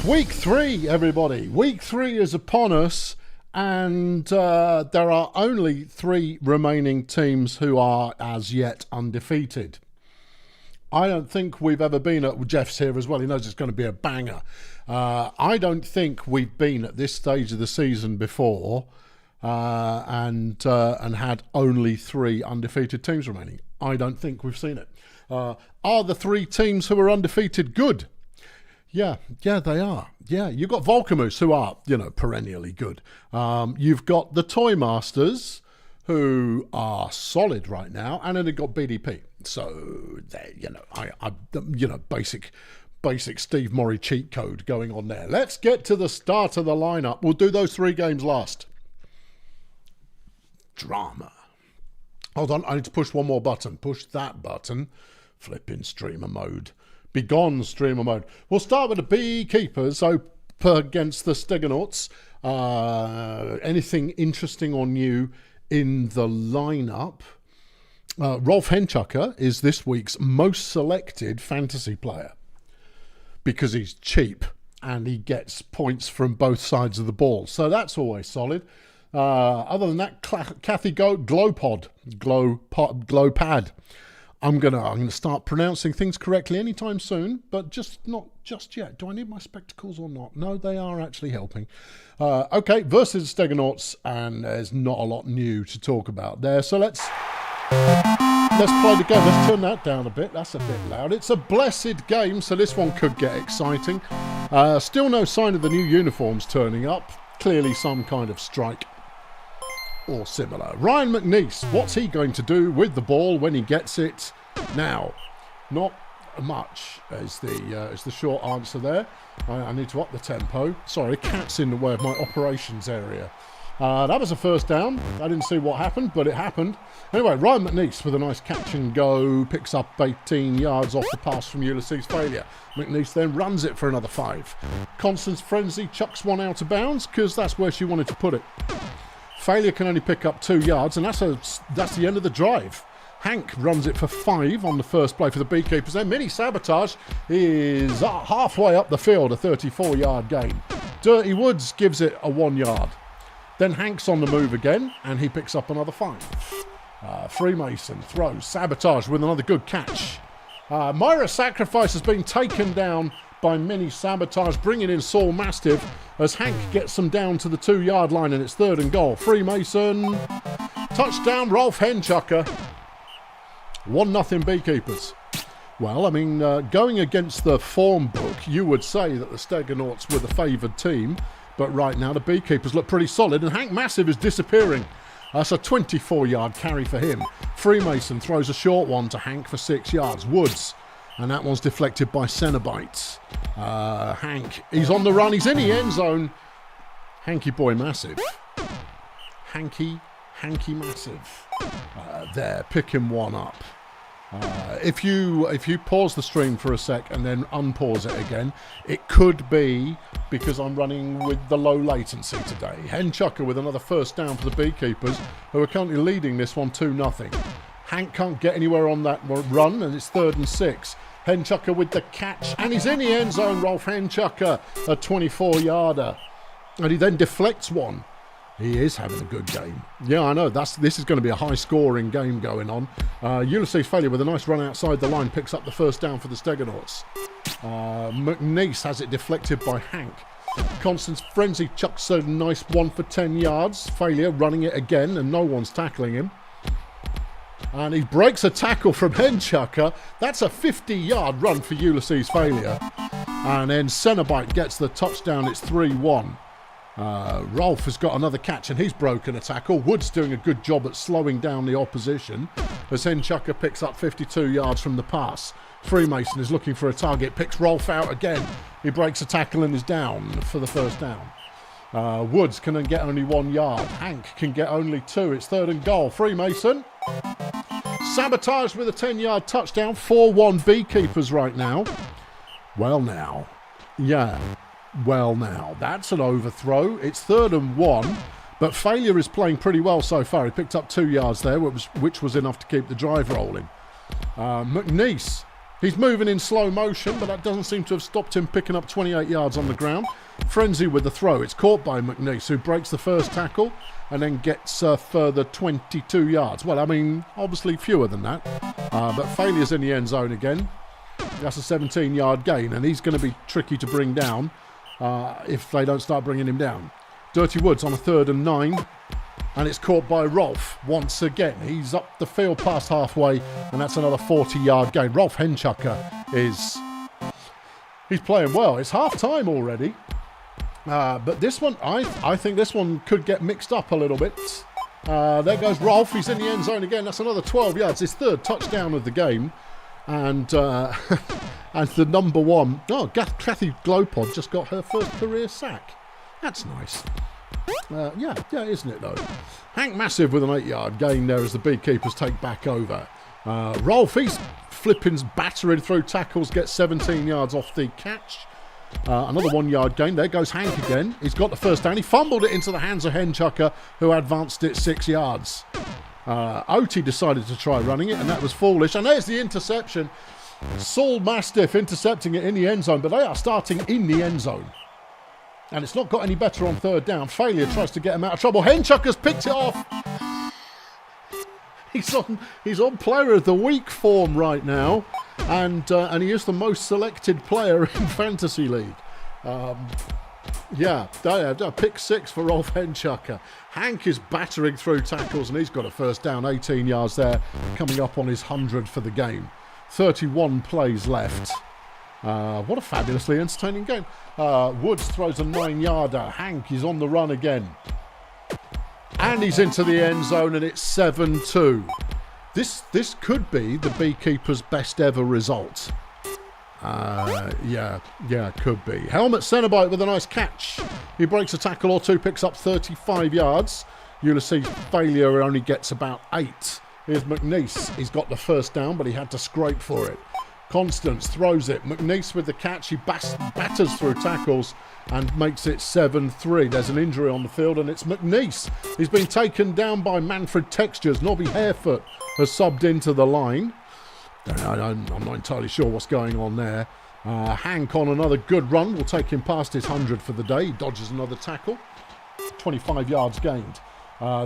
Week 3, everybody. Week 3 is upon us, and there are only 3 remaining teams who are as yet undefeated. I don't think we've ever been at... Jeff's here as well. He knows it's going to be a banger. I don't think we've been at this stage of the season before and had only 3 undefeated teams remaining. I don't think we've seen it. Are the 3 teams who are undefeated good? Yeah, they are. Yeah, you've got Volcamoose, who are, perennially good. You've got the Toy Masters, who are solid right now, and then you've got BDP. So, basic Steve Morrie cheat code going on there. Let's get to the start of the lineup. We'll do those 3 games last. Drama. Hold on, I need to push one more button. Push that button. Flipping streamer mode. Begone streamer mode. We'll start with the Beekeepers against the Stegonauts. Anything interesting or new in the lineup? Rolf Henchucker is this week's most selected fantasy player because he's cheap and he gets points from both sides of the ball. So that's always solid. Other than that, Kathy Glowpad. I'm gonna start pronouncing things correctly anytime soon, but not just yet. Do I need my spectacles or not? No, they are actually helping. Okay, versus Stegonauts, and there's not a lot new to talk about there. So let's play the game. Let's turn that down a bit. That's a bit loud. It's a blessed game, so this one could get exciting. Still no sign of the new uniforms turning up. Clearly some kind of strike or similar. Ryan McNeese, what's he going to do with the ball when he gets it? Now, not much is the short answer there. I need to up the tempo. Sorry, cat's in the way of my operations area. That was a first down. I didn't see what happened, but it happened. Anyway, Ryan McNeese with a nice catch and go, picks up 18 yards off the pass from Ulysses Failure. McNeese then runs it for another 5. Constance Frenzy chucks one out of bounds because that's where she wanted to put it. Failure can only pick up 2 yards, and that's the end of the drive. Hank runs it for 5 on the first play for the Beekeepers. Then Mini Sabotage is halfway up the field, a 34-yard gain. Dirty Woods gives it a 1 yard. Then Hank's on the move again, and he picks up another 5. Freemason throws. Sabotage with another good catch. Myra Sacrifice has been taken down by Mini Sabotage, bringing in Saul Mastiff as Hank gets them down to the 2-yard line, and it's 3rd and goal. Freemason, touchdown, Rolf Henchucker. 1-0 Beekeepers. Well, I mean, going against the form book, you would say that the Stegonauts were the favoured team, but right now the Beekeepers look pretty solid, and Hank Massive is disappearing. That's a 24-yard carry for him. Freemason throws a short one to Hank for 6 yards. Woods, and that one's deflected by Cenobite. Hank, he's on the run. He's in the end zone. Hanky Boy Massive. Hanky Massive. There, picking one up. If you pause the stream for a sec and then unpause it again, it could be because I'm running with the low latency today. Henchucker with another first down for the Beekeepers, who are currently leading this one 2-0. Hank can't get anywhere on that run, and it's 3rd and 6. Henchucker with the catch, and he's in the end zone. Rolf Henchucker, a 24-yarder. And he then deflects one. He is having a good game. Yeah, I know. This is going to be a high-scoring game going on. Ulysses Failure with a nice run outside the line picks up the first down for the Stegonauts. McNeese has it deflected by Hank. Constance Frenzy chucks a nice one for 10 yards. Failure running it again, and no one's tackling him. And he breaks a tackle from Henchucker. That's a 50-yard run for Ulysses Failure. And then Cenobite gets the touchdown. It's 3-1. Rolf has got another catch, and he's broken a tackle. Wood's doing a good job at slowing down the opposition as Henchucker picks up 52 yards from the pass. Freemason is looking for a target, picks Rolf out again. He breaks a tackle and is down for the first down. Woods can then get only 1 yard. Hank can get only 2. It's 3rd and goal. Freemason. Sabotage with a 10-yard touchdown. 4-1 Beekeepers right now. Well now. Yeah. Well now. That's an overthrow. It's 3rd and 1. But Failure is playing pretty well so far. He picked up 2 yards there, which was enough to keep the drive rolling. McNeese He's moving in slow motion, but that doesn't seem to have stopped him picking up 28 yards on the ground. Frenzy with the throw. It's caught by McNeese, who breaks the first tackle and then gets a further 22 yards. Well, I mean, obviously fewer than that. But Failure's in the end zone again. That's a 17-yard gain, and he's going to be tricky to bring down if they don't start bringing him down. Dirty Woods on a 3rd and 9. And it's caught by Rolf once again. He's up the field past halfway, and that's another 40-yard gain. Rolf Henchucker he's playing well. It's half-time already. But this one, I think this one could get mixed up a little bit. There goes Rolf. He's in the end zone again. That's another 12 yards. His 3rd touchdown of the game. And and the number 1. Oh, Kathy Glowpod just got her first career sack. That's nice. Yeah, isn't it though? Hank Massive with an 8-yard gain there as the Beekeepers take back over. Rolf, he's flipping, battering through tackles, gets 17 yards off the catch. Another 1-yard gain. There goes Hank again. He's got the first down. He fumbled it into the hands of Henchucker, who advanced it 6 yards. Oti decided to try running it, and that was foolish. And there's the interception. Saul Mastiff intercepting it in the end zone, but they are starting in the end zone. And it's not got any better on 3rd down. Failure tries to get him out of trouble. Henchucker's picked it off. He's on Player of the Week form right now, and he is the most selected player in Fantasy League. Pick 6 for Rolf Henchucker. Hank is battering through tackles, and he's got a first down, 18 yards there, coming up on his 100 for the game. 31 plays left. What a fabulously entertaining game. Woods throws a 9-yarder. Hank is on the run again. And he's into the end zone, and it's 7-2. This could be the Beekeepers' best ever result. Could be. Helmet Cenobite with a nice catch. He breaks a tackle or two, picks up 35 yards. Ulysses Failure only gets about 8. Here's McNeese. He's got the first down, but he had to scrape for it. Constance throws it. McNeese with the catch. He batters through tackles and makes it 7-3. There's an injury on the field, and it's McNeese. He's been taken down by Manfred Textures. Nobby Harefoot has subbed into the line. I'm not entirely sure what's going on there. Hank on another good run will take him past his 100 for the day. He dodges another tackle. 25 yards gained.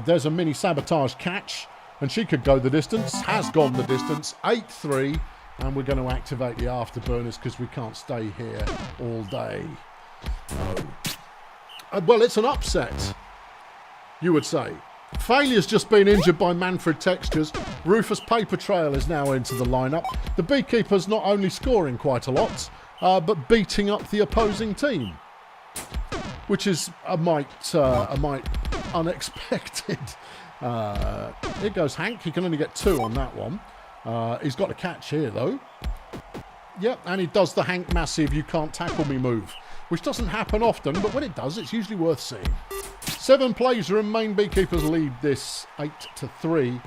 There's a mini sabotage catch, and she could go the distance. Has gone the distance. 8-3. And we're going to activate the afterburners because we can't stay here all day. Well, it's an upset, you would say. Failure's just been injured by Manfred Textures. Rufus Paper Trail is now into the lineup. The Beekeepers not only scoring quite a lot, but beating up the opposing team, which is a mite unexpected. Here goes Hank. He can only get 2 on that one. He's got a catch here, though. Yep, and he does the Hank Massive "you can't tackle me" move, which doesn't happen often, but when it does, it's usually worth seeing. 7 plays remain. Beekeepers lead this 8-3,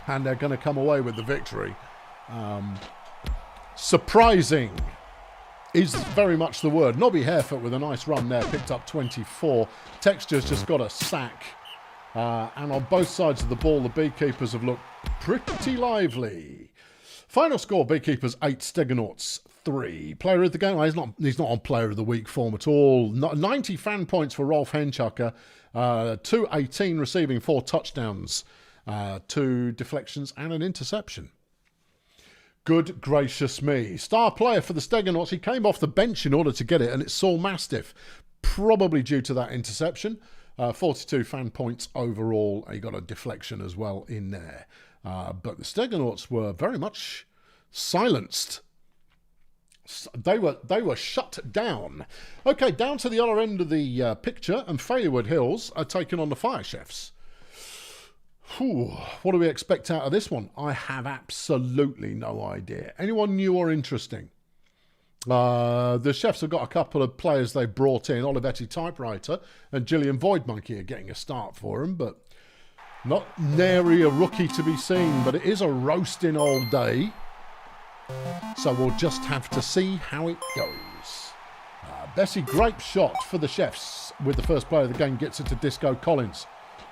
and they're going to come away with the victory. Surprising is very much the word. Nobby Harefoot with a nice run there, picked up 24. Texture's just got a sack. And on both sides of the ball, the Beekeepers have looked pretty lively. Final score, Beekeepers 8, Stegonauts 3. Player of the game, he's not on Player of the Week form at all. 90 fan points for Rolf Henchucker. 218 receiving, 4 touchdowns, 2 deflections and an interception. Good gracious me. Star player for the Stegonauts. He came off the bench in order to get it, and it's Saul Mastiff. Probably due to that interception. 42 fan points overall. He got a deflection as well in there. But the Stegonauts were very much silenced. They were shut down. Okay, down to the other end of the picture, and Failurewood Hills are taking on the Fire Chefs. What do we expect out of this one? I have absolutely no idea. Anyone new or interesting? The Chefs have got a couple of players they brought in. Olivetti Typewriter and Gillian Void Monkey are getting a start for him, but not nary a rookie to be seen. But it is a roasting all day, so we'll just have to see how it goes. Bessie Grape shot for the Chefs with the first player of the game, gets it to Disco Collins,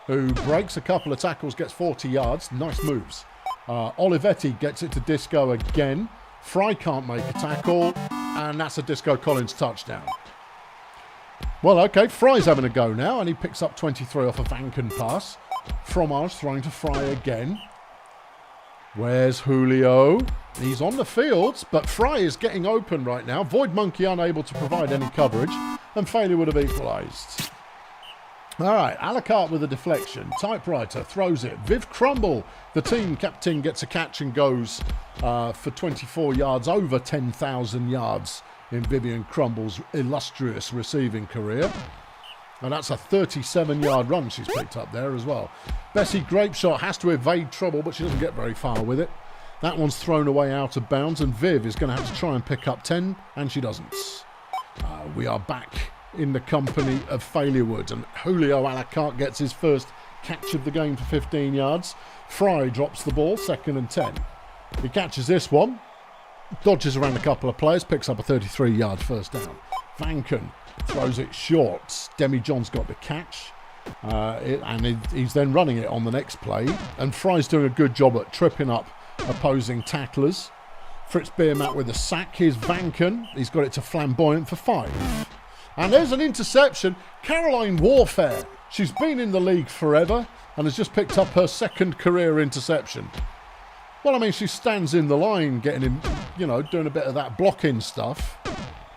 who breaks a couple of tackles, gets 40 yards. Nice moves. Olivetti gets it to Disco again. Fry can't make a tackle, and that's a Disco Collins touchdown. Well, okay, Fry's having a go now, and he picks up 23 off a Vanken pass. Fromage throwing to Fry again. Where's Julio? He's on the field, but Fry is getting open right now. Void Monkey unable to provide any coverage, and Failure would have equalised. All right, a la carte with a deflection. Typewriter throws it. Viv Crumble, the team captain, gets a catch and goes for 24 yards, over 10,000 yards in Vivian Crumble's illustrious receiving career. And that's a 37-yard run she's picked up there as well. Bessie Grapeshot has to evade trouble, but she doesn't get very far with it. That one's thrown away out of bounds, and Viv is going to have to try and pick up 10, and she doesn't. We are back in the company of Failurewood, and Julio a la carte gets his first catch of the game for 15 yards. Fry drops the ball, 2nd and 10. He catches this one, dodges around a couple of players, picks up a 33-yard first down. Vanken throws it short. Demi John's got the catch, and he's then running it on the next play, and Fry's doing a good job at tripping up opposing tacklers. Fritz Beermatt with a sack. Here's Vanken. He's got it to Flamboyant for 5. And there's an interception. Caroline Warfare. She's been in the league forever and has just picked up her 2nd career interception. Well, I mean, she stands in the line getting in, doing a bit of that blocking stuff,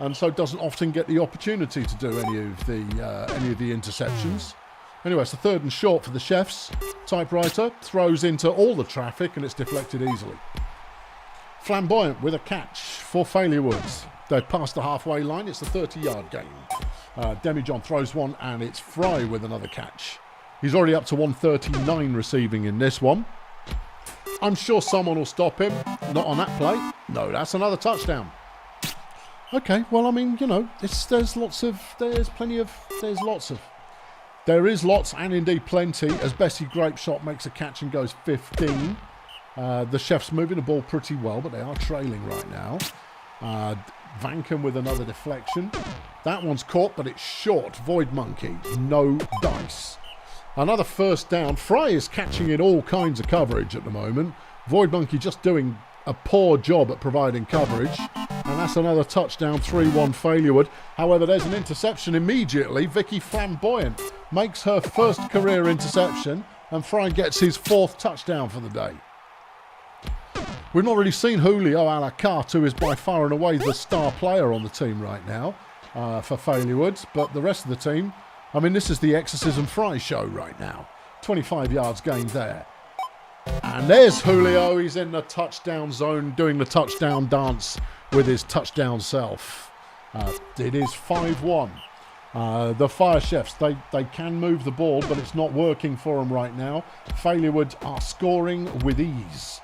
and so doesn't often get the opportunity to do any of the interceptions. Anyway, it's a 3rd and short for the Chefs. Typewriter throws into all the traffic, and it's deflected easily. Flamboyant with a catch for Failurewoods. They've passed the halfway line. It's a 30-yard gain. Demijohn throws one, and it's Fry with another catch. He's already up to 139 receiving in this one. I'm sure someone will stop him. Not on that play. No, that's another touchdown. Okay, well, I mean, there's lots and indeed plenty, as Bessie Grapeshot makes a catch and goes 15. The Chefs moving the ball pretty well, but they are trailing right now. Vanken with another deflection. That one's caught, but it's short. Void Monkey, no dice. Another first down. Fry is catching in all kinds of coverage at the moment. Void Monkey just doing a poor job at providing coverage. And that's another touchdown, 3-1 Failurewood. However, there's an interception immediately. Vicky Flamboyant makes her first career interception, and Fry gets his 4th touchdown for the day. We've not really seen Julio a la carte, who is by far and away the star player on the team right now for Failurewoods, but the rest of the team, I mean, this is the Exorcism Fry show right now. 25 yards gained there. And there's Julio. He's in the touchdown zone doing the touchdown dance with his touchdown self. It is 5-1. The Fire Chefs, they can move the ball, but it's not working for them right now. Failurewoods are scoring with ease.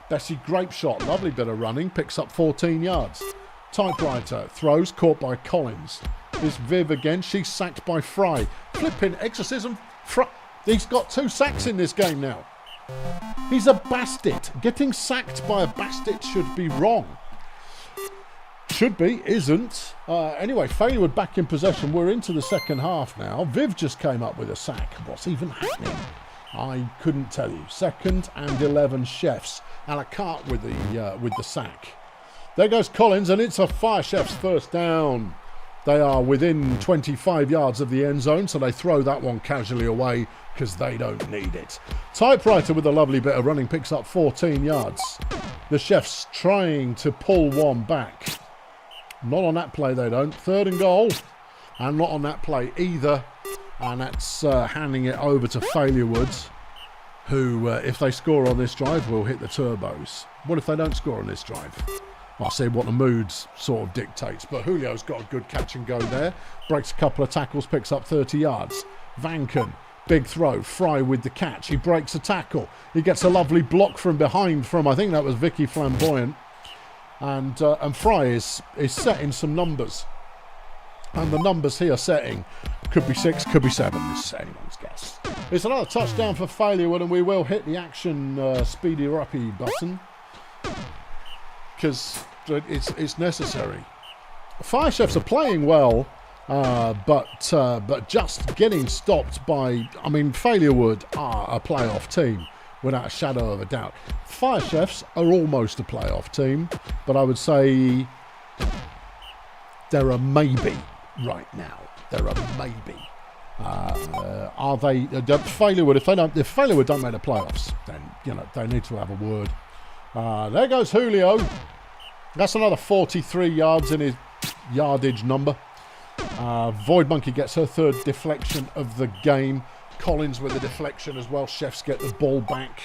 Bessie Grapeshot, lovely bit of running, picks up 14 yards. Typewriter throws, caught by Collins. It's Viv again. She's sacked by Fry. Flipping Exorcism. Fry. He's got 2 sacks in this game now. He's a bastard. Getting sacked by a bastard should be wrong. Should be, isn't. Anyway, Failurewood back in possession. We're into the second half now. Viv just came up with a sack. What's even happening? I couldn't tell you. 2nd and 11 Chefs. A la carte with the sack. There goes Collins, and it's a Fire Chefs first down. They are within 25 yards of the end zone, so they throw that one casually away because they don't need it. Typewriter with a lovely bit of running picks up 14 yards. The Chefs trying to pull one back. Not on that play, they don't. 3rd and goal. And not on that play either. And that's handing it over to Failurewoods, who, if they score on this drive, will hit the turbos. What if they don't score on this drive? I'll see what the mood sort of dictates. But Julio's got a good catch and go there. Breaks a couple of tackles, picks up 30 yards. Vanken, big throw. Fry with the catch. He breaks a tackle. He gets a lovely block from behind from, I think that was Vicky Flamboyant. And Fry is setting some numbers. And the numbers he are setting could be 6, could be 7. This is anyone's guess. It's another touchdown for Failurewood, and we will hit the action speedy rappy button because it's necessary. Fire Chefs are playing well, but just getting stopped by. I mean, Failurewood are a playoff team. without a shadow of a doubt. Fire Chefs are almost a playoff team, but I would say they're a maybe right now. They're a maybe. Are they? Failure if Failure don't make the playoffs, then they need to have a word. There goes Julio. That's another 43 yards in his yardage number. Void Monkey gets her third deflection of the game. Collins with a deflection as well. Chefs get the ball back.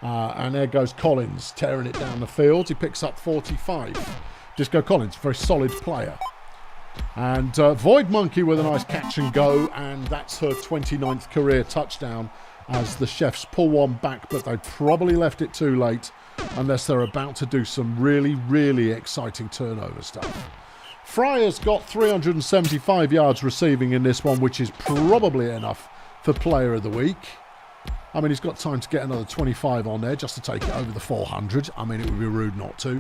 And there goes Collins, tearing it down the field. He picks up 45. Just go Collins, very solid player. And Void Monkey with a nice catch and go. And that's her 29th career touchdown as the Chefs pull one back. But they probably left it too late unless they're about to do some really, really exciting turnover stuff. Fryer's got 375 yards receiving in this one, which is probably enough for Player of the Week. I mean, he's got time to get another 25 on there just to take it over the 400. I mean, it would be rude not to.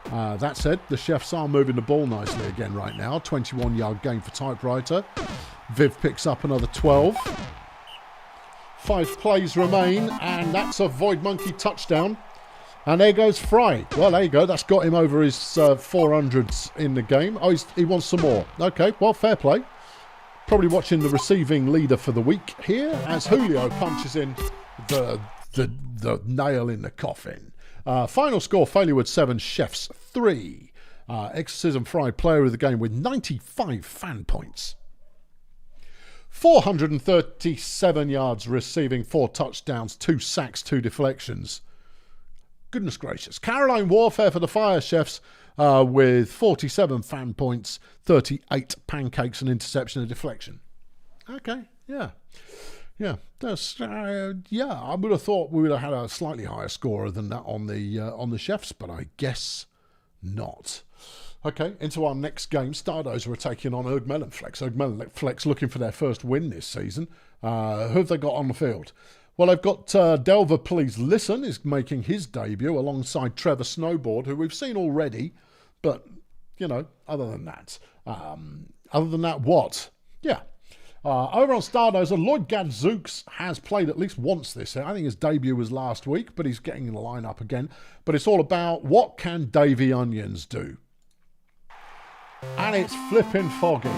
That said, the Chefs are moving the ball nicely again right now. 21-yard gain for Typewriter. Viv picks up another 12. 5 plays remain, and that's a Void Monkey touchdown. And there goes Fry. Well, there you go. That's got him over his 400s in the game. Oh, he wants some more. Okay, well, fair play. Probably watching the receiving leader for the week here as Julio punches in the nail in the coffin. Final score, Failurewood 7, Chefs 3. Exorcism Fry, player of the game with 95 fan points. 437 yards receiving, 4 touchdowns, 2 sacks, 2 deflections. Goodness gracious. Caroline Warfare for the Fire Chefs with 47 fan points, 38 pancakes, an interception, a deflection. Okay, yeah. Yeah, that's I would have thought we would have had a slightly higher scorer than that on the Chefs, but I guess not. Okay, into our next game. Stardozer are taking on Erg Melonflex. Erg Melonflex looking for their first win this season. Who have they got on the field? Well, they've got Delver Please Listen is making his debut alongside Trevor Snowboard, who we've seen already. But, other than that, what? Yeah. Over on Stardozer, Lloyd Gadzooks has played at least once this year. I think his debut was last week, but he's getting in the lineup again. But it's all about what can Davy Onions do? And it's flipping foggy.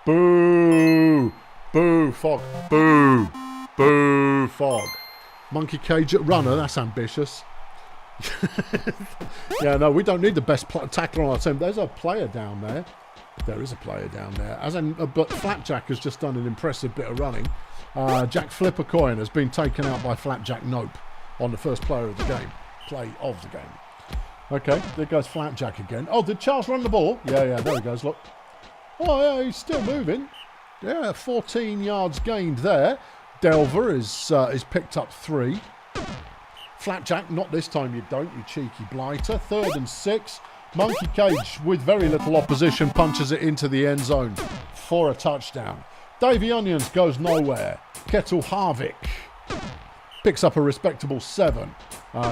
Boo! Boo, fog. Boo! Boo, fog. Monkey Cage at runner, that's ambitious. Yeah, no, we don't need the best tackler on our team. There's a player down there. There is a player down there. But Flapjack has just done an impressive bit of running. Jack Flippercoin has been taken out by Flapjack Nope on the first play of the game. Okay, there goes Flapjack again. Oh, did Charles run the ball? Yeah, there he goes, look. Oh, yeah, he's still moving. Yeah, 14 yards gained there. Delver is picked up 3. Flapjack, not this time you don't, you cheeky blighter. 3rd and 6. Monkey Cage, with very little opposition, punches it into the end zone for a touchdown. Davy Onions goes nowhere. Kettle Harvick picks up a respectable 7.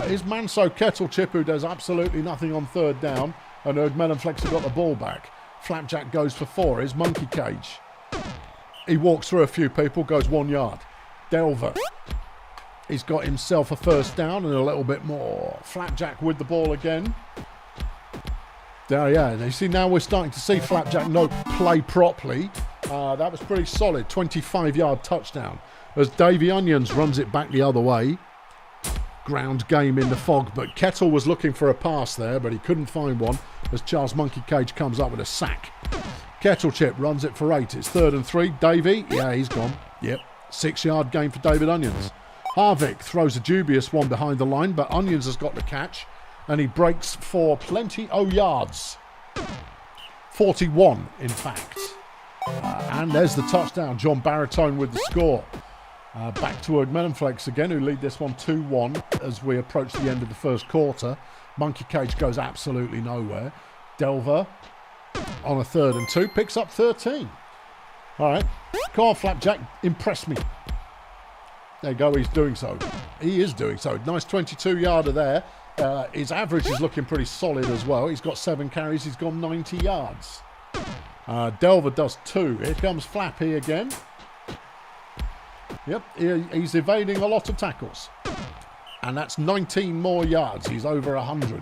Is Manso Kettle Chip, who does absolutely nothing on 3rd down, and Erg Melonflex have got the ball back. Flapjack goes for 4. Is Monkey Cage. He walks through a few people, goes 1 yard. Delver. He's got himself a first down and a little bit more. Flapjack with the ball again. Yeah, you see, now we're starting to see Flapjack Nope play properly. That was pretty solid. 25-yard touchdown. As Davy Onions runs it back the other way. Ground game in the fog, but Kettle was looking for a pass there, but he couldn't find one as Charles Monkey Cage comes up with a sack. Kettle Chip runs it for 8. It's 3rd and 3. Davy, yeah, he's gone. Yep. 6-yard gain for David Onions. Harvick throws a dubious one behind the line, but Onions has got the catch, and he breaks for plenty yards. 41, in fact. And there's the touchdown. John Baritone with the score. Back to Erg Melonflex again, who lead this one 2-1 as we approach the end of the first quarter. Monkey Cage goes absolutely nowhere. Delver on a 3rd and 2 picks up 13. All right, come on, Flapjack, impress me. There you go, he's doing so. He is doing so. Nice 22-yarder there. His average is looking pretty solid as well. He's got 7 carries. He's gone 90 yards. Delver does 2. Here comes Flappy again. Yep, he's evading a lot of tackles. And that's 19 more yards. He's over 100.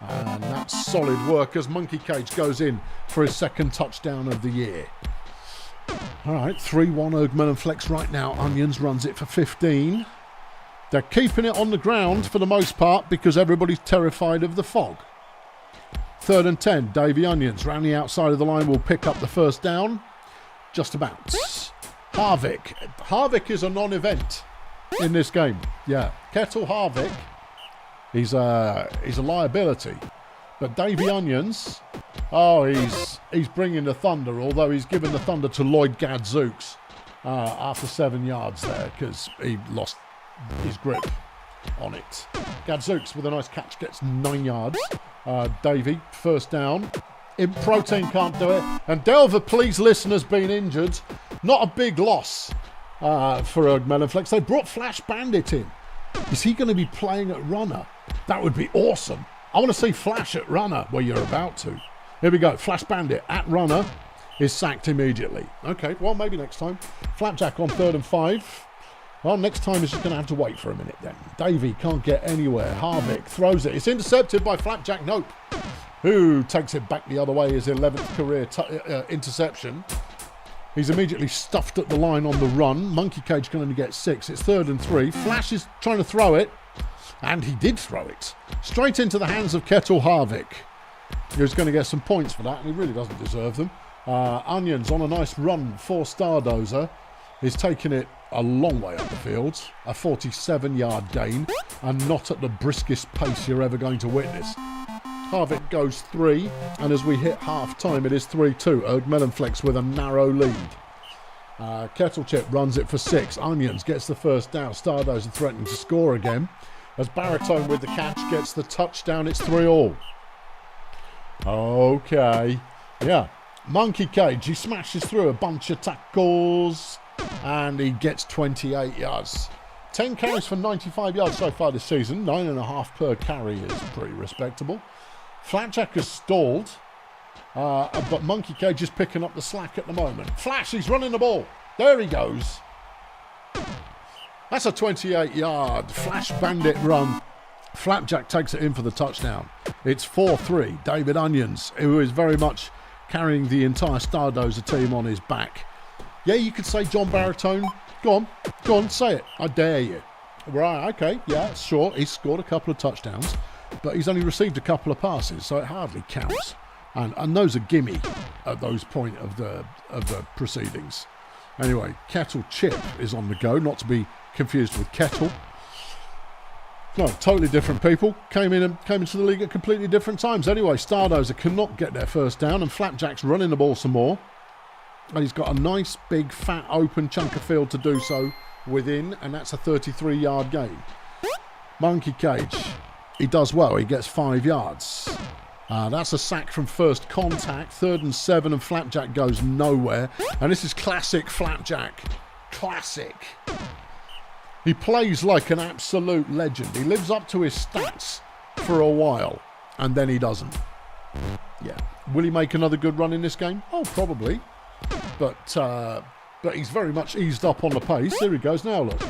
And that's solid work as Monkey Cage goes in for his second touchdown of the year. All right, 3-1 Erdman and Flex right now. Onions runs it for 15. They're keeping it on the ground for the most part because everybody's terrified of the fog. 3rd and 10. Davy Onions round the outside of the line will pick up the first down. Just about. Harvick. Harvick is a non-event in this game. Yeah, Kettle Harvick. He's a liability. But Davy Onions, oh, he's bringing the thunder, although he's given the thunder to Lloyd Gadzooks after 7 yards there because he lost his grip on it. Gadzooks with a nice catch gets 9 yards. Davy, first down. Protein can't do it. And Delver, please listen, has been injured. Not a big loss for Melonflex. They brought Flash Bandit in. Is he going to be playing at runner? That would be awesome. I want to see Flash at runner where you're about to. Here we go. Flash Bandit at runner is sacked immediately. Okay, well, maybe next time. Flapjack on 3rd and 5. Well, next time is just going to have to wait for a minute then. Davey can't get anywhere. Harvick throws it. It's intercepted by Flapjack. Nope. Who takes it back the other way, his 11th career interception. He's immediately stuffed at the line on the run. Monkey Cage can only get 6. It's 3rd and 3. Flash is trying to throw it. And he did throw it. Straight into the hands of Kettle Harvick. He's going to get some points for that, and he really doesn't deserve them. Onions on a nice run for Stardozer. He's taking it a long way up the field. A 47-yard gain, and not at the briskest pace you're ever going to witness. Harvick goes 3, and as we hit half-time, it is 3-2. Melonflex with a narrow lead. Kettle Chip runs it for 6. Onions gets the first down. Stardozer threatening to score again. As Baritone with the catch gets the touchdown, it's 3-all. Okay. Yeah. Monkey Cage, he smashes through a bunch of tackles, and he gets 28 yards. 10 carries for 95 yards so far this season. 9.5 per carry is pretty respectable. Flapjack has stalled, but Monkey Cage is picking up the slack at the moment. Flash, he's running the ball. There he goes. That's a 28-yard Flash Bandit run. Flapjack takes it in for the touchdown. It's 4-3. David Onions, who is very much carrying the entire Stardozer team on his back. Yeah, you could say John Baritone. Go on, say it. I dare you. Right, okay, yeah, sure. He's scored a couple of touchdowns, but he's only received a couple of passes, so it hardly counts. And those are gimme at those point of the proceedings. Anyway, Kettle Chip is on the go, not to be confused with Kettle. No, totally different people. Came into the league at completely different times. Anyway, Stardozer cannot get their first down, and Flapjack's running the ball some more. And he's got a nice, big, fat, open chunk of field to do so within, and that's a 33-yard gain. Monkey Cage, he does well. He gets 5 yards. That's a sack from first contact. 3rd and 7, and Flapjack goes nowhere. And this is classic Flapjack. Classic. He plays like an absolute legend. He lives up to his stats for a while, and then he doesn't. Yeah. Will he make another good run in this game? Oh, probably. But he's very much eased up on the pace. Here he goes now, look.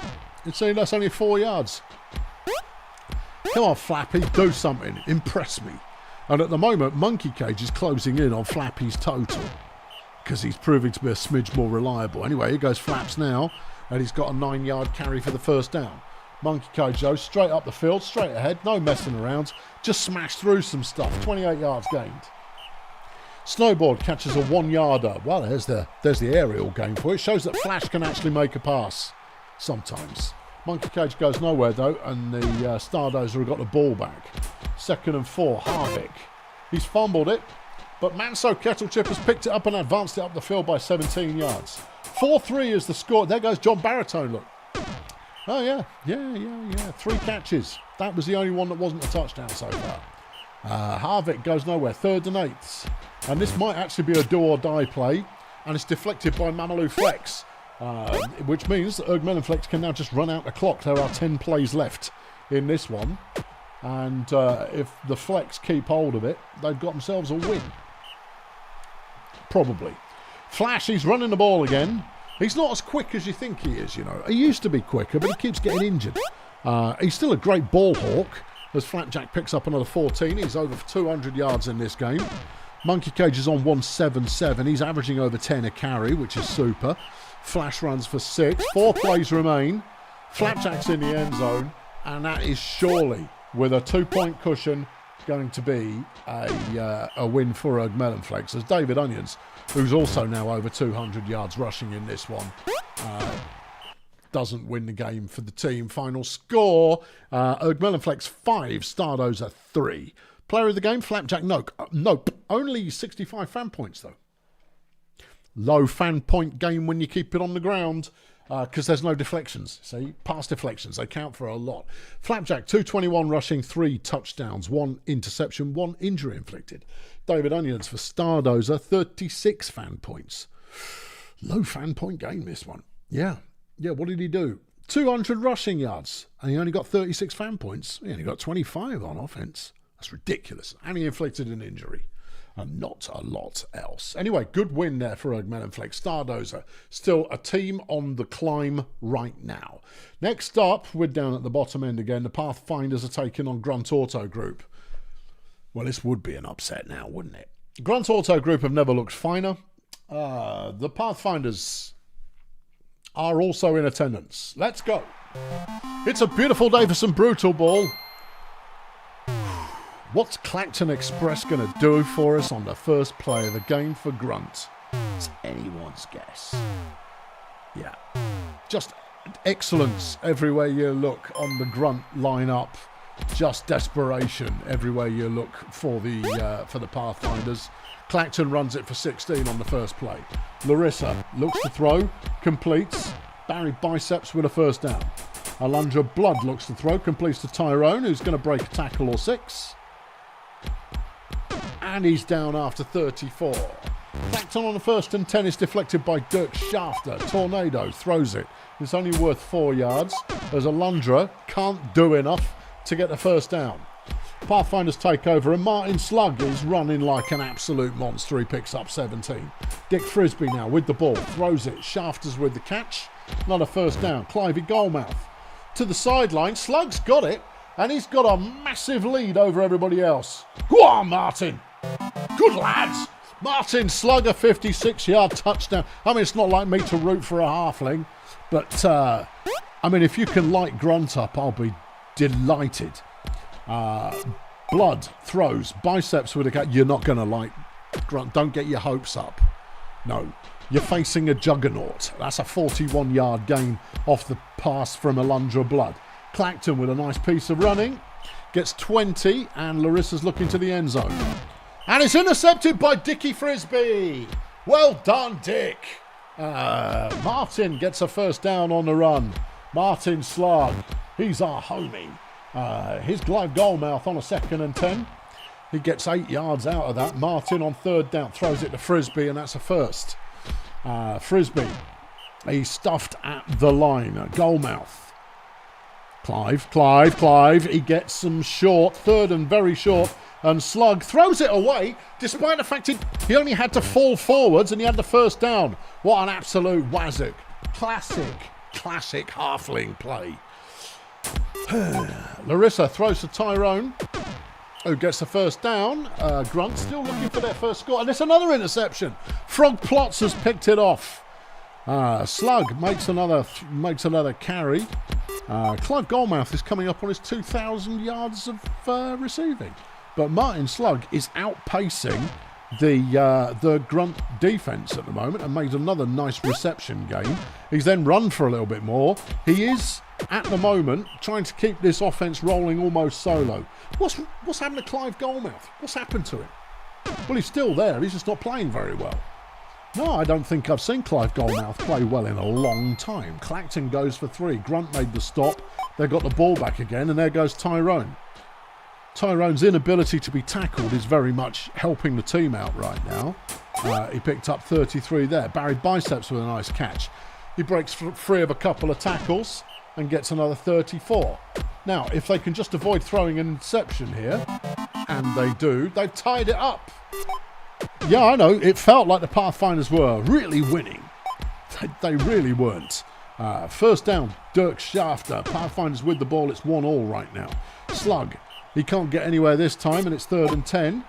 That's only 4 yards. Come on, Flappy, do something. Impress me. And at the moment, Monkey Cage is closing in on Flappy's total because he's proving to be a smidge more reliable. Anyway, here goes Flaps now, and he's got a 9-yard carry for the first down. Monkey Cage, though, straight up the field, straight ahead, no messing around. Just smashed through some stuff. 28 yards gained. Snowboard catches a 1-yarder. Well, there's the aerial game for it. Shows that Flash can actually make a pass sometimes. Monkey Cage goes nowhere, though, and the Stardozer have got the ball back. 2nd and 4, Harvick. He's fumbled it, but Manso Kettle Chip has picked it up and advanced it up the field by 17 yards. 4-3 is the score. There goes John Baritone, look. Oh, yeah. 3 catches. That was the only one that wasn't a touchdown so far. Harvick goes nowhere. 3rd and 8. And this might actually be a do-or-die play, and it's deflected by Mamalou Flex, which means that Melonflex can now just run out the clock. There are 10 plays left in this one, and if the Flex keep hold of it, they've got themselves a win. Probably. Flash, he's running the ball again. He's not as quick as you think he is, you know. He used to be quicker, but he keeps getting injured. He's still a great ball hawk, as Flapjack picks up another 14. He's over for 200 yards in this game. Monkey Cage is on 177. He's averaging over 10 a carry, which is super. Flash runs for 6. 4 plays remain. Flapjack's in the end zone, and that is surely, with a 2-point cushion, going to be a win for Melonflakes, as David Onions, who's also now over 200 yards rushing in this one, doesn't win the game for the team. Final score, Melonflakes 5, Stardozer 3. Player of the game, Flapjack, nope. Only 65 fan points, though. Low fan point game when you keep it on the ground, because there's no deflections. See, pass deflections, they count for a lot. Flapjack, 221 rushing, 3 touchdowns, 1 interception, 1 injury inflicted. David Onions for Stardozer, 36 fan points. Low fan point game, this one. Yeah, what did he do? 200 rushing yards, and he only got 36 fan points. He only got 25 on offense. That's ridiculous. And he inflicted an injury. And not a lot else. Anyway, good win there for Melonflakes. Stardozer, still a team on the climb right now. Next up, we're down at the bottom end again. The Pathfinders are taking on Grunt Auto Group. Well, this would be an upset now, wouldn't it? Grunt Auto Group have never looked finer. The Pathfinders are also in attendance. Let's go. It's a beautiful day for some Brutalball. What's Clacton Express going to do for us on the first play of the game for Grunt? It's anyone's guess. Yeah. Just excellence everywhere you look on the Grunt lineup. Just desperation everywhere you look for the Pathfinders. Clacton runs it for 16 on the first play. Larissa looks to throw, completes. Barry Biceps with a first down. Alundra Blood looks to throw, completes to Tyrone, who's going to break a tackle or 6. And he's down after 34. Clacton on the 1st and 10 is deflected by Dirk Shafter. Tornado throws it. It's only worth 4 yards, as Alundra can't do enough to get the first down. Pathfinders take over, and Martin Slug is running like an absolute monster. He picks up 17. Dick Frisbee now with the ball, throws it. Shafters with the catch. Not a first down. Clivey Goldmouth to the sideline. Slug's got it, and he's got a massive lead over everybody else. Go on, Martin. Good lads. Martin Slug, a 56-yard touchdown. I mean, it's not like me to root for a halfling, but, I mean, if you can light Grunt up, I'll be delighted. Blood throws. Biceps with a cat. You're not going to like Grunt. Don't get your hopes up. No. You're facing a juggernaut. That's a 41-yard gain off the pass from Alundra Blood. Clacton with a nice piece of running. Gets 20, and Larissa's looking to the end zone. And it's intercepted by Dickie Frisbee. Well done, Dick. Martin gets a first down on the run. Martin Slug, he's our homie. Here's Clive Goldmouth on a 2nd and 10. He gets 8 yards out of that. Martin on 3rd down throws it to Frisbee, and that's a first. Frisbee, he's stuffed at the line. Goldmouth. Clive. He gets some short, 3rd and very short. And Slug throws it away, despite the fact he only had to fall forwards and he had the first down. What an absolute wazzock. Classic halfling play. Larissa throws to Tyrone, who gets the first down. Grunt still looking for their first score. And it's another interception. Frog Plots has picked it off. Slug makes another carry. Clive Goldmouth is coming up on his 2,000 yards of receiving. But Martin Slug is outpacing the Grunt defence at the moment and made another nice reception gain. He's then run for a little bit more. He is, at the moment, trying to keep this offence rolling almost solo. What's happened to Clive Goldmouth? What's happened to him? Well, he's still there. He's just not playing very well. No, I don't think I've seen Clive Goldmouth play well in a long time. Clacton goes for 3. Grunt made the stop. They've got the ball back again, and there goes Tyrone. Tyrone's inability to be tackled is very much helping the team out right now. He picked up 33 there. Barry Biceps with a nice catch. He breaks free of a couple of tackles and gets another 34. Now, if they can just avoid throwing an interception here, and they do, they've tied it up. Yeah, I know, it felt like the Pathfinders were really winning. They really weren't. First down, Dirk Schafter. Pathfinders with the ball. It's 1-1 right now. Slug. He can't get anywhere this time, and it's 3rd and 10.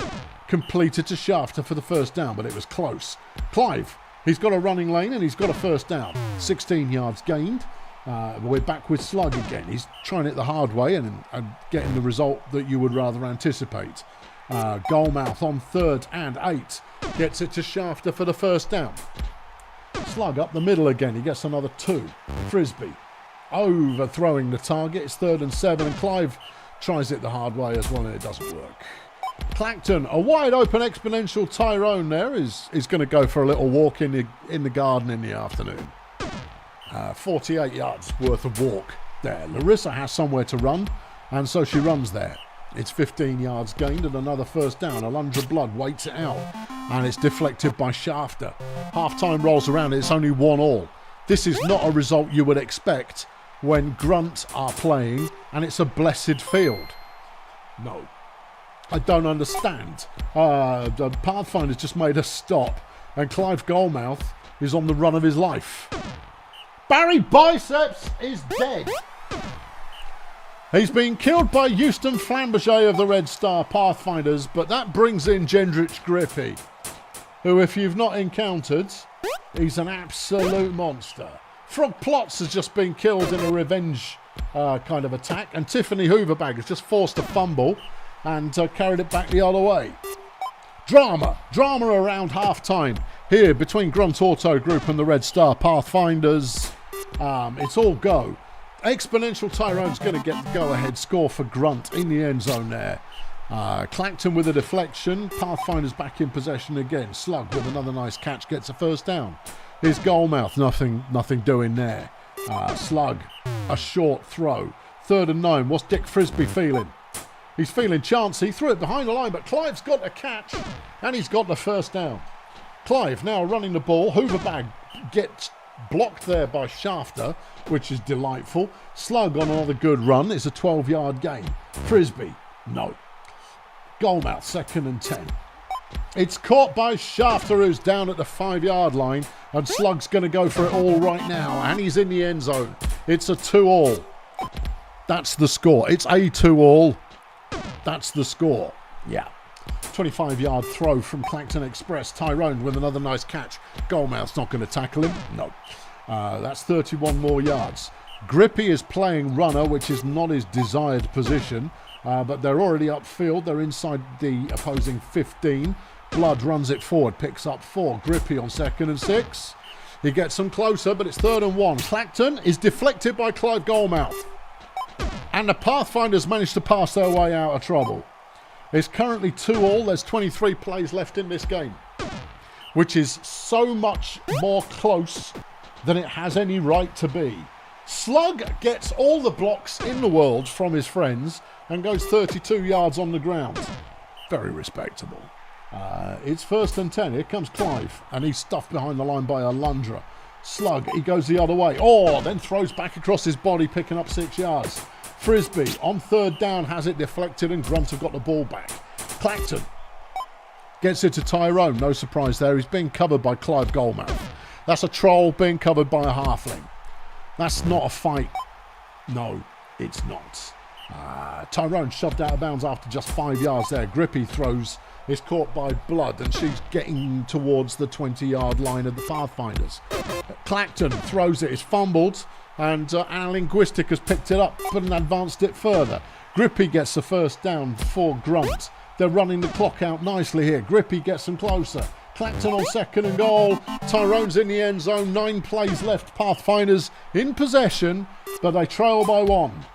Completed to Schafter for the first down, but it was close. Clive. He's got a running lane, and he's got a first down. 16 yards gained. We're back with Slug again. He's trying it the hard way and getting the result that you would rather anticipate. Goalmouth on 3rd and 8. Gets it to Schafter for the first down. Slug up the middle again. He gets another 2. Frisbee overthrowing the target. It's 3rd and 7. And Clive tries it the hard way as well, and it doesn't work. Clacton, a wide open exponential Tyrone there is going to go for a little walk in the garden in the afternoon. 48 yards worth of walk there. Larissa has somewhere to run, and so she runs there. It's 15 yards gained and another first down. Alundra Blood waits it out, and it's deflected by Schafter. Half-time rolls around, it's only 1-1. This is not a result you would expect when Grunt are playing, and it's a blessed field. No. I don't understand. The Pathfinder's just made a stop, and Clive Goalmouth is on the run of his life. Barry Biceps is dead. He's been killed by Houston Flamberger of the Red Star Pathfinders, but that brings in Gendrich Grippy, who, if you've not encountered, he's an absolute monster. Frog Plots has just been killed in a revenge kind of attack, and Tiffany Hooverbag has just forced a fumble and carried it back the other way. Drama around half-time here between Grunt Auto Group and the Red Star Pathfinders. It's all go. Exponential Tyrone's going to get the go-ahead score for Grunt in the end zone there. Clacton with a deflection. Pathfinder's back in possession again. Slug with another nice catch gets a first down. Here's Goalmouth. Nothing doing there. Slug, a short throw. 3rd and 9. What's Dick Frisbee feeling? He's feeling chancy. He threw it behind the line, but Clive's got a catch, and he's got the first down. Clive now running the ball. Hooverbag gets blocked there by Schafter, which is delightful. Slug on another good run. It's a 12-yard gain. Frisbee, no. Goalmouth, 2nd and 10. It's caught by Schafter, who's down at the 5-yard line, and Slug's going to go for it all right now, and he's in the end zone. It's a 2-2. That's the score. It's a 2-2. That's the score. Yeah. 25-yard throw from Clacton Express. Tyrone with another nice catch. Goalmouth's not going to tackle him. No. That's 31 more yards. Grippy is playing runner, which is not his desired position. But they're already upfield. They're inside the opposing 15. Blood runs it forward. Picks up 4. Grippy on 2nd and 6. He gets them closer, but it's 3rd and 1. Clacton is deflected by Clive Goalmouth. And the Pathfinders managed to pass their way out of trouble. It's currently 2-2. There's 23 plays left in this game, which is so much more close than it has any right to be. Slug gets all the blocks in the world from his friends and goes 32 yards on the ground. Very respectable. It's 1st and 10. Here comes Clive, and he's stuffed behind the line by Alundra. Slug, he goes the other way. Then throws back across his body, picking up 6 yards. Frisbee on 3rd down has it deflected, and Grunt have got the ball back. Clacton gets it to Tyrone. No surprise there. He's being covered by Clive Goalmouth. That's a troll being covered by a halfling. That's not a fight. No, it's not. Tyrone shoved out of bounds after just 5 yards there. Grippy throws. It's caught by Blood, and she's getting towards the 20-yard line of the Pathfinders. Clacton throws it. It's fumbled. And Anna Linguistic has picked it up but advanced it further. Grippy gets the first down for Grunt. They're running the clock out nicely here. Grippy gets them closer. Clacton on 2nd and goal. Tyrone's in the end zone. 9 plays left. Pathfinders in possession, but they trail by 1.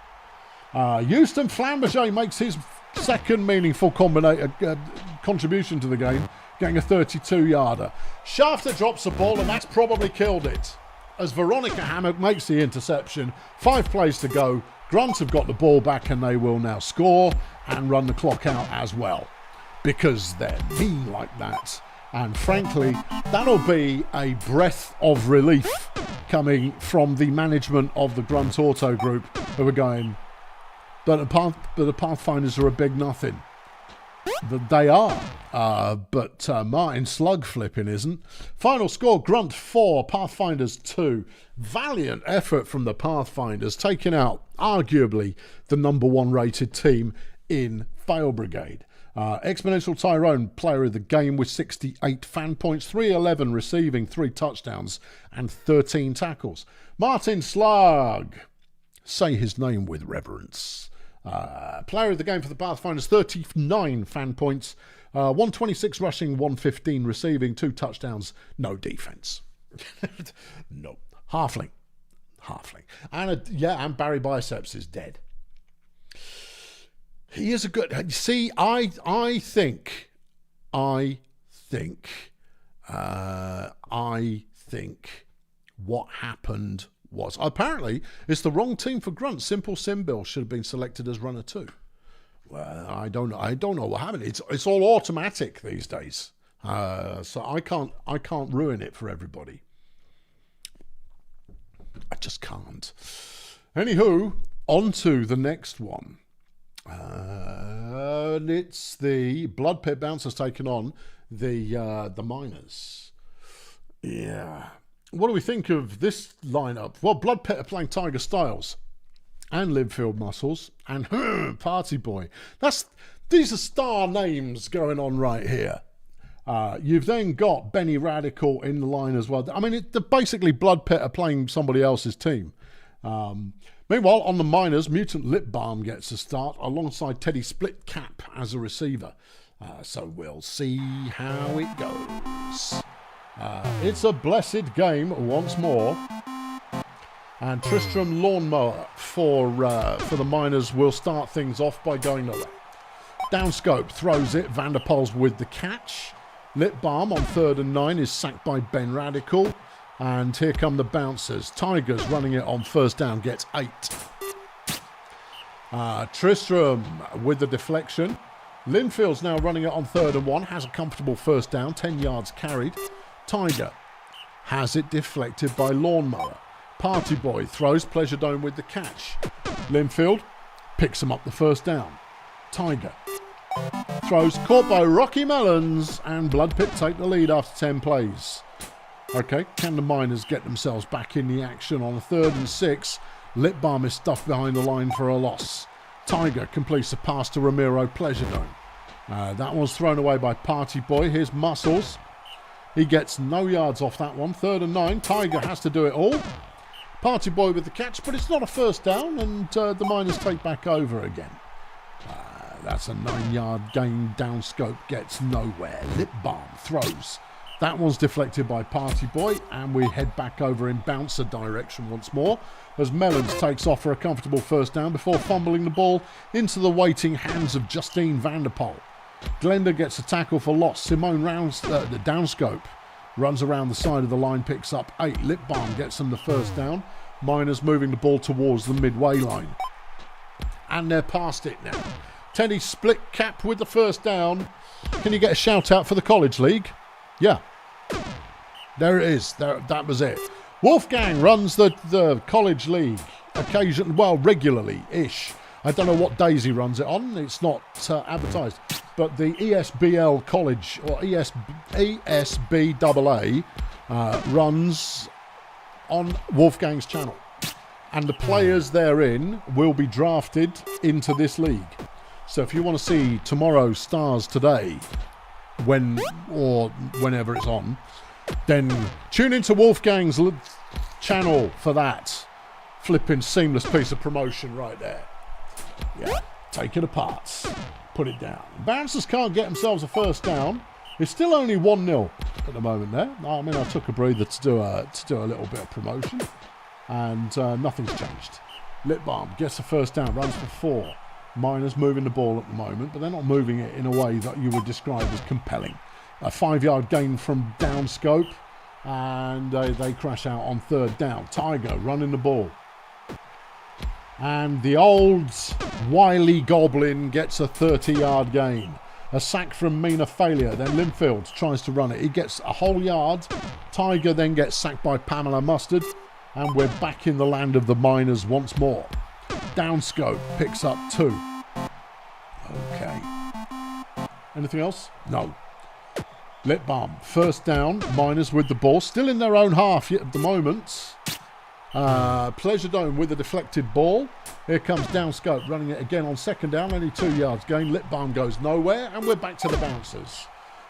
Houston Flamberger makes his 2nd meaningful contribution to the game, getting a 32-yarder. Shafter drops the ball, and that's probably killed it, as Veronica Hammock makes the interception. 5 plays to go. Grunt have got the ball back, and they will now score and run the clock out as well, because they're mean like that. And frankly, that'll be a breath of relief coming from the management of the Grunt Auto Group, who are going, but the Pathfinders are a big nothing. They are, but Martin slug flipping isn't. Final score, Grunt 4, Pathfinders 2. Valiant effort from the Pathfinders, taking out arguably the #1 rated team in Fail Brigade. Exponential Tyrone, player of the game with 68 fan points, 311 receiving, 3 touchdowns and 13 tackles. Martin Slug, say his name with reverence. Player of the game for the Pathfinders, 39 fan points, 126 rushing, 115 receiving, 2 touchdowns, no defense. No. Halfling. And Barry Biceps is dead. He is a good... See, I think what happened was... Apparently, it's the wrong team for Grunt. Simple Simbill should have been selected as runner 2. Well, I don't know what happened. It's all automatic these days. So I can't ruin it for everybody. I just can't. Anywho, on to the next one. It's the Blood Pit Bouncers taking on the Miners. Yeah. What do we think of this lineup? Well, Blood Pit are playing Tiger Styles and Linfield Muscles and Party Boy. These are star names going on right here. You've then got Benny Radical in the line as well. I mean, basically Blood Pit are playing somebody else's team. Meanwhile, on the Miners, Mutant Lip Balm gets a start alongside Teddy Split Cap as a receiver. So we'll see how it goes. It's a blessed game once more. And Tristram Lawnmower for the Miners will start things off by going nowhere. Downscope throws it. Vanderpoel's with the catch. Lip Balm on 3rd and 9 is sacked by Ben Radical. And here come the bouncers. Tigers running it on 1st down, gets 8. Tristram with the deflection. Linfield's now running it on 3rd and 1, has a comfortable 1st down, 10 yards carried. Tiger has it deflected by Lawnmower. Party Boy throws, Pleasure Dome with the catch. Linfield picks him up the 1st down. Tiger throws, caught by Rocky Melons, and Blood Pit take the lead after 10 plays. Okay, can the Miners get themselves back in the action on 3rd and 6? Lip Balm is stuffed behind the line for a loss. Tiger completes a pass to Ramiro Pleasure Dome. That one's thrown away by Party Boy. Here's Muscles. He gets no yards off that one. 3rd and 9. Tiger has to do it all. Party Boy with the catch, but it's not a 1st down, and the Miners take back over again. That's a 9-yard gain. Downscope gets nowhere. Lip Balm throws. That one's deflected by Party Boy, and we head back over in bouncer direction once more as Melons takes off for a comfortable 1st down before fumbling the ball into the waiting hands of Justine Vanderpoel. Glenda gets a tackle for loss. Simone rounds the Downscope, runs around the side of the line, picks up 8. Lip Balm gets them the 1st down. Miners moving the ball towards the midway line. And they're past it now. Teddy Split Cap with the 1st down. Can you get a shout out for the College League? Yeah. There it is. That was it. Wolfgang runs the College League regularly-ish. I don't know what days he runs it on. It's not advertised. But the ESBL College, or ESBAA, runs on Wolfgang's channel. And the players therein will be drafted into this league. So if you want to see tomorrow's Stars Today, whenever it's on, then tune into Wolfgang's channel for that. Flipping seamless piece of promotion right there. Yeah, take it apart. Put it down. Bouncers can't get themselves a 1st down. It's still only 1-0 at the moment there. I mean, I took a breather to do a little bit of promotion. And nothing's changed. Lip Balm gets a 1st down, runs for 4. Miners moving the ball at the moment, but they're not moving it in a way that you would describe as compelling. A 5-yard gain from Downscope, and they crash out on 3rd down. Tiger running the ball. And the old wily Goblin gets a 30-yard gain. A sack from Mina Failure. Then Linfield tries to run it. He gets a whole yard. Tiger then gets sacked by Pamela Mustard. And we're back in the land of the Miners once more. Downscope picks up 2. Okay. Anything else? No. Litbom, first down. Miners with the ball. Still in their own half yet at the moment. Pleasure Dome with a deflected ball. Here comes Downscope running it again on second down. Only 2 yards gain. Litbom goes nowhere. And we're back to the bouncers.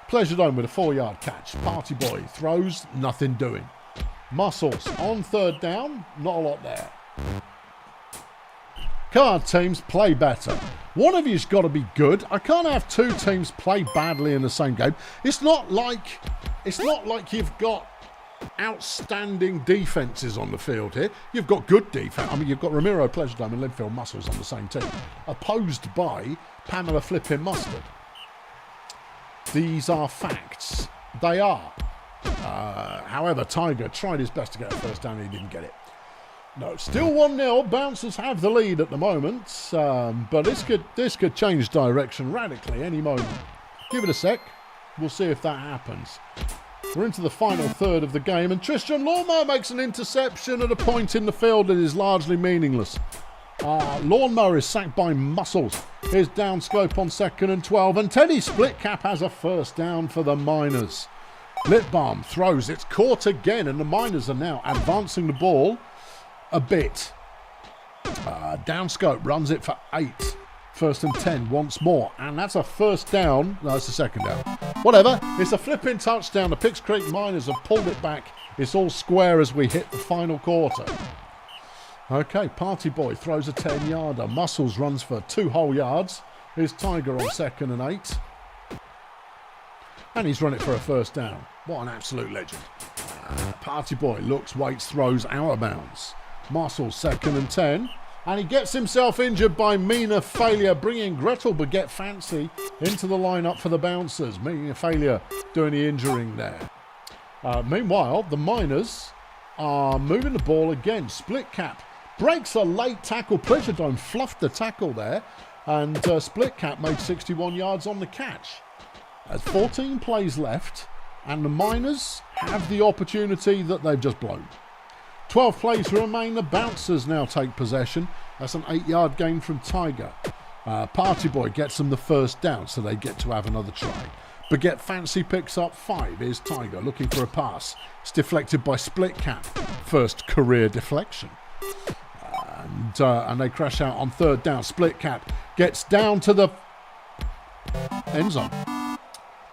Pleasure Dome with a 4-yard catch. Party Boy throws. Nothing doing. Muscles on third down. Not a lot there. Card teams play better. One of you's got to be good. I can't have two teams play badly in the same game. It's not like you've got outstanding defenses on the field here. You've got good defense. I mean, you've got Ramiro, Pleasure Dome and Linfield Muscles on the same team, opposed by Pamela Flippin' Mustard. These are facts. They are. However, Tiger tried his best to get a first down. He didn't get it. No, still 1-0. Bouncers have the lead at the moment, but this could change direction radically any moment. Give it a sec. We'll see if that happens. We're into the final third of the game, and Tristan Lawnmower makes an interception at a point in the field that is largely meaningless. Lawnmower is sacked by Muscles. Here's Downscope on 2nd and 12, and Teddy Splitcap has a first down for the Miners. Litbom throws. It's caught again, and the Miners are now advancing the ball a bit. Downscope runs it for 8. 1st and 10 once more. And that's a first down. No, it's a second down. Whatever. It's a flipping touchdown. The Picks Creek Miners have pulled it back. It's all square as we hit the final quarter. Okay, Party Boy throws a 10-yarder. Muscles runs for 2 whole yards. Here's Tiger on 2nd and 8. And he's run it for a first down. What an absolute legend. Party Boy looks, waits, throws out of bounds. Muscles 2nd and 10. And he gets himself injured by Mina Failure, bringing Gretel Baguette Fancy into the lineup for the bouncers. Mina Failure doing the injuring there. Meanwhile, the Miners are moving the ball again. Splitcap breaks a late tackle. Pleasure Dome fluffed the tackle there. And Splitcap made 61 yards on the catch. There's 14 plays left. And the Miners have the opportunity that they've just blown. 12 plays remain. The bouncers now take possession. That's an 8-yard gain from Tiger. Party Boy gets them the first down, so they get to have another try. Baguette Fancy picks up 5. Here's Tiger looking for a pass. It's deflected by Splitcap. First career deflection. And they crash out on 3rd down. Splitcap gets down to the end zone.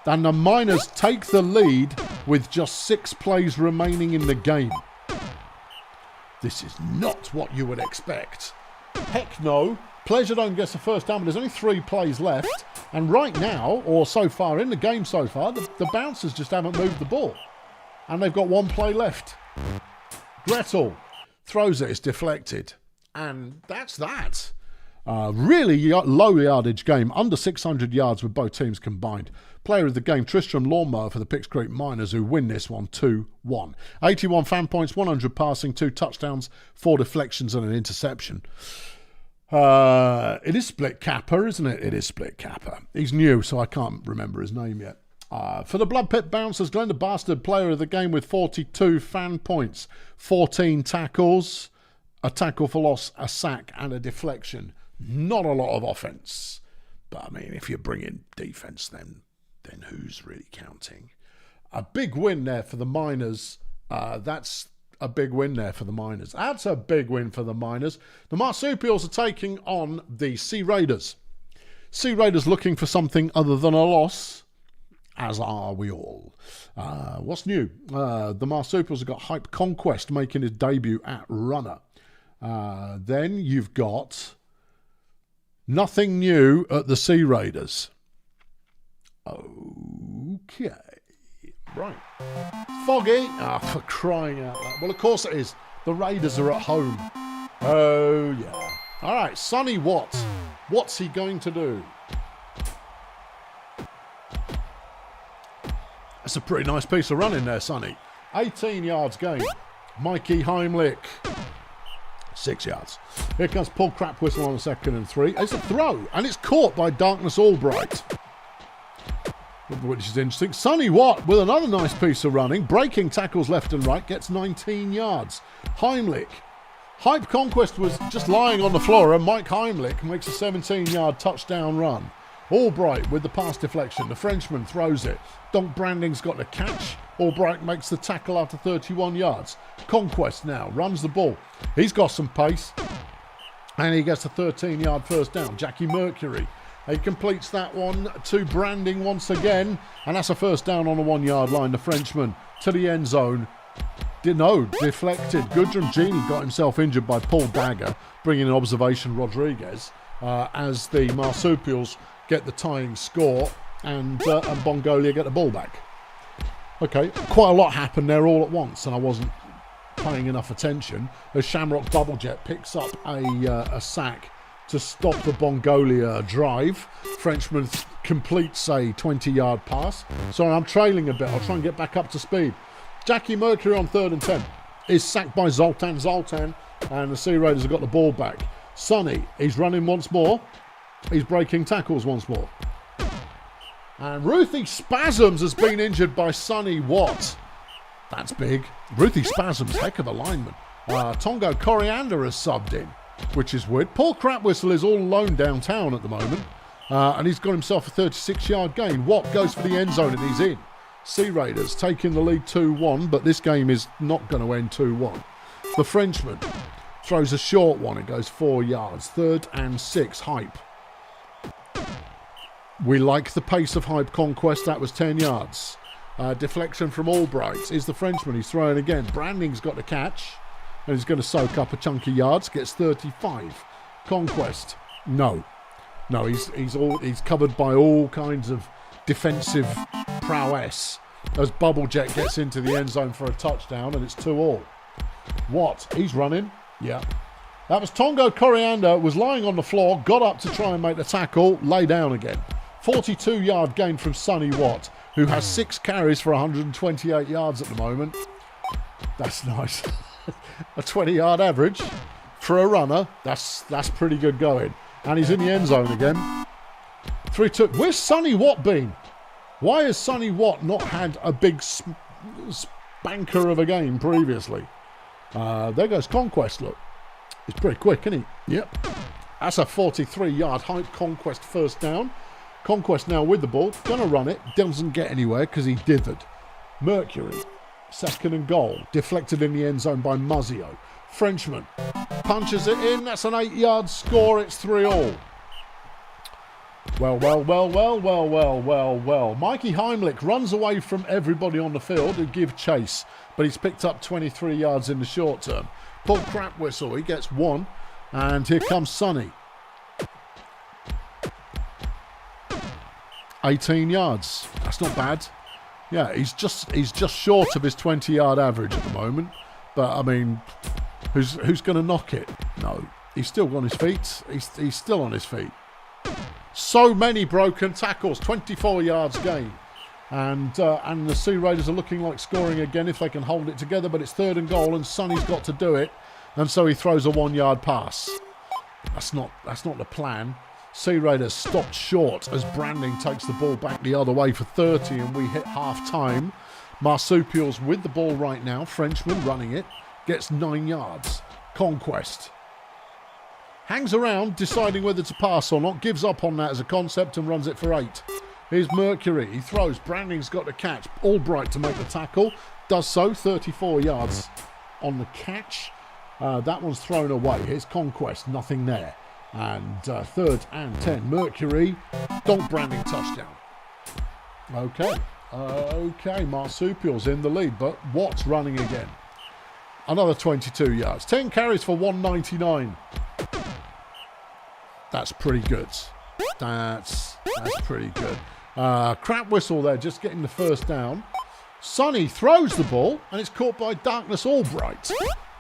And the Miners take the lead with just 6 plays remaining in the game. This is not what you would expect. Heck no. Pleasure Dome gets the first down, but there's only 3 plays left. And right now, or so far in the game so far, the bouncers just haven't moved the ball. And they've got 1 play left. Gretel throws it, it's deflected. And that's that. Really low yardage game, under 600 yards with both teams combined. Player of the game, Tristram Lawnmower for the Picks Creek Miners, who win this one 2-1. 81 fan points, 100 passing, 2 touchdowns, 4 deflections and an interception. It is Splitcapper, isn't it? It is Splitcapper. He's new, so I can't remember his name yet. For the Blood Pit Bouncers, Glenn the Bastard, player of the game with 42 fan points, 14 tackles, a tackle for loss, a sack and a deflection. Not a lot of offense. But, I mean, if you bring in defense, then who's really counting? A big win there for the Miners. That's a big win there for the Miners. That's a big win for the Miners. The Marsupials are taking on the Sea Raiders. Sea Raiders looking for something other than a loss, as are we all. What's new? The Marsupials have got Hype Conquest making his debut at runner. Then you've got nothing new at the Sea Raiders. Okay. Right. Foggy. For crying out loud. Well, of course it is. The Raiders are at home. Oh, yeah. All right, Sonny Watt. What's he going to do? That's a pretty nice piece of running there, Sonny. 18 yards gain. Mikey Heimlich. 6 yards. Here comes Paul Crap Whistle on 2nd and 3. It's a throw, and it's caught by Darkness Albright. Which is interesting. Sonny Watt with another nice piece of running. Breaking tackles left and right. Gets 19 yards. Heimlich. Hype Conquest was just lying on the floor, and Mike Heimlich makes a 17-yard touchdown run. Albright with the pass deflection. The Frenchman throws it. Donk Branding's got the catch. Albright makes the tackle after 31 yards. Conquest now runs the ball. He's got some pace. And he gets a 13-yard first down. Jackie Mercury. He completes that one to Branding once again. And that's a first down on the 1-yard line. The Frenchman to the end zone. Deflected. Gudrun Genie got himself injured by Paul Dagger, bringing in Observation Rodriguez as the Marsupials get the tying score and Bongolia get the ball back. Okay, quite a lot happened there all at once, and I wasn't paying enough attention as Shamrock Bubblejet picks up a sack to stop the Bongolia drive. Frenchman completes a 20-yard pass. Sorry, I'm trailing a bit. I'll try and get back up to speed. Jackie Mercury on 3rd and 10 is sacked by Zoltan, and the Sea Raiders have got the ball back. Sonny, he's running once more. He's breaking tackles once more. And Ruthie Spasms has been injured by Sonny Watt. That's big. Ruthie Spasms, heck of a lineman. Tongo Coriander has subbed in, which is weird. Paul Crapwhistle is all alone downtown at the moment, and he's got himself a 36-yard gain. Watt goes for the end zone, and he's in. Sea Raiders taking the lead 2-1, but this game is not going to end 2-1. The Frenchman throws a short one. It goes 4 yards. 3rd and 6. Hype. We like the pace of Hype Conquest. That was 10 yards. Deflection from Albright is the Frenchman. He's throwing again. Branding's got the catch, and he's going to soak up a chunk of yards. Gets 35. Conquest. No, he's covered by all kinds of defensive prowess as Bubblejet gets into the end zone for a touchdown, and it's 2-all. Watt, he's running. Yeah. That was Tongo Coriander, was lying on the floor, got up to try and make the tackle, lay down again. 42-yard gain from Sonny Watt, who has 6 carries for 128 yards at the moment. That's nice. A 20-yard average for a runner. That's pretty good going. And he's in the end zone again. 3-2. Where's Sonny Watt been? Why has Sonny Watt not had a big spanker of a game previously? There goes Conquest, look. He's pretty quick, isn't he? Yep. That's a 43-yard Hype Conquest first down. Conquest now with the ball. Gonna run it. Doesn't get anywhere because he dithered. Mercury. 2nd and goal. Deflected in the end zone by Muzzio. Frenchman punches it in. That's an 8-yard score. It's 3-all. Well. Mikey Heimlich runs away from everybody on the field who give chase, but he's picked up 23 yards in the short term. Paul Crapwhistle, he gets 1, and here comes Sonny. 18 yards. That's not bad. Yeah, he's just short of his 20-yard average at the moment. But I mean, who's going to knock it? No, he's still on his feet. He's still on his feet. So many broken tackles, 24 yards gain. And the Sea Raiders are looking like scoring again if they can hold it together, but it's 3rd and goal and Sonny's got to do it. And so he throws a 1-yard pass. That's not the plan. Sea Raiders stopped short as Branding takes the ball back the other way for 30 and we hit half-time. Marsupials with the ball right now. Frenchman running it. Gets 9 yards. Conquest. Hangs around, deciding whether to pass or not. Gives up on that as a concept and runs it for 8. Here's Mercury. He throws. Branding's got the catch. Albright to make the tackle. Does so. 34 yards on the catch. That one's thrown away. Here's Conquest. Nothing there. And 3rd and 10. Mercury. Donk Branding touchdown. Okay. Marsupials in the lead. But Watt's running again. Another 22 yards. 10 carries for 199. That's pretty good. That's pretty good. Crapwhistle there, just getting the first down. Sonny throws the ball, and it's caught by Darkness Albright.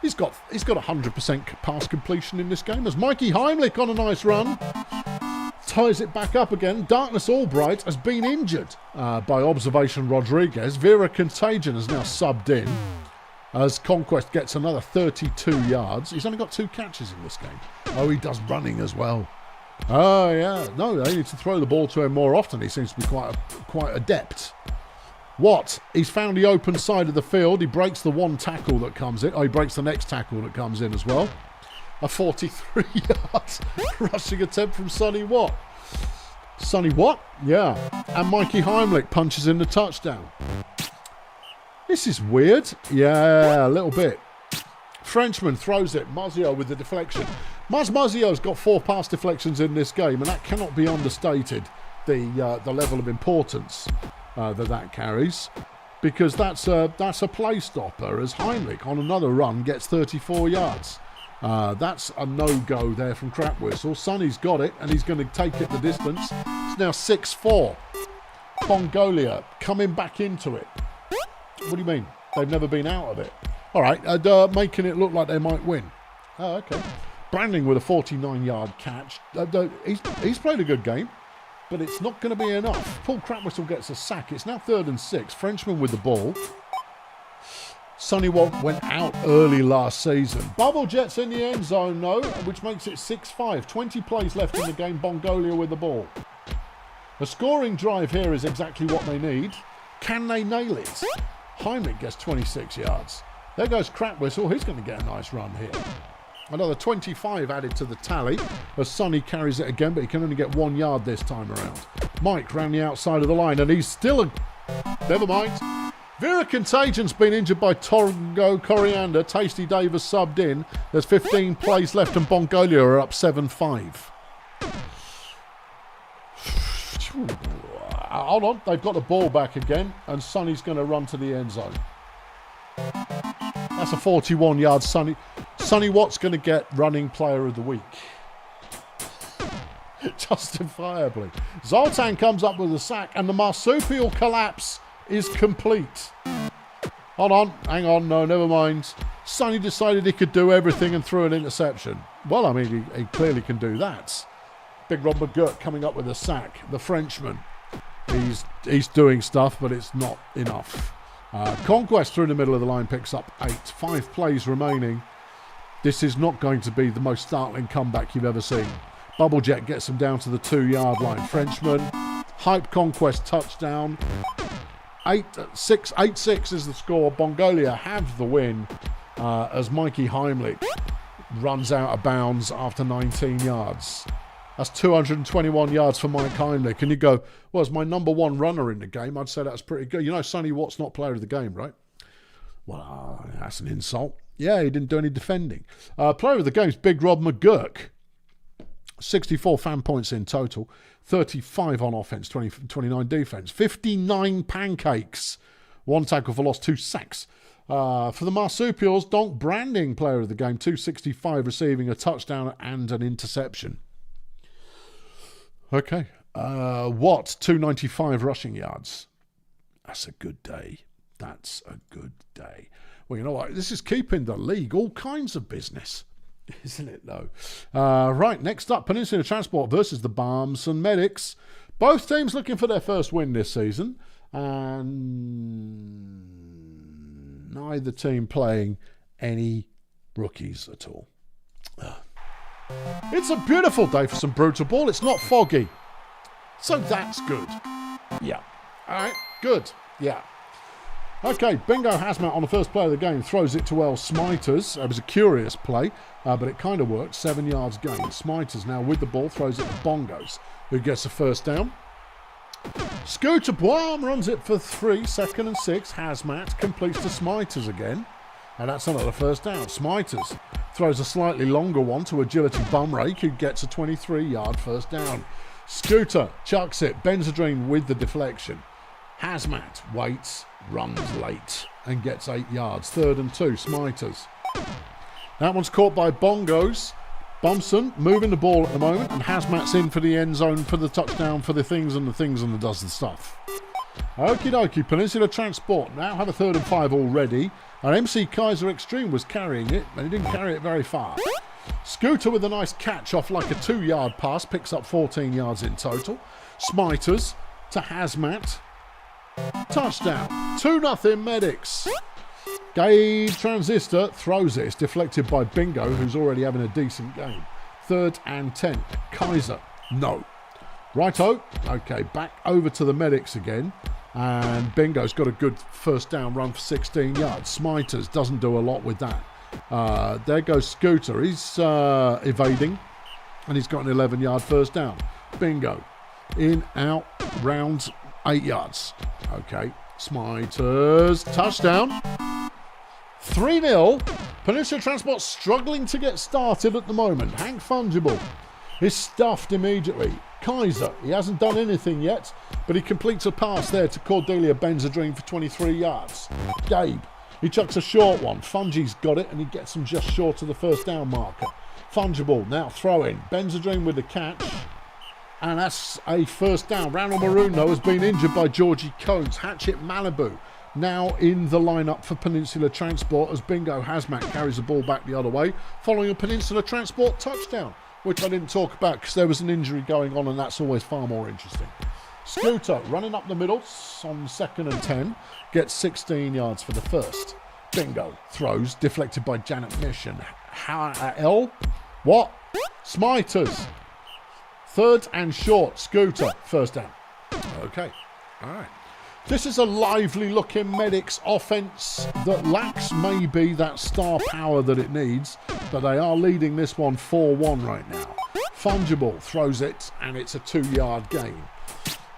He's got 100% pass completion in this game. As Mikey Heimlich on a nice run, ties it back up again. Darkness Albright has been injured by Observation Rodriguez. Vera Contagion has now subbed in as Conquest gets another 32 yards. He's only got 2 catches in this game. Oh, he does running as well. Oh, yeah. No, they need to throw the ball to him more often. He seems to be quite adept. Watt, he's found the open side of the field. He breaks the one tackle that comes in. Oh, he breaks the next tackle that comes in as well. A 43-yard rushing attempt from Sonny Watt. Sonny what? Yeah. And Mikey Heimlich punches in the touchdown. This is weird. Yeah, a little bit. Frenchman throws it. Mazzio with the deflection. Mazzio's got 4 pass deflections in this game, and that cannot be understated, the level of importance that carries, because that's a play stopper, as Heimlich on another run gets 34 yards. That's a no-go there from Crap Whistle. Sonny's got it, and he's going to take it the distance. It's now 6-4. Mongolia coming back into it. What do you mean? They've never been out of it. All right, making it look like they might win. Oh, okay. Branding with a 49-yard catch. He's played a good game, but it's not going to be enough. Paul Crapwhistle gets a sack. It's now 3rd and 6. Frenchman with the ball. Sonny went out early last season. Bubble Jets in the end zone, though, which makes it 6-5. 20 plays left in the game. Mongolia with the ball. A scoring drive here is exactly what they need. Can they nail it? Heimlich gets 26 yards. There goes Crapwhistle. He's going to get a nice run here. Another 25 added to the tally as Sonny carries it again, but he can only get 1 yard this time around. Mike round the outside of the line, and he's still never mind. Vera Contagion's been injured by Torgo Coriander. Tasty Davis subbed in. There's 15 plays left, and Mongolia are up 7-5. Hold on, they've got the ball back again, and Sonny's going to run to the end zone. That's a 41-yard Sonny. Sonny Watt's going to get running player of the week. Justifiably. Zoltan comes up with a sack, and the marsupial collapse is complete. Hold on, hang on, no, never mind. Sonny decided he could do everything and threw an interception. Well, I mean, he clearly can do that. Big Rob McGurk coming up with a sack. The Frenchman. He's doing stuff, but it's not enough. Conquest through the middle of the line picks up 8. 5 plays remaining. This is not going to be the most startling comeback you've ever seen. Bubblejet gets him down to the 2-yard line. Frenchman, hype Conquest touchdown. 8-6 is the score. Mongolia have the win as Mikey Heimlich runs out of bounds after 19 yards. That's 221 yards for Mike Heimlich. And you go, well, as my number 1 runner in the game, I'd say that's pretty good. You know, Sonny Watt's not player of the game, right? Well, that's an insult. Yeah, he didn't do any defending. Player of the game is Big Rob McGurk. 64 fan points in total. 35 on offense, 29 defense. 59 pancakes. 1 tackle for loss, 2 sacks. For the Marsupials, Donk Branding, player of the game. 265, receiving a touchdown and an interception. Okay. Watt, 295 rushing yards. That's a good day. That's a good day. Well, you know what? This is keeping the league all kinds of business, isn't it, though? Right, next up, Peninsula Transport versus the Barmson Medics. Both teams looking for their first win this season, and neither team playing any rookies at all. It's a beautiful day for some Brutalball. It's not foggy, so that's good. Yeah. All right, good. Yeah. Okay, Bingo Hazmat on the first play of the game throws it to El Smiters. It was a curious play, but it kind of worked. 7 yards gain. Smiters now with the ball throws it to Bongos, who gets a first down. Scooter Bois runs it for 3, 2nd and 6. Hazmat completes to Smiters again, and that's another first down. Smiters throws a slightly longer one to Agility Bumrake, who gets a 23-yard first down. Scooter chucks it. Benzadrine with the deflection. Hazmat waits, runs late, and gets 8 yards. 3rd and 2, Smiters. That one's caught by Bongos. Bumson moving the ball at the moment, and Hazmat's in for the end zone for the touchdown for the things and does the stuff. Okie dokie, Peninsula Transport now have a 3rd and 5 already, and MC Kaiser Extreme was carrying it, and he didn't carry it very far. Scooter with a nice catch off like a 2-yard pass, picks up 14 yards in total. Smiters to Hazmat. Touchdown. 2-0 Medics. Gabe Transistor throws it. It's deflected by Bingo, who's already having a decent game. 3rd and 10. Kaiser. No. Righto. Okay, back over to the Medics again. And Bingo's got a good first down run for 16 yards. Smiters doesn't do a lot with that. There goes Scooter. He's evading. And he's got an 11-yard first down. Bingo. In, out, round, 8 yards. Okay, Smiters, touchdown. 3-0. Peninsula Transport struggling to get started at the moment. Hank Fungible is stuffed immediately. Kaiser, he hasn't done anything yet, but he completes a pass there to Cordelia Benzadrine for 23 yards. Gabe, he chucks a short one. Fungi's got it, and he gets him just short of the first down marker. Fungible now throwing. Benzadrine with the catch. And that's a first down. Randall Maroon, though, has been injured by Georgie Coates. Hatchet Malibu now in the lineup for Peninsula Transport as Bingo Hazmat carries the ball back the other way, following a Peninsula Transport touchdown, which I didn't talk about because there was an injury going on, and that's always far more interesting. Scooter running up the middle on 2nd and 10, gets 16 yards for the first. Bingo throws, deflected by Janet Mission. What? Smiters. 3rd and short. Scooter, first down. Okay, all right. This is a lively looking Medics offense that lacks maybe that star power that it needs, but they are leading this one 4-1 right now. Fungible throws it, and it's a 2-yard gain.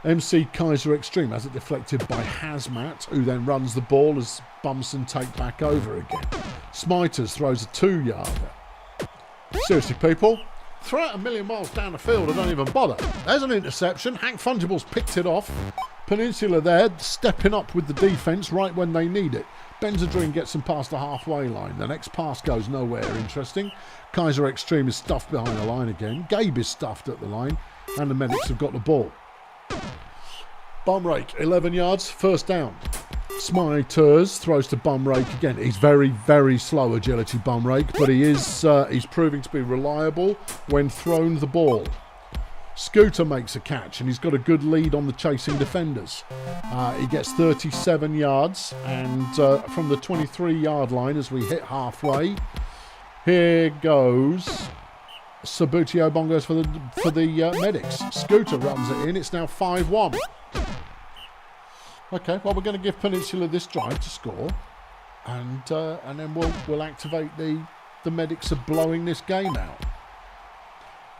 MC Kaiser Extreme has it deflected by Hazmat, who then runs the ball as Bumson take back over again. Smiters throws a 2-yarder. Seriously, people, throw it a million miles down the field and don't even bother. There's an interception. Hank Fungible's picked it off. Peninsula there, stepping up with the defence right when they need it. Benzadrine gets them past the halfway line. The next pass goes nowhere interesting. Kaiser Extreme is stuffed behind the line again. Gabe is stuffed at the line. And the Medics have got the ball. Bum rake, 11 yards, first down. Smiters throws to Bum Rake again. He's very, very slow agility, Bum Rake, but he's proving to be reliable when thrown the ball. Scooter makes a catch, and he's got a good lead on the chasing defenders. He gets 37 yards, and from the 23-yard line as we hit halfway, here goes Sabutio Bongos for the Medics. Scooter runs it in. It's now 5-1. Okay, well, we're going to give Peninsula this drive to score, and then we'll activate the Medics of blowing this game out.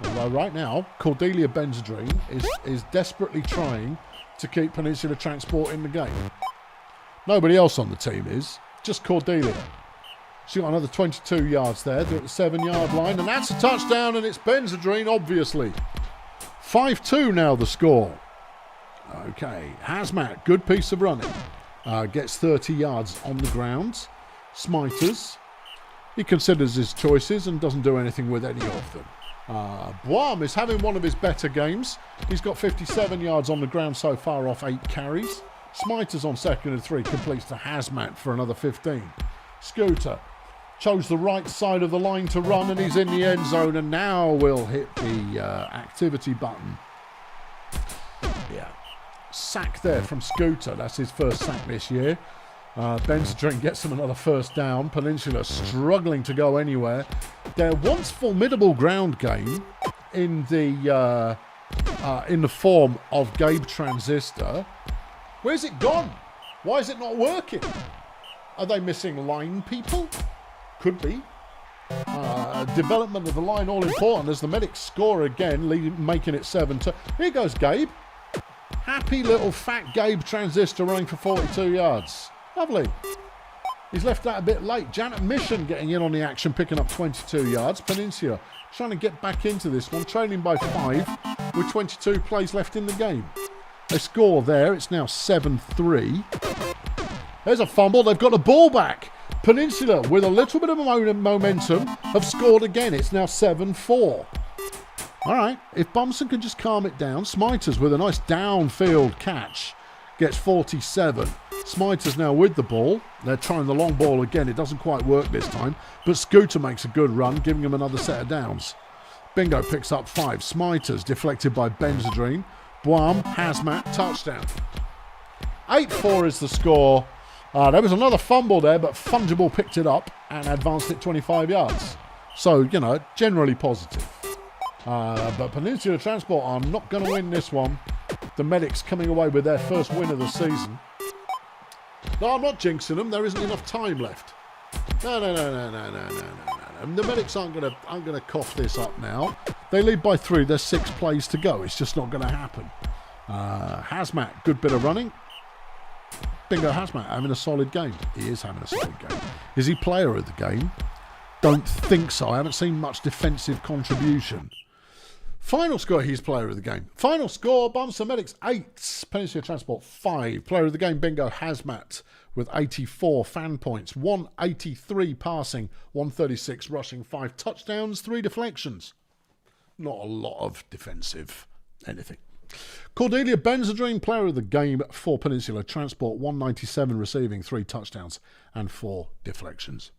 Although right now, Cordelia Benzadrine is desperately trying to keep Peninsula Transport in the game. Nobody else on the team is, just Cordelia. She's got another 22 yards there. They're at the 7-yard line, and that's a touchdown, and it's Benzadrine, obviously. 5-2 now the score. Okay, Hazmat, good piece of running. Gets 30 yards on the ground. Smiters, he considers his choices and doesn't do anything with any of them. Boam is having one of his better games. He's got 57 yards on the ground so far off 8 carries. Smiters on 2nd and 3 completes to Hazmat for another 15. Scooter chose the right side of the line to run, and he's in the end zone, and now we'll hit the activity button. Yeah. Sack there from Scooter. That's his first sack this year. Benzadrine gets him another first down. Peninsula struggling to go anywhere. Their once formidable ground game in the form of Gabe Transistor. Where's it gone? Why is it not working? Are they missing line people? Could be. Development of the line all important as the Medics score again, making it 7-2. Here goes Gabe. Happy little fat Gabe Transistor running for 42 yards. Lovely. He's left that a bit late. Janet Mission getting in on the action, picking up 22 yards. Peninsula trying to get back into this one, trailing by 5 with 22 plays left in the game. They score there. It's now 7-3. There's a fumble. They've got the ball back. Peninsula, with a little bit of momentum, have scored again. It's now 7-4. All right, if Bumson can just calm it down. Smiters with a nice downfield catch gets 47. Smiters now with the ball. They're trying the long ball again. It doesn't quite work this time, but Scooter makes a good run, giving him another set of downs. Bingo picks up 5. Smiters deflected by Benzadrine. Boam, Hazmat, touchdown. 8-4 is the score. There was another fumble there, but Fungible picked it up and advanced it 25 yards. So, generally positive. But Peninsula Transport are not going to win this one. The Medics coming away with their first win of the season. No, I'm not jinxing them. There isn't enough time left. No. The Medics aren't going to cough this up now. They lead by 3. There's 6 plays to go. It's just not going to happen. Hazmat, good bit of running. Bingo Hazmat having a solid game. He is having a solid game. Is he player of the game? Don't think so. I haven't seen much defensive contribution. Final score, he's player of the game. Final score, Bulldozer Medics 8, Peninsula Transport 5. Player of the game, Bingo Hazmat with 84 fan points, 183 passing, 136 rushing, 5 touchdowns, 3 deflections. Not a lot of defensive anything. Cordelia Benzadrine, player of the game for Peninsula Transport, 197 receiving, 3 touchdowns and 4 deflections.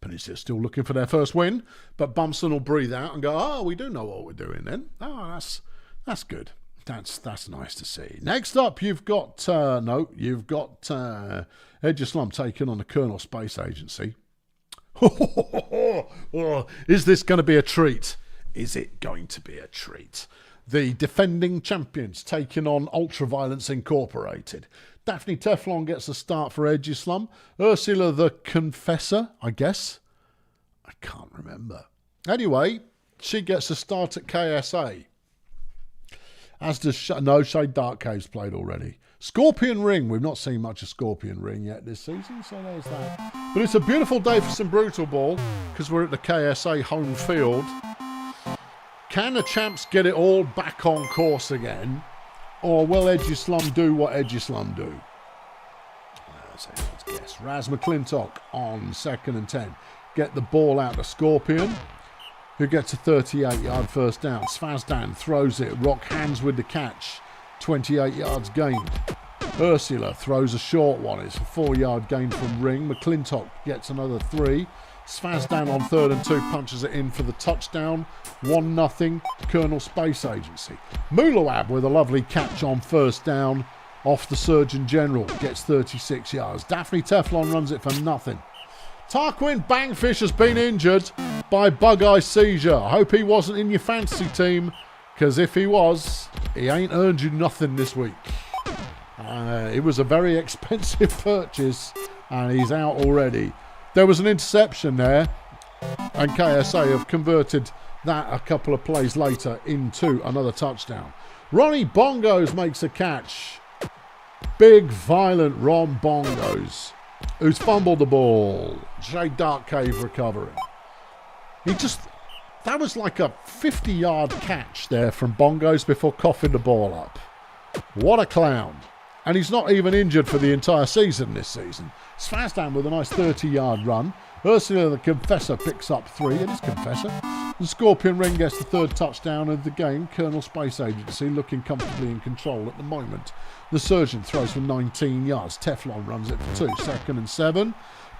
Peninsula still looking for their first win, but Bumson will breathe out and go, oh, we do know what we're doing then. Oh, that's good. That's nice to see. Next up, you've got Edge of Slum taking on the Colonel Space Agency. Is this going to be a treat? Is it going to be a treat? The defending champions taking on Ultraviolence Incorporated. Daphne Teflon gets a start for Edgy Slum. Ursula the Confessor, I guess. I can't remember. Anyway, she gets a start at KSA. As does Shade Dark Cave's played already. Scorpion Ring. We've not seen much of Scorpion Ring yet this season, so there's that. But it's a beautiful day for some Brutalball because we're at the KSA home field. Can the champs get it all back on course again? Or will Edgy Slum do what Edgy Slum do? Let's guess. Raz McClintock on 2nd and 10. Get the ball out to Scorpion, who gets a 38-yard first down. Svazdan throws it. Rock hands with the catch. 28 yards gained. Ursula throws a short one. It's a 4-yard gain from Ring. McClintock gets another 3. Svazdan on 3rd and 2 punches it in for the touchdown. 1-0 Colonel Space Agency. Mulawab with a lovely catch on 1st down off the Surgeon General. Gets 36 yards. Daphne Teflon runs it for nothing. Tarquin Bangfish has been injured by bug-eye seizure. I hope he wasn't in your fantasy team, because if he was, he ain't earned you nothing this week. It was a very expensive purchase, and he's out already. There was an interception there, and KSA have converted that a couple of plays later into another touchdown. Ronnie Bongos makes a catch. Big, violent Ron Bongos, who's fumbled the ball. Shade Dark Cave recovering. That was like a 50-yard catch there from Bongos before coughing the ball up. What a clown. And he's not even injured for the entire season this season. Svazdan with a nice 30-yard run. Ursula the Confessor picks up 3. It is Confessor. The Scorpion Ring gets the 3rd touchdown of the game. Colonel Space Agency looking comfortably in control at the moment. The Surgeon throws for 19 yards. Teflon runs it for 2. 2nd and 7.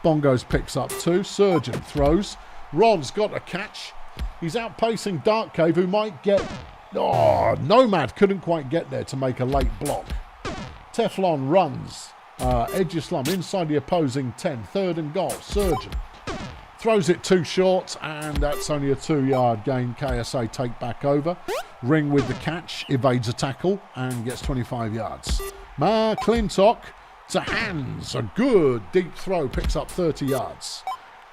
Bongos picks up 2. Surgeon throws. Ron's got a catch. He's outpacing Dark Cave, who might get... Oh, Nomad couldn't quite get there to make a late block. Teflon runs. Edge of Slum inside the opposing 10. 3rd and goal. Surgeon throws it too short, and that's only a 2-yard gain. KSA take back over. Ring with the catch, evades a tackle, and gets 25 yards. McClintock to Hands. A good deep throw, picks up 30 yards.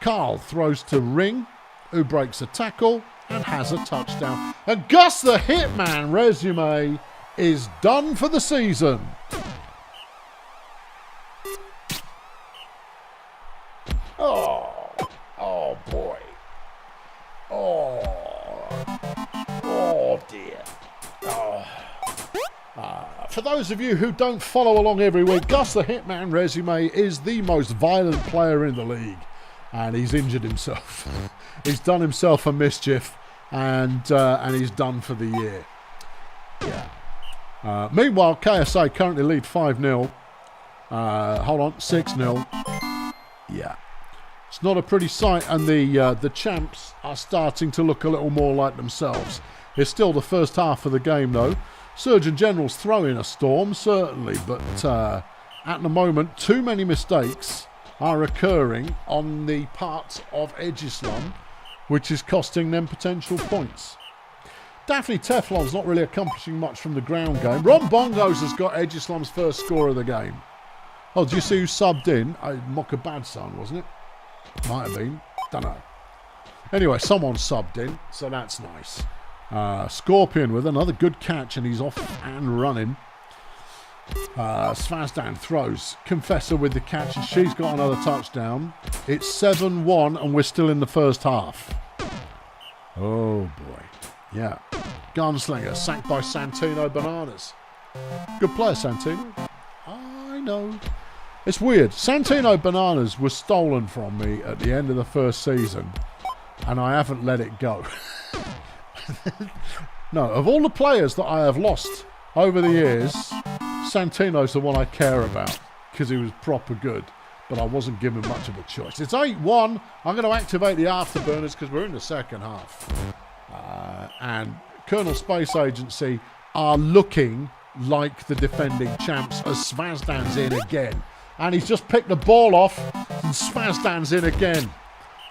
Carl throws to Ring, who breaks a tackle and has a touchdown. And Gus the Hitman resume is done for the season. Oh boy. Oh dear. For those of you who don't follow along every week, Gus the Hitman resume is the most violent player in the league. And he's injured himself. He's done himself a mischief, and he's done for the year. Yeah. Meanwhile, KSA currently lead 5-0. 6-0. Yeah. It's not a pretty sight, and the champs are starting to look a little more like themselves. It's still the first half of the game, though. Surgeon General's throwing a storm, certainly, but at the moment, too many mistakes are occurring on the part of Edge of Slum, which is costing them potential points. Daphne Teflon's not really accomplishing much from the ground game. Ron Bongos has got Edge of Slum's first score of the game. Oh, did you see who subbed in? Mocha Bad Son, wasn't it? Might have been. Don't know. Anyway, someone subbed in, so that's nice. Scorpion with another good catch, and he's off and running. Svazdan throws. Confessor with the catch, and she's got another touchdown. It's 7-1, and we're still in the first half. Oh, boy. Yeah. Gunslinger, sacked by Santino Bananas. Good player, Santino. I know. It's weird. Santino Bananas was stolen from me at the end of the first season, and I haven't let it go. No, of all the players that I have lost over the years, Santino's the one I care about because he was proper good, but I wasn't given much of a choice. It's 8-1. I'm going to activate the afterburners because we're in the second half. And Colonel Space Agency are looking like the defending champs as Svazdan's in again. And he's just picked the ball off and Svazdan's in again.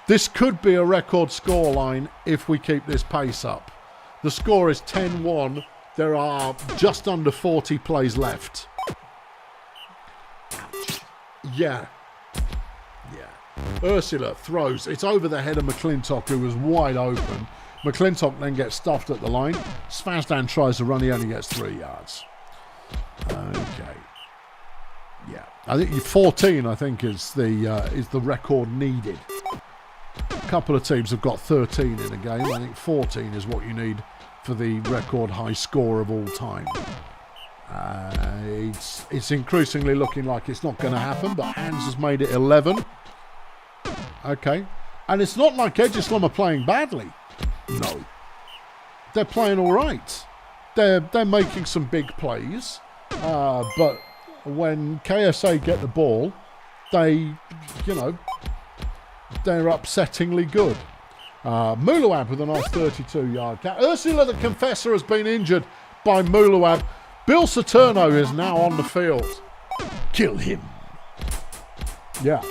This could be a record scoreline if we keep this pace up. The score is 10-1. There are just under 40 plays left. Yeah. Ursula throws. It's over the head of McClintock, who was wide open. McClintock then gets stuffed at the line. Svazdan tries to run. He only gets 3 yards. Okay. Yeah. I think 14, I think, is the record needed. A couple of teams have got 13 in a game. I think 14 is what you need for the record high score of all time. It's increasingly looking like it's not going to happen, but Hans has made it 11. Okay. And it's not like Edgeslum are playing badly. No. They're playing all right. They're making some big plays. But when KSA get the ball, they're upsettingly good. Muluab with a nice 32-yard catch. Ursula the Confessor has been injured by Muluab. Bill Saturno is now on the field. Kill him. Yeah.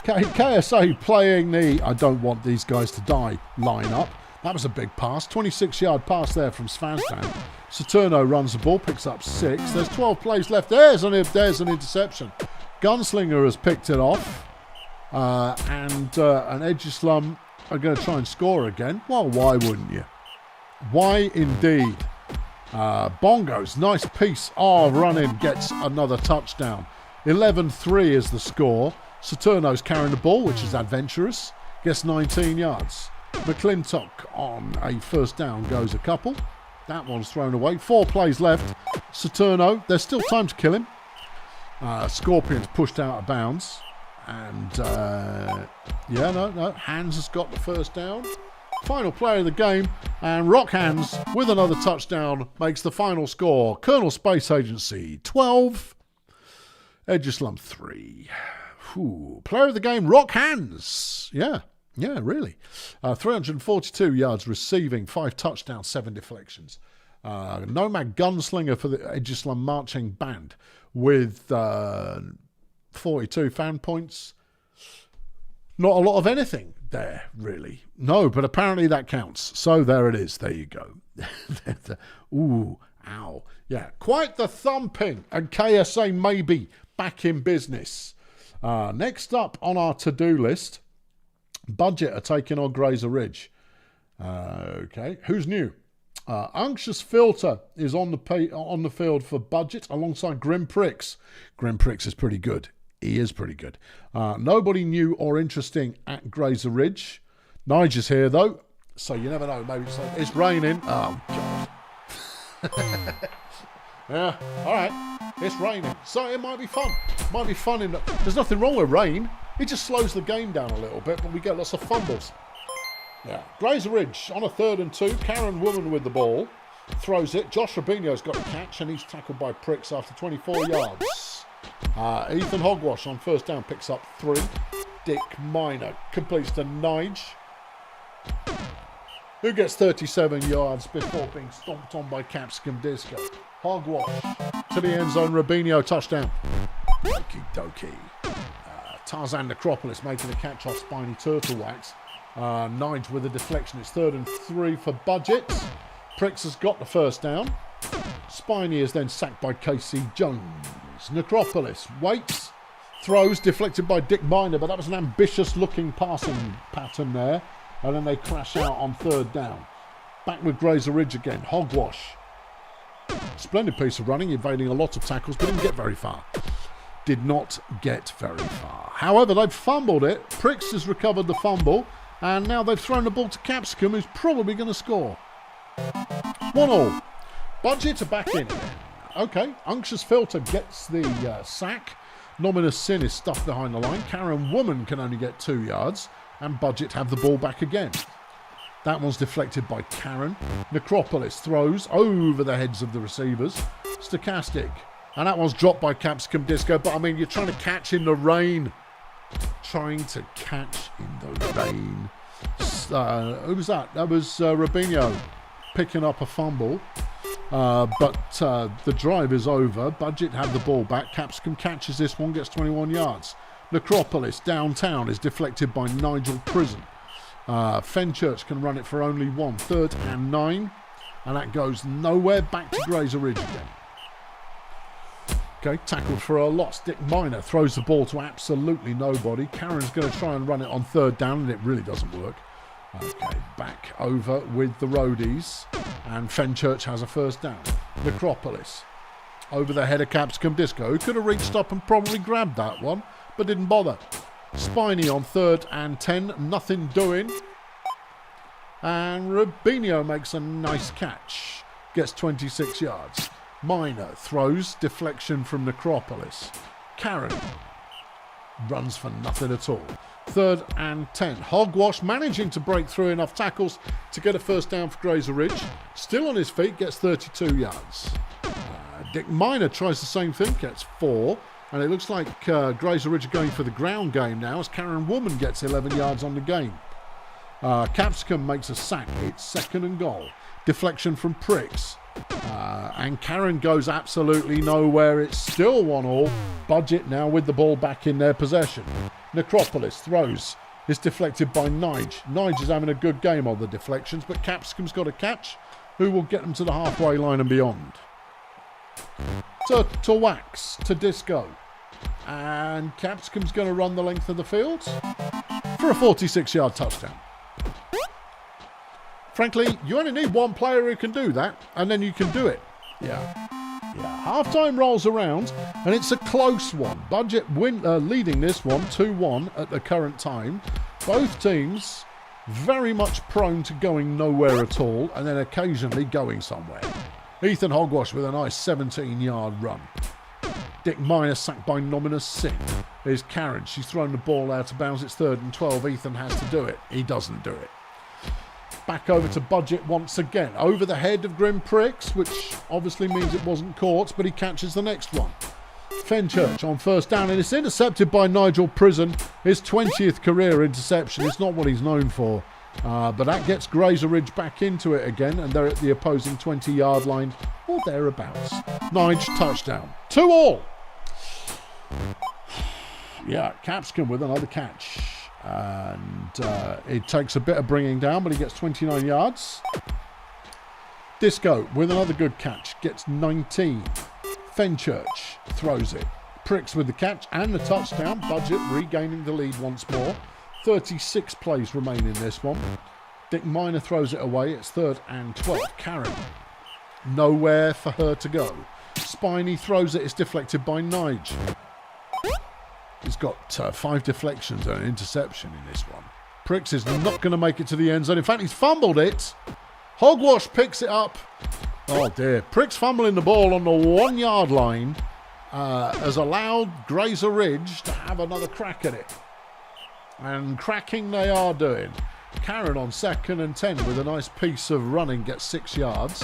KSA playing the I don't want these guys to die lineup. That was a big pass. 26-yard pass there from Svazdan. Saturno runs the ball, picks up 6. There's 12 plays left. There's an interception. Gunslinger has picked it off. And Edgeslum are going to try and score again. Well, why wouldn't you? Why indeed? Bongos, nice piece. Running, gets another touchdown. 11-3 is the score. Saturno's carrying the ball, which is adventurous. Gets 19 yards. McClintock on a first down goes a couple. That one's thrown away. 4 plays left. Saturno, there's still time to kill him. Scorpion's pushed out of bounds. And, Hans has got the first down. Final player of the game. And Rock Hands, with another touchdown, makes the final score. Colonel Space Agency, 12. Edgeslum, 3. Player of the game, Rock Hands. Yeah, really. 342 yards receiving, 5 touchdowns, 7 deflections. Nomad Gunslinger for the Edgeslum Marching Band with 42 fan points. Not a lot of anything there, really. No, but apparently that counts. So there it is. There you go. Ooh, ow. Yeah, quite the thumping. And KSA maybe back in business. Next up on our to-do list, Budget are taking on Grazer Ridge. Okay, who's new? Unctuous Filter is on the field for Budget alongside Grim Pricks. Grim Pricks is pretty good. He is pretty good. Nobody new or interesting at Grazer Ridge. Nigel's here though, so you never know. Maybe it's raining. Oh God. Yeah. All right. It's raining, so it might be fun. There's nothing wrong with rain. It just slows the game down a little bit, but we get lots of fumbles. Yeah. Grazer Ridge on a 3rd and 2. Karen Woman with the ball. Throws it. Josh Rubino's got a catch, and he's tackled by Pricks after 24 yards. Ethan Hogwash on first down picks up 3. Dick Minor completes to Nige, who gets 37 yards before being stomped on by Capsicum Disco. Hogwash to the end zone. Rubino touchdown. Okie dokie. Tarzan Necropolis making a catch off Spiny Turtle Wax. Nige with a deflection. It's 3rd and 3 for Budget. Pricks has got the first down. Spiny is then sacked by Casey Jones. Necropolis waits, throws, deflected by Dick Minor, but that was an ambitious looking passing pattern there. and then they crash out on third down. Back with Grazer Ridge again. Hogwash. Splendid piece of running, evading a lot of tackles, but didn't get very far. Did not get very far. However, they've fumbled it. Pricks has recovered the fumble, and now they've thrown the ball to Capsicum, who's probably going to score. 1-1. Budget are back in again. Okay, Unctuous Filter gets the sack. Nominous Sin is stuffed behind the line. Karen Woman can only get 2 yards, and Budget have the ball back again. That one's deflected by Karen. Necropolis throws over the heads of the receivers. Stochastic. And that one's dropped by Capsicum Disco. But, I mean, you're trying to catch in the rain. Trying to catch in the rain. Who was that? That was Rubinho picking up a fumble. But the drive is over. Budget have the ball back. Capsicum catches this one, gets 21 yards. Necropolis downtown is deflected by Nigel Prison. Fenchurch can run it for only 1. 3rd and 9. And that goes nowhere. Back to Grazer Ridge again. Okay, tackled for a loss. Dick Minor throws the ball to absolutely nobody. Karen's going to try and run it on 3rd down, and it really doesn't work. Okay, back over with the roadies. And Fenchurch has a 1st down. Necropolis. Over the head of Capsicum Disco, who could have reached up and probably grabbed that one, but didn't bother. Spiny on 3rd and 10, nothing doing. And Rubinho makes a nice catch. Gets 26 yards. Minor throws, deflection from Necropolis. Karen runs for nothing at all. 3rd and 10. Hogwash managing to break through enough tackles to get a 1st down for Grazer Ridge. Still on his feet, gets 32 yards. Dick Minor tries the same thing, gets 4. And it looks like Grazer Ridge are going for the ground game now as Karen Woman gets 11 yards on the game. Capsicum makes a sack. It's 2nd and goal. Deflection from Pricks. And Karen goes absolutely nowhere. It's still 1-1. Budget now with the ball back in their possession. Necropolis throws. It's deflected by Nige. Nige is having a good game on the deflections, but Capsicum's got a catch who will get them to the halfway line and beyond. To Wax, to Disco. And Capsicum's going to run the length of the field for a 46-yard touchdown. Frankly, you only need one player who can do that, and then you can do it. Yeah. Half-time rolls around, and it's a close one. Budget leading this one 2-1 at the current time. Both teams very much prone to going nowhere at all, and then occasionally going somewhere. Ethan Hogwash with a nice 17-yard run. Dick Minor sacked by Nominous Sin. Here's Karen. She's thrown the ball out of bounds. It's 3rd and 12. Ethan has to do it. He doesn't do it. Back over to Budget once again. Over the head of Grim Pricks, which obviously means it wasn't caught, but he catches the next one. Fenchurch on 1st down, and it's intercepted by Nigel Prison. His 20th career interception. It's not what he's known for. But that gets Grazer Ridge back into it again, and they're at the opposing 20-yard line or thereabouts. Nige touchdown. 2-2. Yeah, Capsicum with another catch. And it takes a bit of bringing down, but he gets 29 yards. Disco with another good catch. Gets 19. Fenchurch throws it. Pricks with the catch and the touchdown. Budget regaining the lead once more. 36 plays remain in this one. Dick Minor throws it away. It's 3rd and 12. Karen. Nowhere for her to go. Spiny throws it. It's deflected by Nige. He's got 5 deflections and an interception in this one. Pricks is not going to make it to the end zone. In fact, he's fumbled it. Hogwash picks it up. Oh dear. Pricks fumbling the ball on the 1-yard line has allowed Grazer Ridge to have another crack at it. And cracking they are doing. Karen on 2nd and 10 with a nice piece of running gets 6 yards.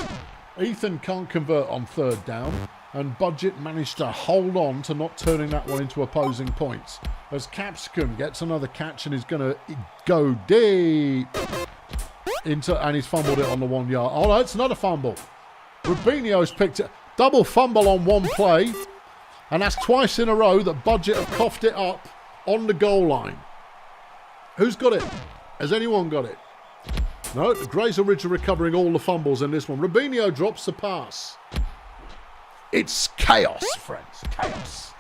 Ethan can't convert on 3rd down. And Budget managed to hold on to not turning that one into opposing points. As Capsicum gets another catch and is going to go deep and he's fumbled it on the 1 yard. Oh no, it's another fumble. Rubinho's picked it. Double fumble on one play. And that's twice in a row that Budget have coughed it up on the goal line. Who's got it? Has anyone got it? No, Grazer Ridge are recovering all the fumbles in this one. Rubinho drops the pass. It's chaos, friends. Chaos.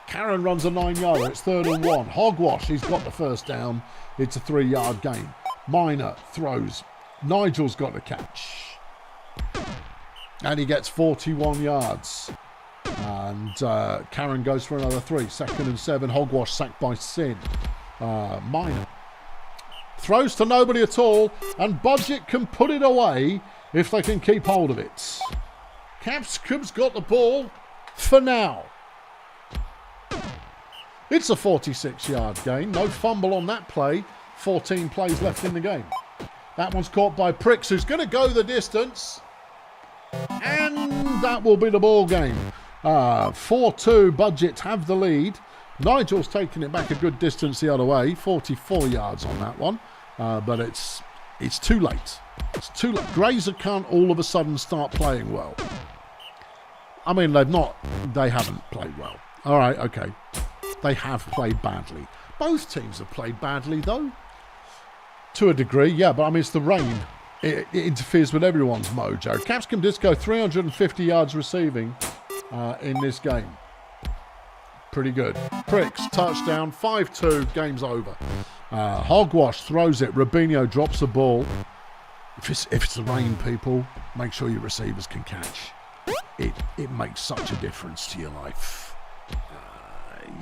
Karen runs a 9-yarder. It's 3rd and 1. Hogwash, he's got the 1st down. It's a 3-yard gain. Minor throws. Nigel's got the catch. And he gets 41 yards. And Karen goes for another 3. 2nd and 7. Hogwash sacked by Sin. Minor throws to nobody at all. And Budget can put it away if they can keep hold of it. Capsicum's got the ball for now. It's a 46-yard gain. No fumble on that play. 14 plays left in the game. That one's caught by Pricks, who's going to go the distance. And that will be the ball game. 4-2, Budget have the lead. Nigel's taking it back a good distance the other way. 44 yards on that one. But it's too late. It's too late. Grazer can't all of a sudden start playing well. I mean, they haven't played well. All right, okay. They have played badly. Both teams have played badly, though. To a degree, yeah, but I mean, it's the rain. It interferes with everyone's mojo. Capsicum Disco, 350 yards receiving in this game. Pretty good. Pricks, touchdown, 5-2, game's over. Hogwash throws it. Rubinho drops the ball. If it's the rain, people, make sure your receivers can catch. It makes such a difference to your life.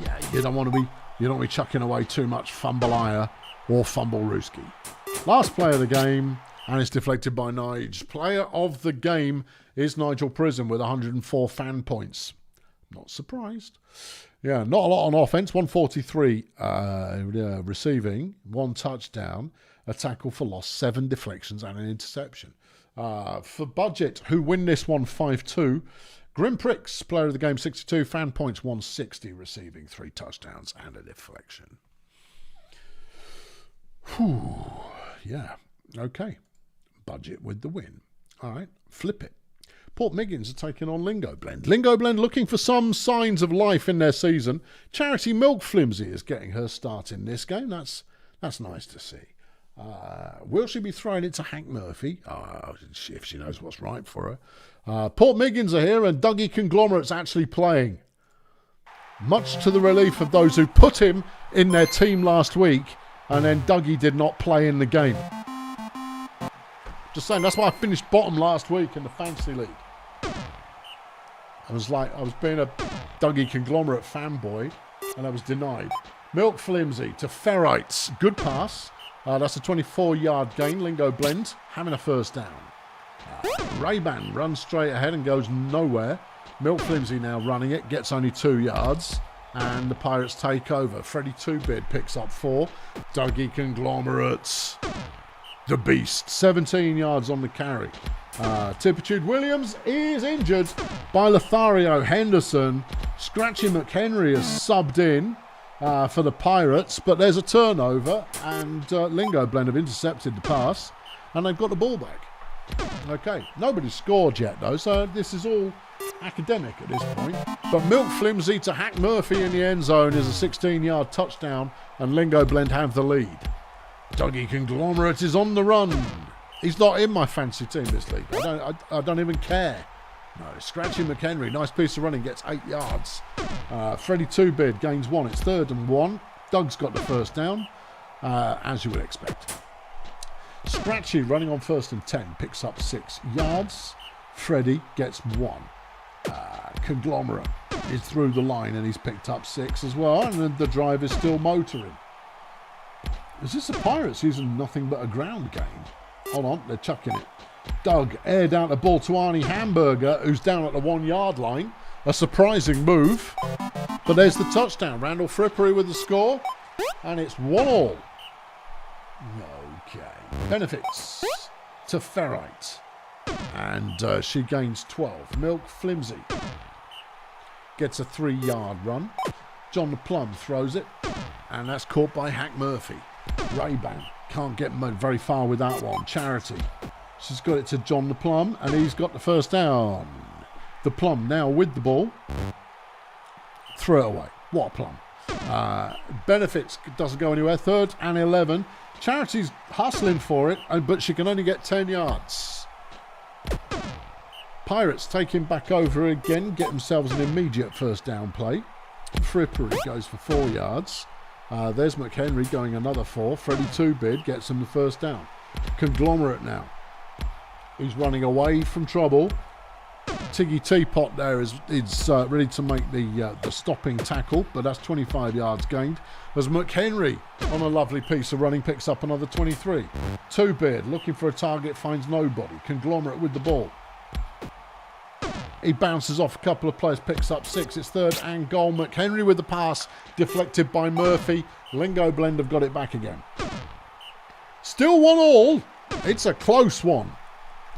Yeah, you don't want to be chucking away too much Fumbleire or Fumble Rooski. Last play of the game, and it's deflected by Nige. Player of the game is Nigel Prison with 104 fan points. Not surprised. Yeah, not a lot on offense. 143 receiving, 1 touchdown, a tackle for loss, 7 deflections, and an interception. For Budget, who win this one 5-2, Grim Pricks, player of the game, 62, fan points, 160, receiving 3 touchdowns and a deflection. Whew, yeah, okay. Budget with the win. All right, flip it. Port Miggins are taking on Lingo Blend. Lingo Blend looking for some signs of life in their season. Charity Milk Flimsy is getting her start in this game. That's nice to see. Will she be throwing it to Hank Murphy? If she knows what's right for her. Port Miggins are here and Dougie Conglomerate's actually playing. Much to the relief of those who put him in their team last week and then Dougie did not play in the game. Just saying, that's why I finished bottom last week in the Fantasy League. I was being a Dougie Conglomerate fanboy and I was denied. Milk Flimsy to Ferrites. Good pass. That's a 24-yard gain. Lingo Blend having a first down. Ray-Ban runs straight ahead and goes nowhere. Milk Flimsy now running it. Gets only 2 yards. And the Pirates take over. Freddie Two-Beard picks up 4. Dougie Conglomerates. The Beast. 17 yards on the carry. Tipitude Williams is injured by Lothario Henderson. Scratchy McHenry is subbed in for the Pirates, but there's a turnover and Lingo Blend have intercepted the pass and they've got the ball back. Okay, nobody's scored yet though, so this is all academic at this point. But Milk Flimsy to Hack Murphy in the end zone is a 16-yard touchdown and Lingo Blend have the lead. Dougie Conglomerate is on the run. He's not in my fancy team this league. I don't even care. No, Scratchy McHenry, nice piece of running, gets 8 yards. Freddie Two-Beard gains 1. It's 3rd and 1. Doug's got the first down, as you would expect. Scratchy running on 1st and 10, picks up 6 yards. Freddie gets 1. Conglomerate is through the line and he's picked up 6 as well. And the drive is still motoring. Is this the Pirates using nothing but a ground game? Hold on, they're chucking it. Doug aired out the ball to Arnie Hamburger, who's down at the 1-yard line. A surprising move. But there's the touchdown. Randall Frippery with the score. And it's 1-1. Okay. Benefits to Ferrite. And she gains 12. Milk Flimsy gets a 3-yard run. John the Plum throws it. And that's caught by Hack Murphy. Ray-Ban can't get very far with that one. Charity. She's got it to John the Plum, and he's got the first down. The Plum now with the ball. Throw it away. What a Plum. Benefits doesn't go anywhere. 3rd and 11. Charity's hustling for it, but she can only get 10 yards. Pirates take him back over again, get themselves an immediate first down play. Frippery goes for 4 yards. There's McHenry going another 4. Freddie Two-Bid gets him the first down. Conglomerate now. He's running away from trouble. Tiggy Teapot there is ready to make the stopping tackle, but that's 25 yards gained. As McHenry on a lovely piece of running picks up another 23. Two-Beard looking for a target, finds nobody. Conglomerate with the ball. He bounces off a couple of players, picks up 6. It's 3rd and goal. McHenry with the pass, deflected by Murphy. Lingo Blend have got it back again. Still 1-1. It's a close one.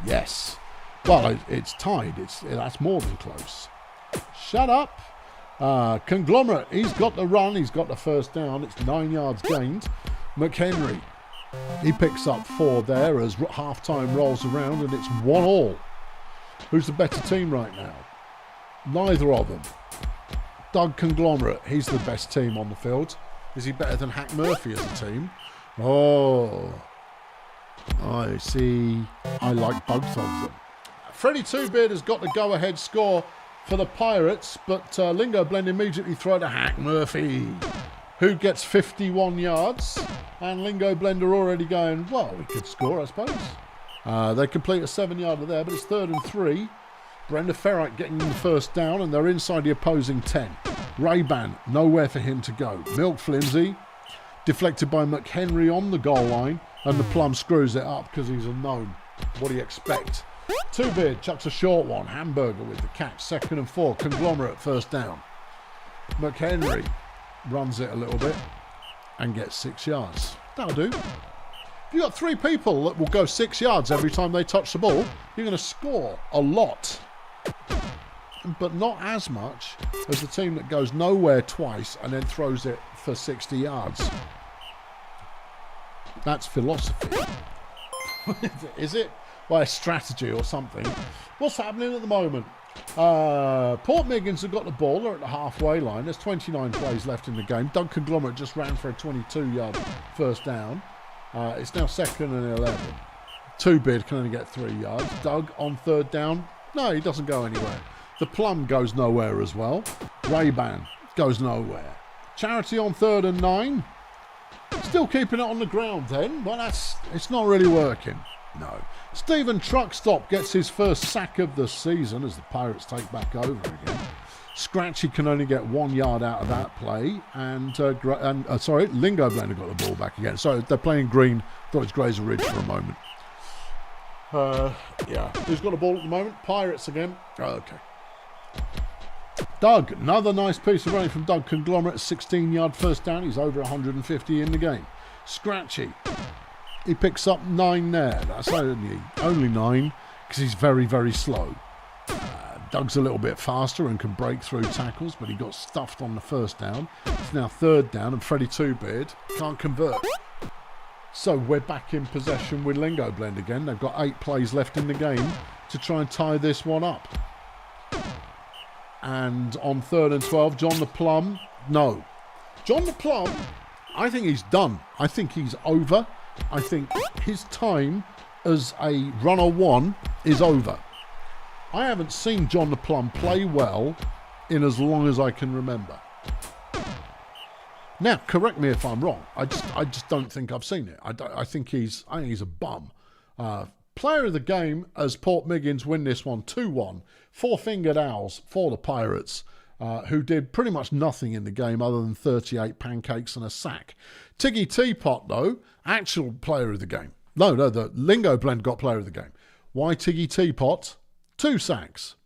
Yes. Well, it's tied. That's more than close. Shut up. Conglomerate, he's got the run. He's got the first down. It's 9 yards gained. McHenry, he picks up 4 there as half-time rolls around, and it's 1-1. Who's the better team right now? Neither of them. Doug Conglomerate, he's the best team on the field. Is he better than Hack Murphy as a team? Oh, I see. I like both of them. Freddie Two-Beard has got the go-ahead score for the Pirates, but Lingo Blend immediately throw to Hack Murphy, who gets 51 yards. And Lingo Blend are already going, well, we could score, I suppose. They complete a 7-yarder there, but it's 3rd and 3. Brenda Ferrite getting the first down, and they're inside the opposing 10. Ray-Ban, nowhere for him to go. Milk Flimsy, deflected by McHenry on the goal line, and the Plum screws it up because he's a known. What do you expect? Two-Beard chucks a short one. Hamburger with the catch. 2nd and 4. Conglomerate first down. McHenry runs it a little bit and gets 6 yards. That'll do. If you've got 3 people that will go 6 yards every time they touch the ball, you're going to score a lot. But not as much as the team that goes nowhere twice and then throws it for 60 yards. That's philosophy. Is it? Well, a strategy or something. What's happening at the moment? Port Miggins have got the ball. They're at the halfway line. There's 29 plays left in the game. Doug Conglomerate just ran for a 22-yard first down. It's now 2nd and 11. Two-Beard can only get 3 yards. Doug on 3rd down. No, he doesn't go anywhere. The Plum goes nowhere as well. Ray-Ban goes nowhere. Charity on 3rd and 9. Still keeping it on the ground then. Well, it's not really working. No. Stephen Truckstop gets his first sack of the season as the Pirates take back over again. Scratchy can only get 1 yard out of that play. And Lingo Blend got the ball back again. So they're playing green. Thought it's Grazer Ridge for a moment. Yeah. Who's got the ball at the moment? Pirates again. Oh, okay. Doug, another nice piece of running from Doug Conglomerate. 16-yard first down. He's over 150 in the game. Scratchy. He picks up 9 there. That's only 9 because he's very, very slow. Doug's a little bit faster and can break through tackles, but he got stuffed on the first down. It's now 3rd down, and Freddie Two-Beard can't convert. So we're back in possession with Lingo Blend again. They've got 8 plays left in the game to try and tie this one up. And on 3rd and 12, John the Plum, no. John the Plum, I think he's done. I think he's over. I think his time as a runner 1 is over. I haven't seen John the Plum play well in as long as I can remember. Now, correct me if I'm wrong. I just don't think I've seen it. I think he's a bum. Player of the game as Port Miggins win this one 2-1. 4-fingered Owls for the Pirates, who did pretty much nothing in the game other than 38 pancakes and a sack. Tiggy Teapot, though, actual player of the game. No, the Lingo Blend got player of the game. Why Tiggy Teapot? 2 sacks.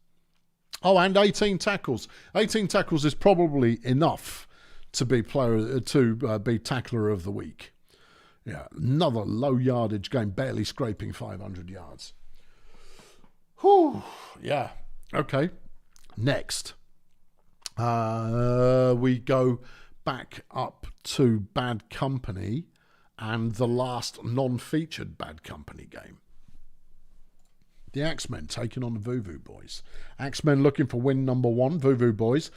Oh, and 18 tackles. 18 tackles is probably enough to be be tackler of the week. Yeah, another low yardage game, barely scraping 500 yards. Whew, yeah. Okay, next. We go back up to Bad Company and the last non-featured Bad Company game. The Axemen taking on the Voodoo Boys. Axemen looking for win number 1. Voodoo Boys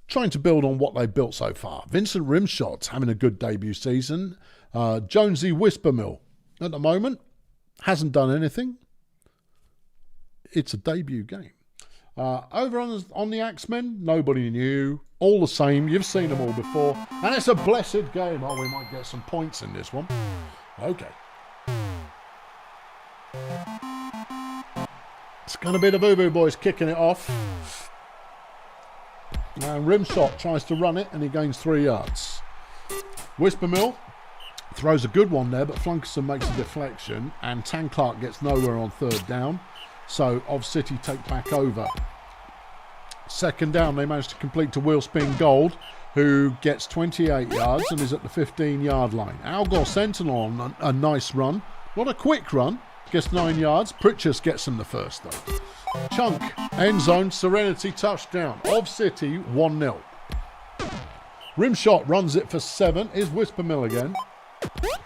trying to build on what they've built so far. Vincent Rimshot having a good debut season. Jonesy Whispermill at the moment hasn't done anything. It's a debut game. Over on the Axemen, nobody new. All the same, you've seen them all before. And it's a blessed game. Oh, we might get some points in this one. Okay. It's going to be the Boo Boo Boys kicking it off. And Rimshot tries to run it and he gains 3 yards. Whispermill throws a good one there, but Flunkerson makes a deflection and Tan Clark gets nowhere on 3rd down. So Of City take back over. 2nd down, they manage to complete to Wheelspin Gold, who gets 28 yards and is at the 15-yard line. Algor Sentinel on a nice run. Not a quick run. Gets 9 yards. Pritchus gets him the first, though. Chunk, end zone, Serenity, touchdown. Of City, 1-0. Rimshot runs it for 7. Is Whispermill again.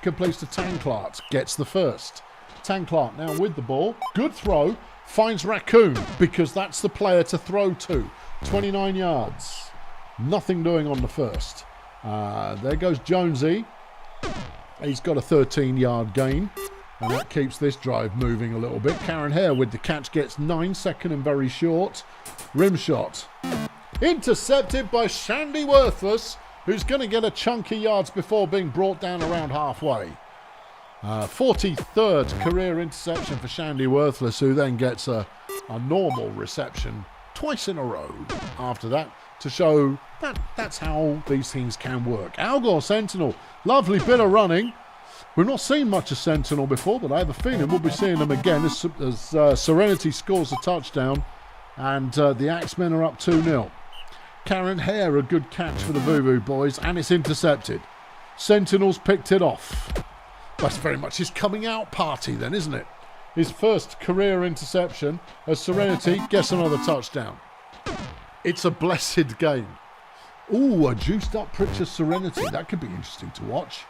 Completes to Tanklark. Gets the first. Tanklark now with the ball. Good throw. Finds Raccoon because that's the player to throw to. 29 yards. Nothing doing on the first. There goes Jonesy. He's got a 13-yard gain. And that keeps this drive moving a little bit. Karen Hare with the catch gets 9, 2nd and very short. Rimshot. Intercepted by Shandy Worthless, who's going to get a chunky yards before being brought down around halfway. 43rd career interception for Shandy Worthless, who then gets a normal reception twice in a row after that to show that that's how these things can work. Algor Sentinel, lovely bit of running. We've not seen much of Sentinel before, but I have a feeling we'll be seeing them again as Serenity scores a touchdown and the Axemen are up 2-0. Karen Hare, a good catch for the Boo Boo Boys, and it's intercepted. Sentinel's picked it off. That's very much his coming out party then, isn't it? His first career interception as Serenity gets another touchdown. It's a blessed game. Ooh, a juiced up Pritchard Serenity. That could be interesting to watch.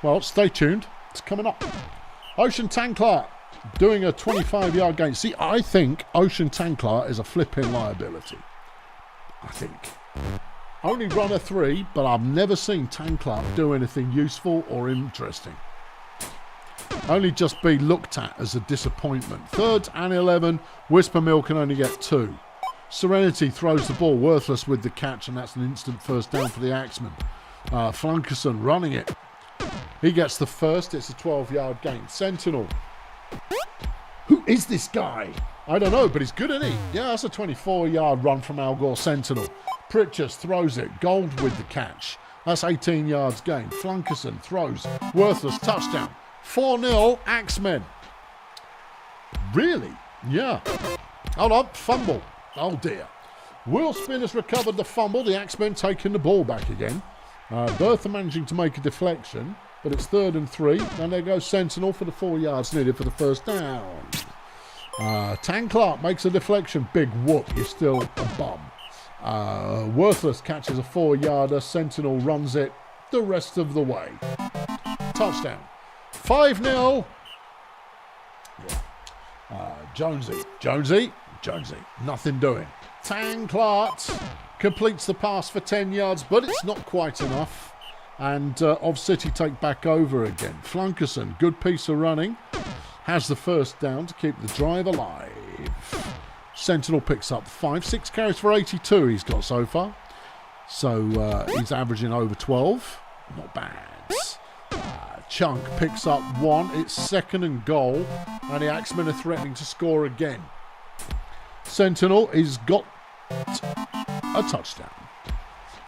Well, stay tuned. It's coming up. Ocean Tanklar doing a 25-yard gain. See, I think Ocean Tanklar is a flipping liability. I think. Only runner 3, but I've never seen Tanklar do anything useful or interesting. Only just be looked at as a disappointment. 3rd and 11. Whispermill can only get 2. Serenity throws the ball. Worthless with the catch, and that's an instant first down for the Axemen. Flunkerson running it. He gets the first. It's a 12-yard gain. Sentinel. Who is this guy? I don't know, but he's good, isn't he? Yeah, that's a 24-yard run from Algor Sentinel. Pritchard throws it. Gold with the catch. That's 18 yards gain. Flunkerson throws. Worthless touchdown. 4-0 Axemen. Really? Yeah. Hold on. Fumble. Oh, dear. Wheelspin has recovered the fumble. The Axemen taking the ball back again. Bertha managing to make a deflection, but it's 3rd and 3. And there goes Sentinel for the 4 yards needed for the first down. Tan Clark makes a deflection. Big whoop. You're still a bum. Worthless catches a 4-yarder. Sentinel runs it the rest of the way. Touchdown. 5-0. Jonesy. Nothing doing. Tan Clark completes the pass for 10 yards, but it's not quite enough. And Of City take back over again. Flunkerson, good piece of running. Has the first down to keep the drive alive. Sentinel picks up 5. 6 carries for 82 he's got so far. So he's averaging over 12. Not bad. Chunk picks up 1. It's 2nd and goal. And the Axemen are threatening to score again. Sentinel has got a touchdown.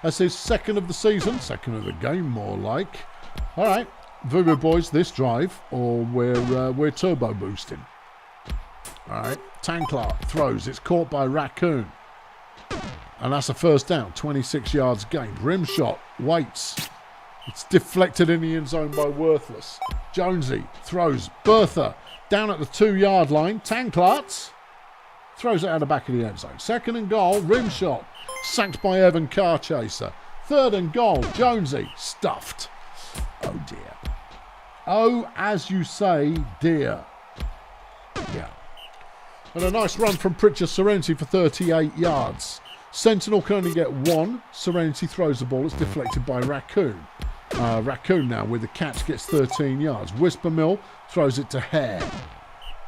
That's his 2nd of the season. 2nd of the game, more like. All right. Voodoo Boys, this drive, or we're turbo boosting. All right. Tanklar throws. It's caught by Raccoon. And that's a first down. 26 yards gained. Rim shot. Waits. It's deflected in the end zone by Worthless. Jonesy throws. Bertha down at the 2-yard line. Tanklarts throws it out the back of the end zone. 2nd and goal. Rim shot. Sacked by Evan Carchaser. 3rd and goal. Jonesy stuffed. Oh dear. Oh, as you say, dear. Yeah. And a nice run from Pritchard Serenity for 38 yards. Sentinel can only get 1. Serenity throws the ball. It's deflected by Raccoon. Raccoon now with the catch gets 13 yards. Whispermill throws it to Hare,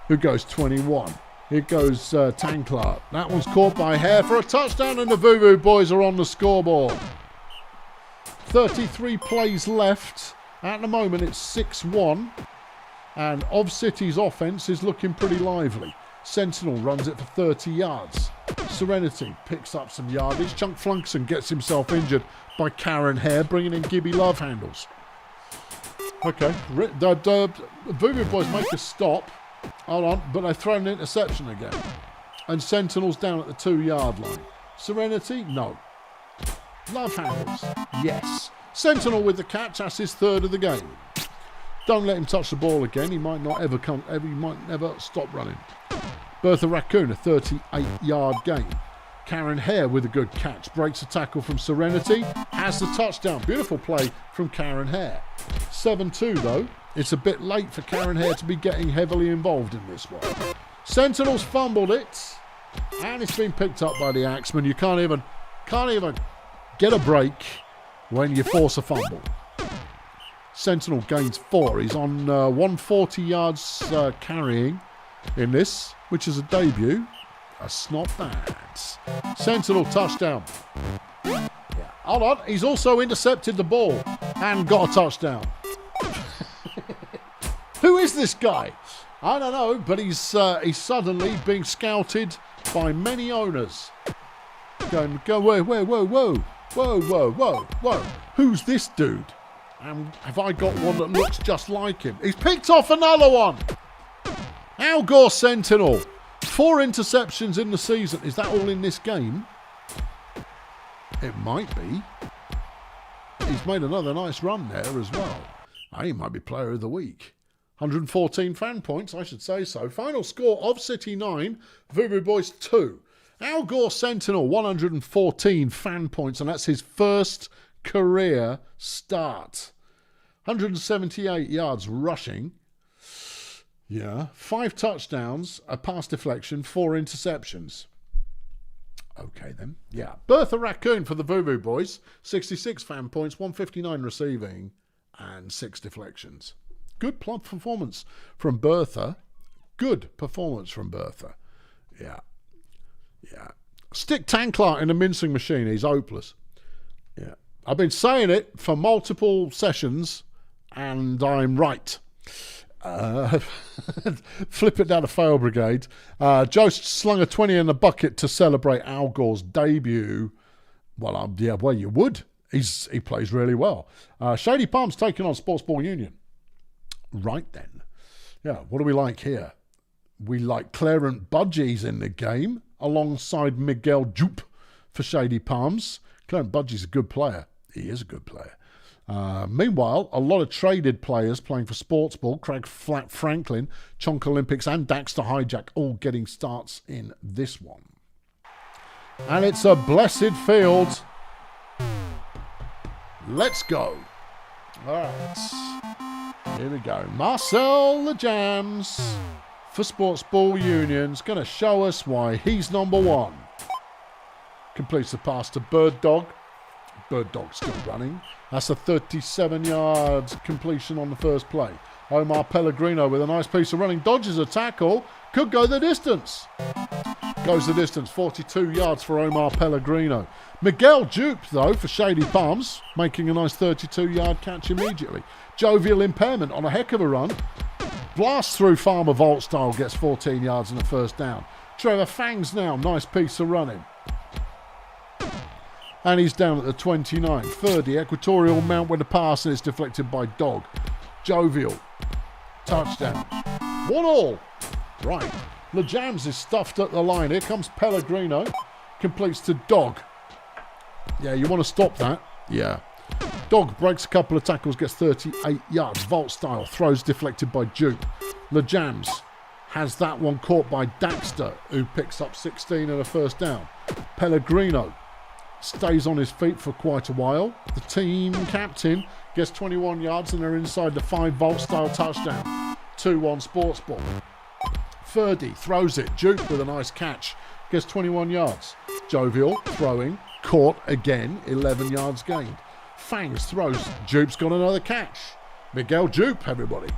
who goes 21. Here goes Tanklar. That one's caught by Hare for a touchdown, and the Voodoo Boys are on the scoreboard. 33 plays left. At the moment, it's 6-1. And Of City's offense is looking pretty lively. Sentinel runs it for 30 yards. Serenity picks up some yardage. Chunk Flunkson gets himself injured by Karen Hare, bringing in Gibby Love handles. Okay, the Voodoo Boys make a stop. Hold on, but they've thrown an interception again. And Sentinel's down at the 2-yard line. Serenity? No. Love handles? Yes. Sentinel with the catch, that's his third of the game. Don't let him touch the ball again. He might not ever he might never stop running. Bertha Raccoon, a 38-yard gain. Karen Hare with a good catch. Breaks a tackle from Serenity. Has the touchdown. Beautiful play from Karen Hare. 7-2 though. It's a bit late for Karen Hare to be getting heavily involved in this one. Sentinels fumbled it. And it's been picked up by the Axeman. You can't even get a break when you force a fumble. Sentinel gains 4. He's on 140 yards carrying in this, which is a debut. That's not bad. Sentinel touchdown. Yeah. Hold on. He's also intercepted the ball and got a touchdown. Who is this guy? I don't know, but he's suddenly being scouted by many owners. Go, whoa. Who's this dude? Have I got one that looks just like him? He's picked off another one. Al Gore Sentinel. 4 interceptions in the season. Is that all in this game? It might be. He's made another nice run there as well. He might be player of the week. 114 fan points, I should say so. Final score of City 9, Voodoo Boys 2. Al Gore Sentinel, 114 fan points, and that's his first career start. 178 yards rushing. Yeah. 5 touchdowns, a pass deflection, 4 interceptions. Okay then. Yeah. Bertha Raccoon for the Voodoo Boys. 66 fan points, 159 receiving, and 6 deflections. Good performance from Bertha. Good performance from Bertha. Yeah. Yeah. Stick Tanklar in a mincing machine. He's hopeless. Yeah. I've been saying it for multiple sessions, and I'm right. Flip it down to Fail Brigade. Joe slung a 20 in the bucket to celebrate Al Gore's debut. Well, you would. He plays really well. Shady Palms taking on Sports Ball Union. Right then. Yeah, what do we like here? We like Clarence Budgies in the game alongside Miguel Jupe for Shady Palms. Clarence Budgie's a good player. He is a good player. Meanwhile, a lot of traded players playing for Sports Ball. Craig Franklin, Chonk Olympics and Daxter Hijack all getting starts in this one. And it's a blessed field. Let's go. All right. Here we go. Marcel the Jams for Sports Ball Union's going to show us why he's number 1. Completes the pass to Bird Dog. Bird Dog still running. That's a 37 yards completion on the first play. Omar Pellegrino with a nice piece of running. Dodges a tackle. Could go the distance. Goes the distance. 42 yards for Omar Pellegrino. Miguel Jupe, though, for Shady Palms, making a nice 32-yard catch immediately. Jovial Impairment on a heck of a run. Blast through Farmer Vault style, gets 14 yards and a first down. Trevor Fangs now, nice piece of running. And he's down at the 29. Ferdy, Equatorial Mount with a pass, and it's deflected by Dog. Jovial, touchdown. 1-1. Right. LeJams is stuffed at the line. Here comes Pellegrino. Completes to Dog. Yeah, you want to stop that? Yeah. Dog breaks a couple of tackles, gets 38 yards. Vault style, throws deflected by Duke. LeJams has that one caught by Daxter, who picks up 16 and a first down. Pellegrino stays on his feet for quite a while. The team captain gets 21 yards and they're inside the 5 Vault style touchdown. 2-1 Sports Ball. Ferdy throws it. Duke with a nice catch. Gets 21 yards. Jovial throwing. Caught again. 11 yards gained. Fangs throws. Dupe's got another catch. Miguel Dupe, everybody.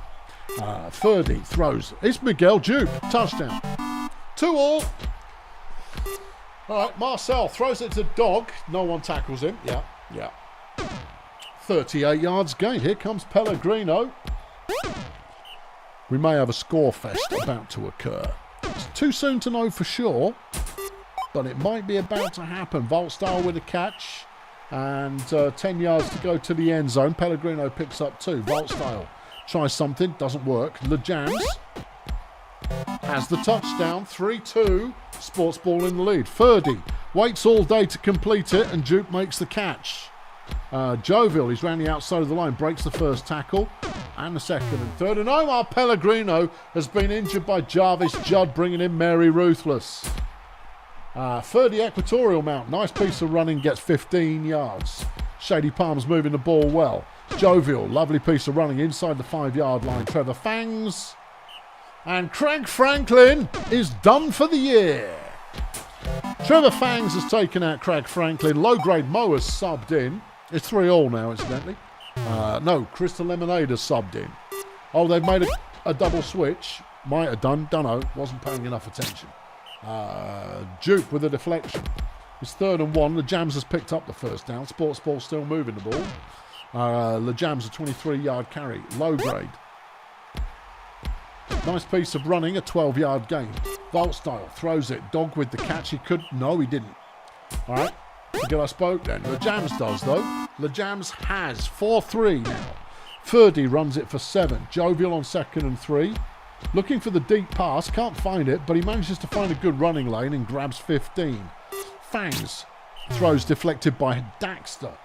Ferdy throws. It's Miguel Dupe. Touchdown. 2-2. All right, Marcel throws it to Dog. No one tackles him. Yeah. 38 yards gained. Here comes Pellegrino. We may have a score fest about to occur. It's too soon to know for sure, but it might be about to happen. Voltstyle with a catch, and 10 yards to go to the end zone. Pellegrino picks up 2. Voltstyle tries something, doesn't work. Lejams has the touchdown. 3-2. Sports Ball in the lead. Ferdy waits all day to complete it, and Duke makes the catch. Jovial, he's round the outside of the line, breaks the first tackle, and the second and third. And Omar Pellegrino has been injured by Jarvis Judd, bringing in Mary Ruthless. Ferdy Equatorial Mount, nice piece of running, gets 15 yards. Shady Palms moving the ball well. Jovial, lovely piece of running inside the 5-yard line. Trevor Fangs. And Craig Franklin is done for the year. Trevor Fangs has taken out Craig Franklin. Low-grade Mo has subbed in. It's 3-3 now, incidentally. No, Crystal Lemonade has subbed in. Oh, they've made a double switch. Might have done. Dunno. Wasn't paying enough attention. Duke with a deflection. It's 3rd and 1. The Jams has picked up the first down. Sports Ball still moving the ball. The Jams a 23-yard carry. Low grade. Nice piece of running. A 12-yard gain. Voltstyle throws it. Dog with the catch. He could. No, he didn't. All right. Forget I spoke then. The Jams does, though. The Jams has 4-3 now. Ferdy runs it for 7. Jovial on 2nd and 3. Looking for the deep pass. Can't find it, but he manages to find a good running lane and grabs 15. Fangs throws deflected by Daxter.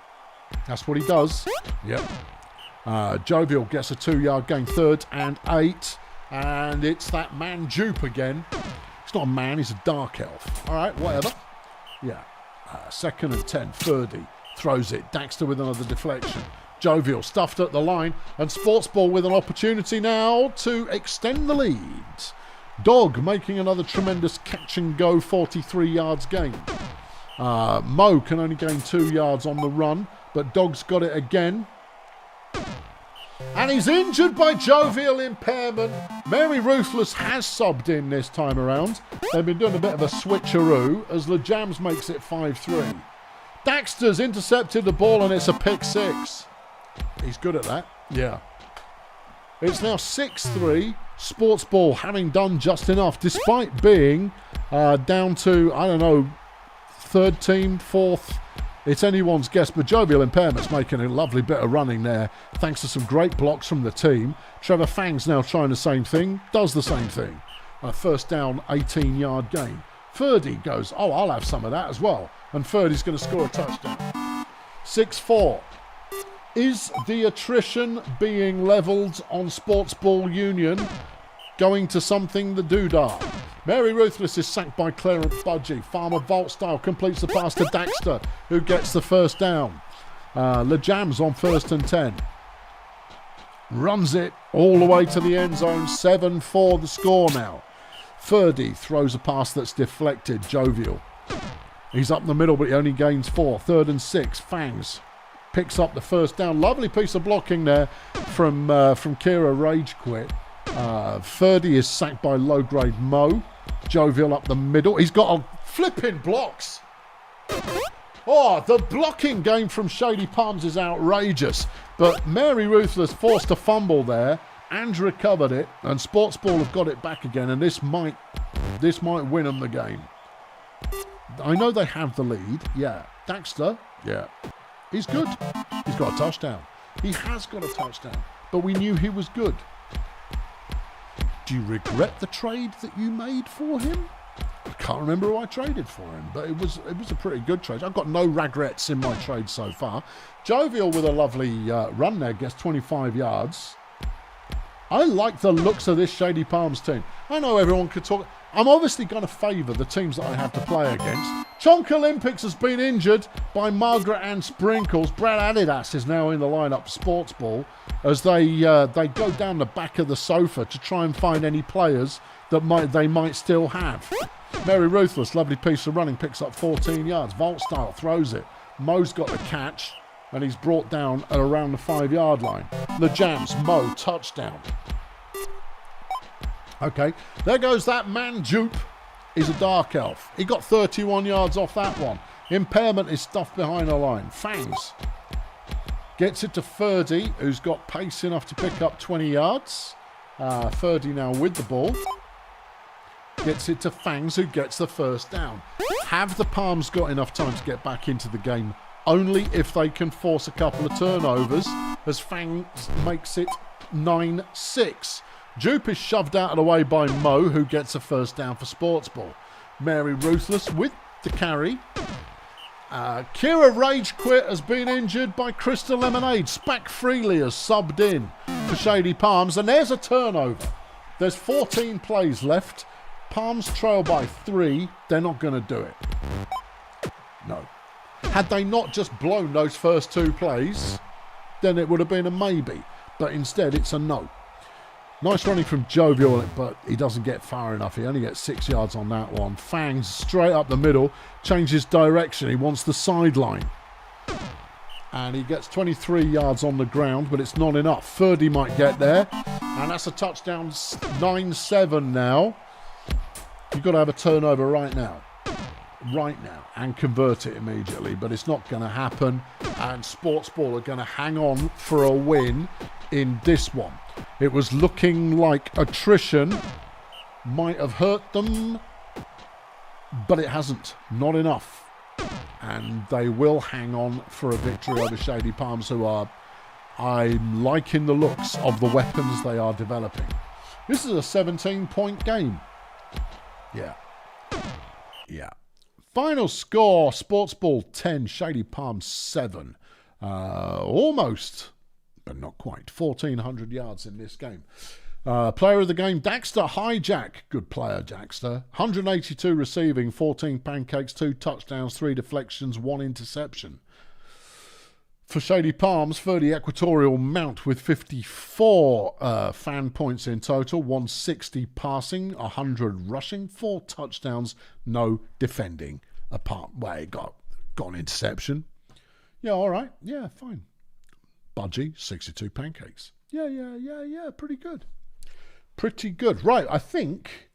That's what he does. Yep. Jovial gets a 2-yard gain. 3rd and 8. And it's that man Jupe again. He's not a man, he's a dark elf. All right, whatever. Yeah. 2nd and 10. Ferdy throws it. Daxter with another deflection. Jovial stuffed at the line, and Sports Ball with an opportunity now to extend the lead. Dog making another tremendous catch and go, 43 yards gain. Mo can only gain 2 yards on the run, but Dog's got it again. And he's injured by jovial impairment. Mary Ruthless has subbed in this time around. They've been doing a bit of a switcheroo as Lejams makes it 5-3. Daxter's intercepted the ball and it's a pick 6. He's good at that. Yeah. It's now 6-3. Sports Ball having done just enough despite being down to, I don't know, 3rd team, 4th. It's anyone's guess, but Jovial Impairment's making a lovely bit of running there thanks to some great blocks from the team. Trevor Fang's now trying the same thing, does the same thing. First down, 18-yard gain. Ferdy goes, oh, I'll have some of that as well. And Ferdy's going to score a touchdown. 6-4. Is the attrition being levelled on Sports Ball Union going to something the doodah? Mary Ruthless is sacked by Clarence Budgie. Farmer Voltstyle completes the pass to Daxter, who gets the first down. Lejams on 1st and 10. Runs it all the way to the end zone. 7-4 the score now. Ferdy throws a pass that's deflected. Jovial. He's up in the middle, but he only gains 4. 3rd and 6. Fangs picks up the first down. Lovely piece of blocking there from Kira Rage Quit. Ferdy is sacked by low-grade Mo. Jovial up the middle. He's got a flipping blocks. Oh, the blocking game from Shady Palms is outrageous. But Mary Ruthless forced a fumble there and recovered it. And Sports Ball have got it back again. And this might win them the game. I know they have the lead. Yeah. Daxter. Yeah. He's good. He's got a touchdown. He has got a touchdown. But we knew he was good. Do you regret the trade that you made for him? I can't remember who I traded for him, but it was a pretty good trade. I've got no regrets in my trade so far. Jovial with a lovely run there, gets 25 yards. I like the looks of this Shady Palms team. I know everyone could talk. I'm obviously going to favour the teams that I have to play against. Chonk Olympics has been injured by Margaret Ann Sprinkles. Brad Adidas is now in the lineup for Sports Ball as they go down the back of the sofa to try and find any players that they might still have. Mary Ruthless, lovely piece of running, picks up 14 yards. Voltstyle throws it. Mo's got the catch and he's brought down at around the 5-yard line. Lejams, Mo, touchdown. Okay, there goes that man Jupe is a Dark Elf. He got 31 yards off that one. Impairment is stuffed behind the line. Fangs gets it to Ferdy, who's got pace enough to pick up 20 yards. Ferdy now with the ball. Gets it to Fangs, who gets the first down. Have the Palms got enough time to get back into the game? Only if they can force a couple of turnovers, as Fangs makes it 9-6. Jupe is shoved out of the way by Mo, who gets a first down for Sportsball. Mary Ruthless with the carry. Kira Rage Quit has been injured by Crystal Lemonade. Spack Freely has subbed in for Shady Palms, and there's a turnover. There's 14 plays left. Palms trail by 3. They're not going to do it. No. Had they not just blown those first 2 plays, then it would have been a maybe. But instead, it's a no. Nice running from Jovial, but he doesn't get far enough. He only gets 6 yards on that one. Fangs straight up the middle, changes direction. He wants the sideline. And he gets 23 yards on the ground, but it's not enough. Ferdy might get there. And that's a touchdown, 9-7 now. You've got to have a turnover right now. Right now. And convert it immediately. But it's not going to happen. And Sportsball are going to hang on for a win in this one. It was looking like attrition might have hurt them, but it hasn't. Not enough. And they will hang on for a victory over Shady Palms, who are, I'm liking the looks of the weapons they are developing. This is a 17-point game. Yeah. Yeah. Final score, Sportsball 10, Shady Palms 7. Almost, but not quite. 1,400 yards in this game. Player of the game, Daxter Hijack. Good player, Daxter. 182 receiving, 14 pancakes, 2 touchdowns, 3 deflections, 1 interception. For Shady Palms, Ferdy Equatorial Mount with 54 fan points in total, 160 passing, 100 rushing, 4 touchdowns, no defending. Apart, well, he got an interception. Yeah, all right. Yeah, fine. Budgie, 62 pancakes. Yeah. Pretty good. Pretty good. Right, I think...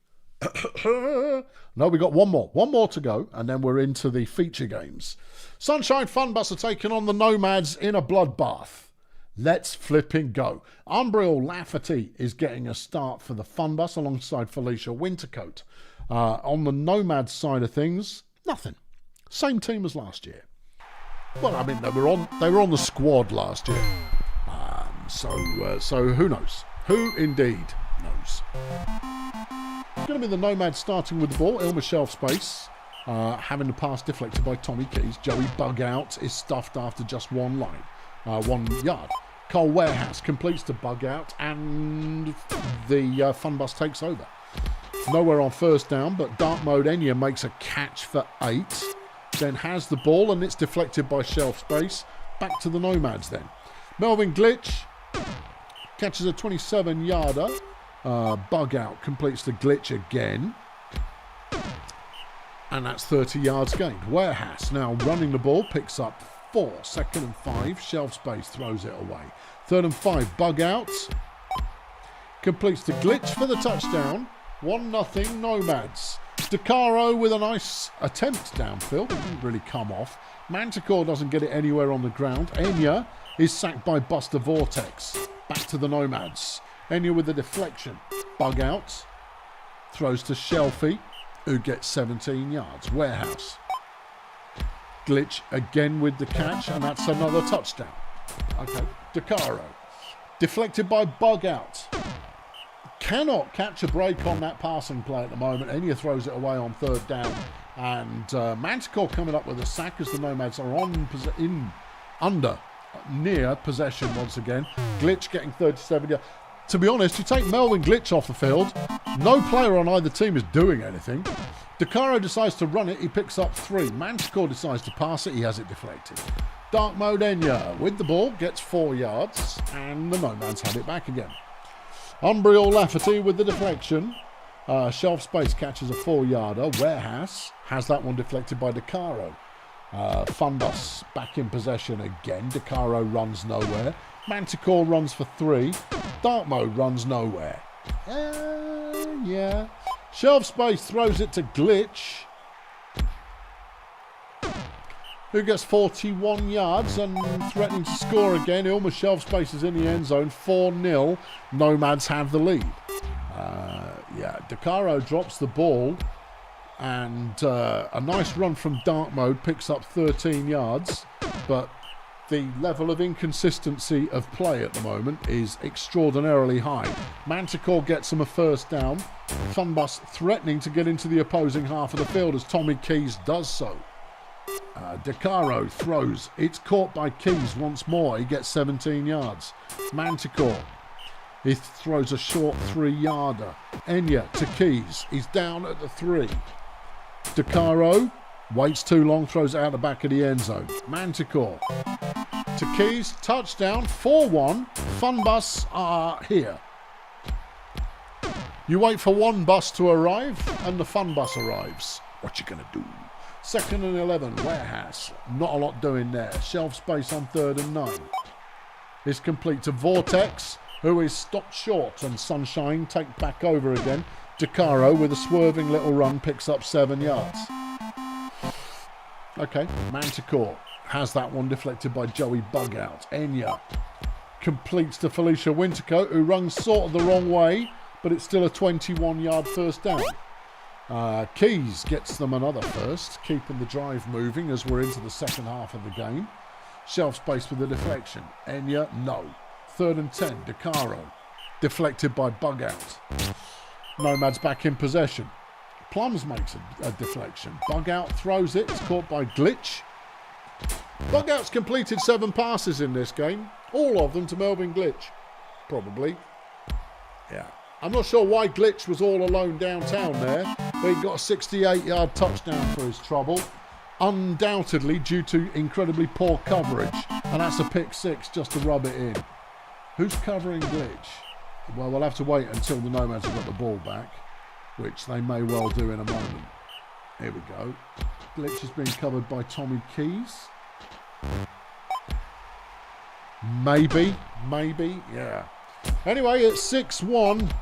No, we got one more to go, and then we're into the feature games. Sunshine Fun Bus are taking on the Nomads in a bloodbath. Let's flipping go. Umbriel Lafferty is getting a start for the Fun Bus alongside Felicia Wintercoat. On the Nomads side of things, nothing. Same team as last year. Well, I mean, they were on the squad last year. So who knows? Who indeed knows? It's going to be the Nomads starting with the ball. Ilma Shelf Space, having the pass deflected by Tommy Keys. Joey Bug Out is stuffed after just 1 yard. Cole Warehouse completes the Bug Out, and the Fun Bus takes over. Nowhere on first down, but Dark Mode Enya makes a catch for 8. Then has the ball, and it's deflected by Shelf Space. Back to the Nomads then. Melvin Glitch catches a 27-yarder. Bug Out completes the glitch again. And that's 30 yards gained. Warehouse now running the ball, picks up 4. 2nd and 5. Shelf Space throws it away. 3rd and 5. Bug Out completes the glitch for the touchdown. 1-0 Nomads. DeCaro with a nice attempt downfield. It didn't really come off. Manticore doesn't get it anywhere on the ground. Enya is sacked by Buster Vortex. Back to the Nomads. Enya with the deflection. Bug Out throws to Shelfie, who gets 17 yards. Warehouse. Glitch again with the catch, and that's another touchdown. Okay, DeCaro. Deflected by Bug Out. Cannot catch a break on that passing play at the moment. Enya throws it away on 3rd down. And Manticore coming up with a sack as the Nomads are near possession once again. Glitch getting 37 yards. To be honest, you take Melvin Glitch off the field, no player on either team is doing anything. DeCaro decides to run it, he picks up 3. Manticore decides to pass it, he has it deflected. Dark Mode Enya with the ball, gets 4 yards, and the Nomads have it back again. Umbriel Lafferty with the deflection. Shelf Space catches a 4-yarder. Warehouse has that one deflected by DeCaro. Fun Bus back in possession again. DeCaro runs nowhere. Manticore runs for 3. Dark Mode runs nowhere. Yeah. Shelf Space throws it to Glitch, who gets 41 yards and threatening to score again. Ilma Shelf Space is in the end zone. 4-0. Nomads have the lead. DeCaro drops the ball, and a nice run from dark mode picks up 13 yards, but the level of inconsistency of play at the moment is extraordinarily high. Manticore gets him a first down. Funbus threatening to get into the opposing half of the field as Tommy Keys does so. DeCaro throws. It's caught by Keys once more. He gets 17 yards. Manticore. He throws a short 3-yarder. Enya to Keys. He's down at the 3. DeCaro waits too long, throws it out the back of the end zone. Manticore to Keys. Touchdown. 4-1. Funbus are here. You wait for one bus to arrive, and the fun bus arrives. What you gonna do? 2nd and 11, Warehouse. Not a lot doing there. Shelf Space on 3rd and 9. It's complete to Vortex, who is stopped short, and Sunshine take back over again. DeCaro, with a swerving little run, picks up 7 yards. Okay, Manticore has that one deflected by Joey Bugout. Enya completes to Felicia Wintercoat, who runs sort of the wrong way, but it's still a 21-yard first down. Keys gets them another first, keeping the drive moving as we're into the second half of the game. Shelf Space with a deflection. Enya, no. 3rd and 10, DeCaro. Deflected by Bugout. Nomads back in possession. Plums makes a deflection. Bugout throws it. It's caught by Glitch. Bugout's completed 7 passes in this game. All of them to Melvin Glitch. Probably. Yeah. I'm not sure why Glitch was all alone downtown there, but he got a 68-yard touchdown for his trouble. Undoubtedly due to incredibly poor coverage. And that's a pick 6 just to rub it in. Who's covering Glitch? Well, we'll have to wait until the Nomads have got the ball back, which they may well do in a moment. Here we go. Glitch is being covered by Tommy Keys. Maybe, yeah. Anyway, it's 6-1,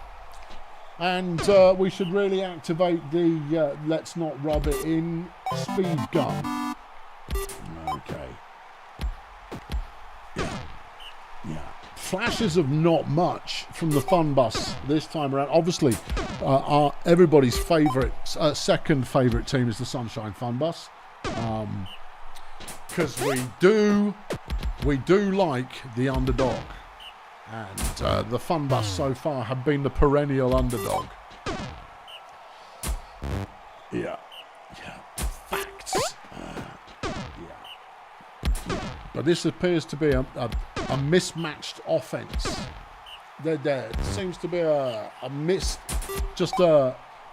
and we should really activate the let's not rub it in speed gun. Okay. Yeah. Flashes of not much from the fun bus this time around. Obviously, everybody's favourite, second favourite team is the Sunshine Fun Bus. Because we do like the underdog. And the Fun Bus so far have been the perennial underdog. Yeah. Facts. But this appears to be a mismatched offense. There seems to be a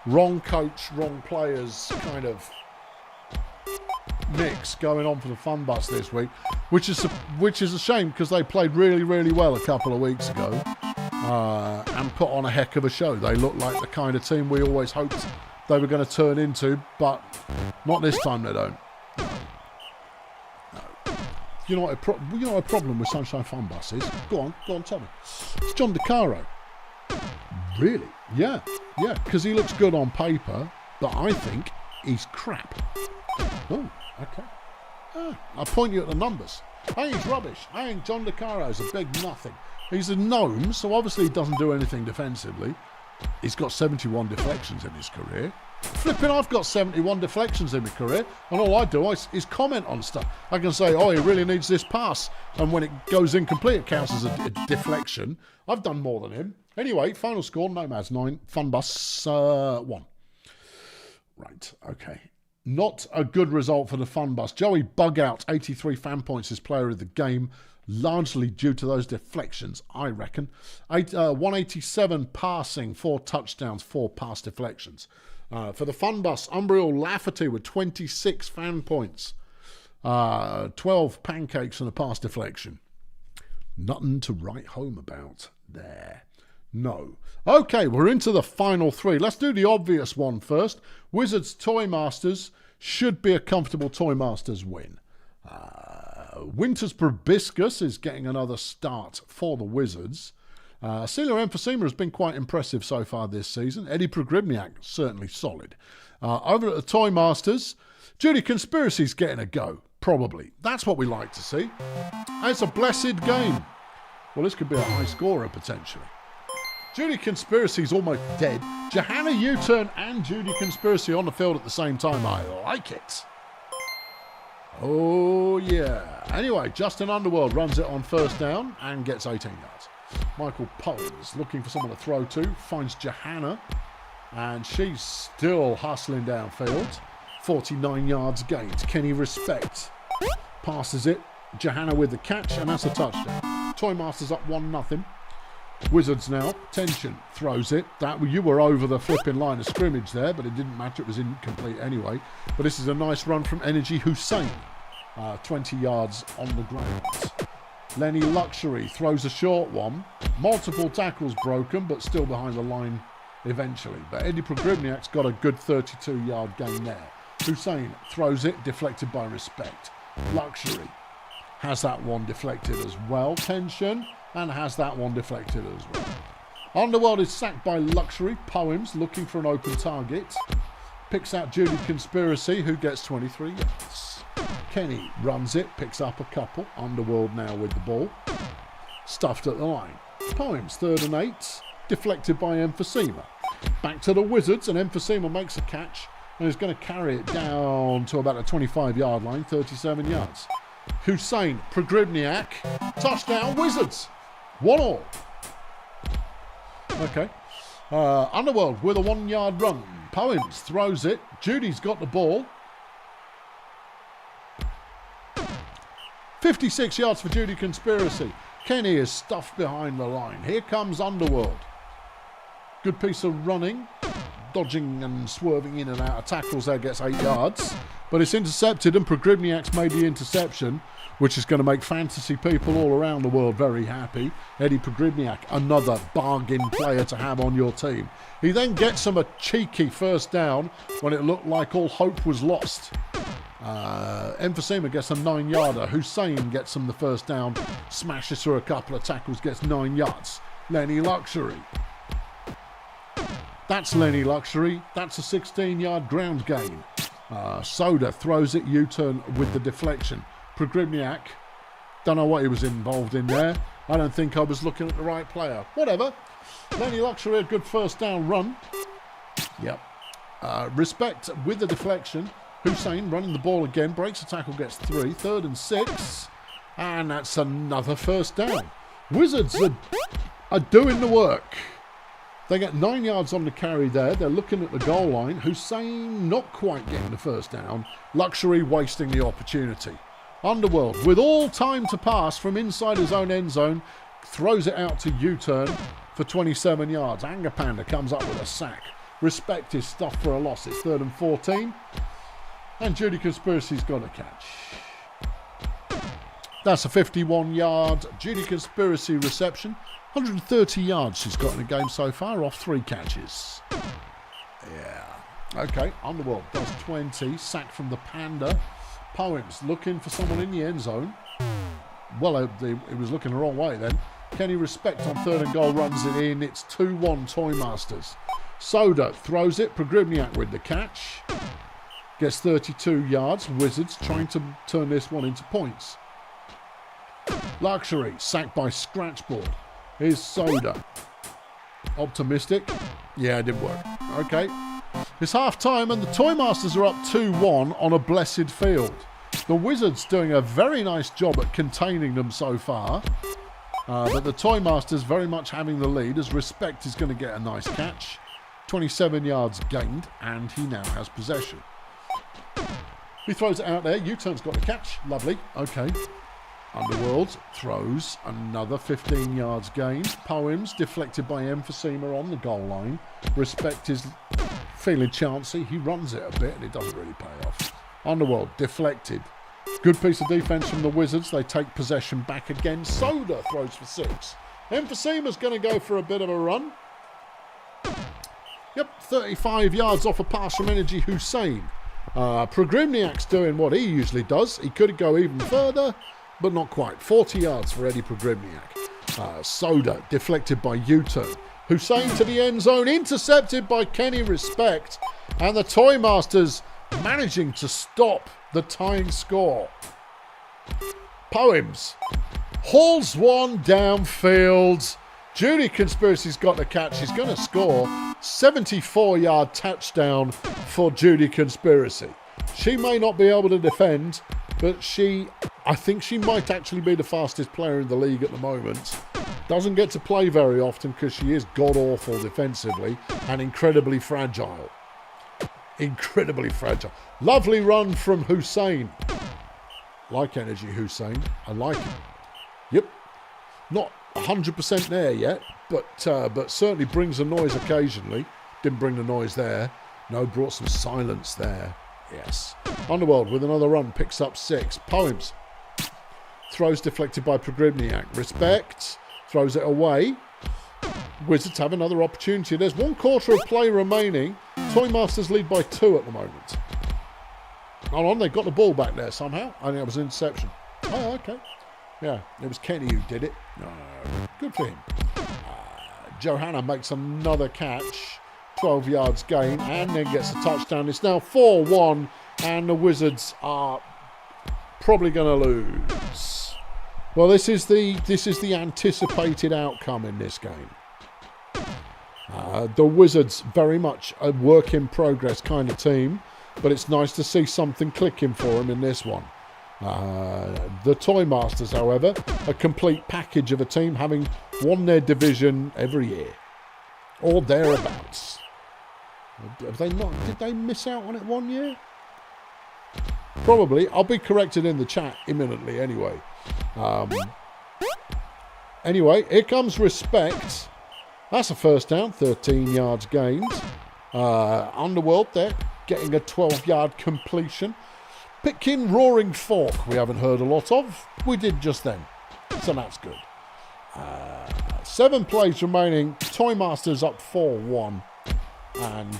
wrong coach, wrong players kind of mix going on for the Fun Bus this week, which is a shame because they played really, really well a couple of weeks ago and put on a heck of a show. They look like the kind of team we always hoped they were going to turn into, but not this time they don't. You know what a problem with Sunshine Fun Bus is? Go on, tell me. It's John DeCaro. Really? Yeah, because he looks good on paper, but I think he's crap. Oh, okay. I'll point you at the numbers. I think he's rubbish. I think John DeCaro's a big nothing. He's a gnome, so obviously he doesn't do anything defensively. He's got 71 deflections in his career. Flipping, I've got 71 deflections in my career, and all I do is comment on stuff. I can say, oh, he really needs this pass, and when it goes incomplete, it counts as a deflection. I've done more than him. Anyway, final score, Nomads 9, Fun Bus 1. Right, okay. Not a good result for the Fun Bus. Joey Bugout, 83 fan points, is player of the game, largely due to those deflections, I reckon. 187 passing, 4 touchdowns, 4 pass deflections. For the Fun Bus, Umbriel Lafferty with 26 fan points, 12 pancakes and a pass deflection. Nothing to write home about there. No. Okay, we're into the final 3. Let's do the obvious one first. Wizards Toy Masters should be a comfortable Toy Masters win. Winters Probiscus is getting another start for the Wizards. Celia Emphysema has been quite impressive so far this season. Eddie Progribniak, certainly solid. Over at the Toy Masters, Judy Conspiracy's getting a go. Probably. That's what we like to see. And it's a blessed game. Well, this could be a high scorer, potentially. Judy Conspiracy's almost dead. Johanna U-turn and Judy Conspiracy on the field at the same time. I like it. Oh, yeah. Anyway, Justin Underworld runs it on first down and gets 18 yards. Michael Pollins looking for someone to throw to. Finds Johanna. And she's still hustling downfield. 49 yards gained. Kenny Respect passes it. Johanna with the catch, and that's a touchdown. Toy Masters up 1-0. Wizards now. Tension throws it. You were over the flipping line of scrimmage there, but it didn't matter. It was incomplete anyway. But this is a nice run from Energy Hussein. 20 yards on the ground. Lenny Luxury throws a short one. Multiple tackles broken, but still behind the line eventually. But Eddie Progribniak's got a good 32-yard gain there. Hussein throws it, deflected by Respect. Luxury has that one deflected as well. Tension, and has that one deflected as well. Underworld is sacked by Luxury. Poems looking for an open target. Picks out Judy Conspiracy, who gets 23 yards. Kenny runs it, picks up a couple. Underworld now with the ball. Stuffed at the line. Poems, 3rd and 8. Deflected by Emphysema. Back to the Wizards, and Emphysema makes a catch and is going to carry it down to about a 25-yard line, 37 yards. Hussein, Progribniak, touchdown, Wizards. 1-1. Okay. Underworld with a 1-yard run. Poems throws it. Judy's got the ball. 56 yards for Judy Conspiracy. Kenny is stuffed behind the line. Here comes Underworld. Good piece of running. Dodging and swerving in and out of tackles there, gets 8 yards. But it's intercepted, and Progribniak's made the interception, which is going to make fantasy people all around the world very happy. Eddie Progribniak, another bargain player to have on your team. He then gets him a cheeky first down when it looked like all hope was lost. Emphysema gets a 9-yarder. Hussein gets him the first down, smashes through a couple of tackles, gets 9 yards. Lenny Luxury. That's Lenny Luxury. That's a 16-yard ground gain. Soda throws it, U-turn with the deflection. Progribniak, don't know what he was involved in there. I don't think I was looking at the right player. Whatever. Lenny Luxury, a good first down run. Yep. Respect with the deflection. Hussein running the ball again. Breaks the tackle, gets 3. 3rd and 6. And that's another first down. Wizards are doing the work. They get 9 yards on the carry there. They're looking at the goal line. Hussein not quite getting the first down. Luxury wasting the opportunity. Underworld, with all time to pass from inside his own end zone, throws it out to U-turn for 27 yards. Anger Panda comes up with a sack. Respect is stuffed for a loss. It's 3rd and 14. And Judy Conspiracy's got a catch. That's a 51-yard Judy Conspiracy reception. 130 yards she's got in the game so far off 3 catches. Yeah. Okay, Underworld does 20. Sack from the Panda. Poems looking for someone in the end zone. Well, it was looking the wrong way then. Kenny Respect on 3rd and goal runs it in. It's 2-1 Toy Masters. Soda throws it. Progribniak with the catch. Gets 32 yards. Wizards trying to turn this one into points. Luxury sacked by Scratchboard. Here's Soda. Optimistic. Yeah, it didn't work. Okay. It's half time and the Toy Masters are up 2-1 on a blessed field. The Wizards doing a very nice job at containing them so far. But the Toy Masters very much having the lead as Respect is going to get a nice catch. 27 yards gained and he now has possession. He throws it out there. U-turn's got the catch. Lovely. Okay. Underworld throws another 15 yards gained. Poems deflected by Emphysema on the goal line. Respect is feeling chancy. He runs it a bit and it doesn't really pay off. Underworld deflected. Good piece of defense from the Wizards. They take possession back again. Soda throws for 6. Emphysema's going to go for a bit of a run. Yep, 35 yards off a pass from Energy Hussein. Progribniak's doing what he usually does. He could go even further, but not quite. 40 yards for Eddie Progribniak. Soda deflected by Yuto. Hussein to the end zone, intercepted by Kenny Respect. And the Toy Masters managing to stop the tying score. Poems hauls one downfield. Judy Conspiracy's got the catch. She's going to score. 74-yard touchdown for Judy Conspiracy. She may not be able to defend, but I think she might actually be the fastest player in the league at the moment. Doesn't get to play very often because she is god-awful defensively and incredibly fragile. Incredibly fragile. Lovely run from Hussein. Like Energy Hussein. I like it. Yep. Not 100% there yet, but certainly brings a noise occasionally. Didn't bring the noise there. No, brought some silence there. Yes. Underworld with another run. Picks up 6. Poems. Throws deflected by Pogribniak. Respect. Throws it away. Wizards have another opportunity. There's 1 quarter of play remaining. Toy Masters lead by 2 at the moment. Hold on, they got the ball back there somehow. I think it was an interception. Oh, okay. Yeah, it was Kenny who did it. Good for him. Johanna makes another catch. 12 yards gain and then gets a touchdown. It's now 4-1 and the Wizards are probably going to lose. Well, this is the anticipated outcome in this game. The Wizards very much a work in progress kind of team, but it's nice to see something clicking for them in this one. The Toy Masters, however, a complete package of a team, having won their division every year or thereabouts. Have they not? Did they miss out on it one year? Probably. I'll be corrected in the chat imminently anyway. Anyway, here comes Respect. That's a first down, 13 yards gained. Underworld there, getting a 12-yard completion. Pitkin Roaring Fork, we haven't heard a lot of. We did just then, so that's good. 7 plays remaining. Toy Masters up 4-1. And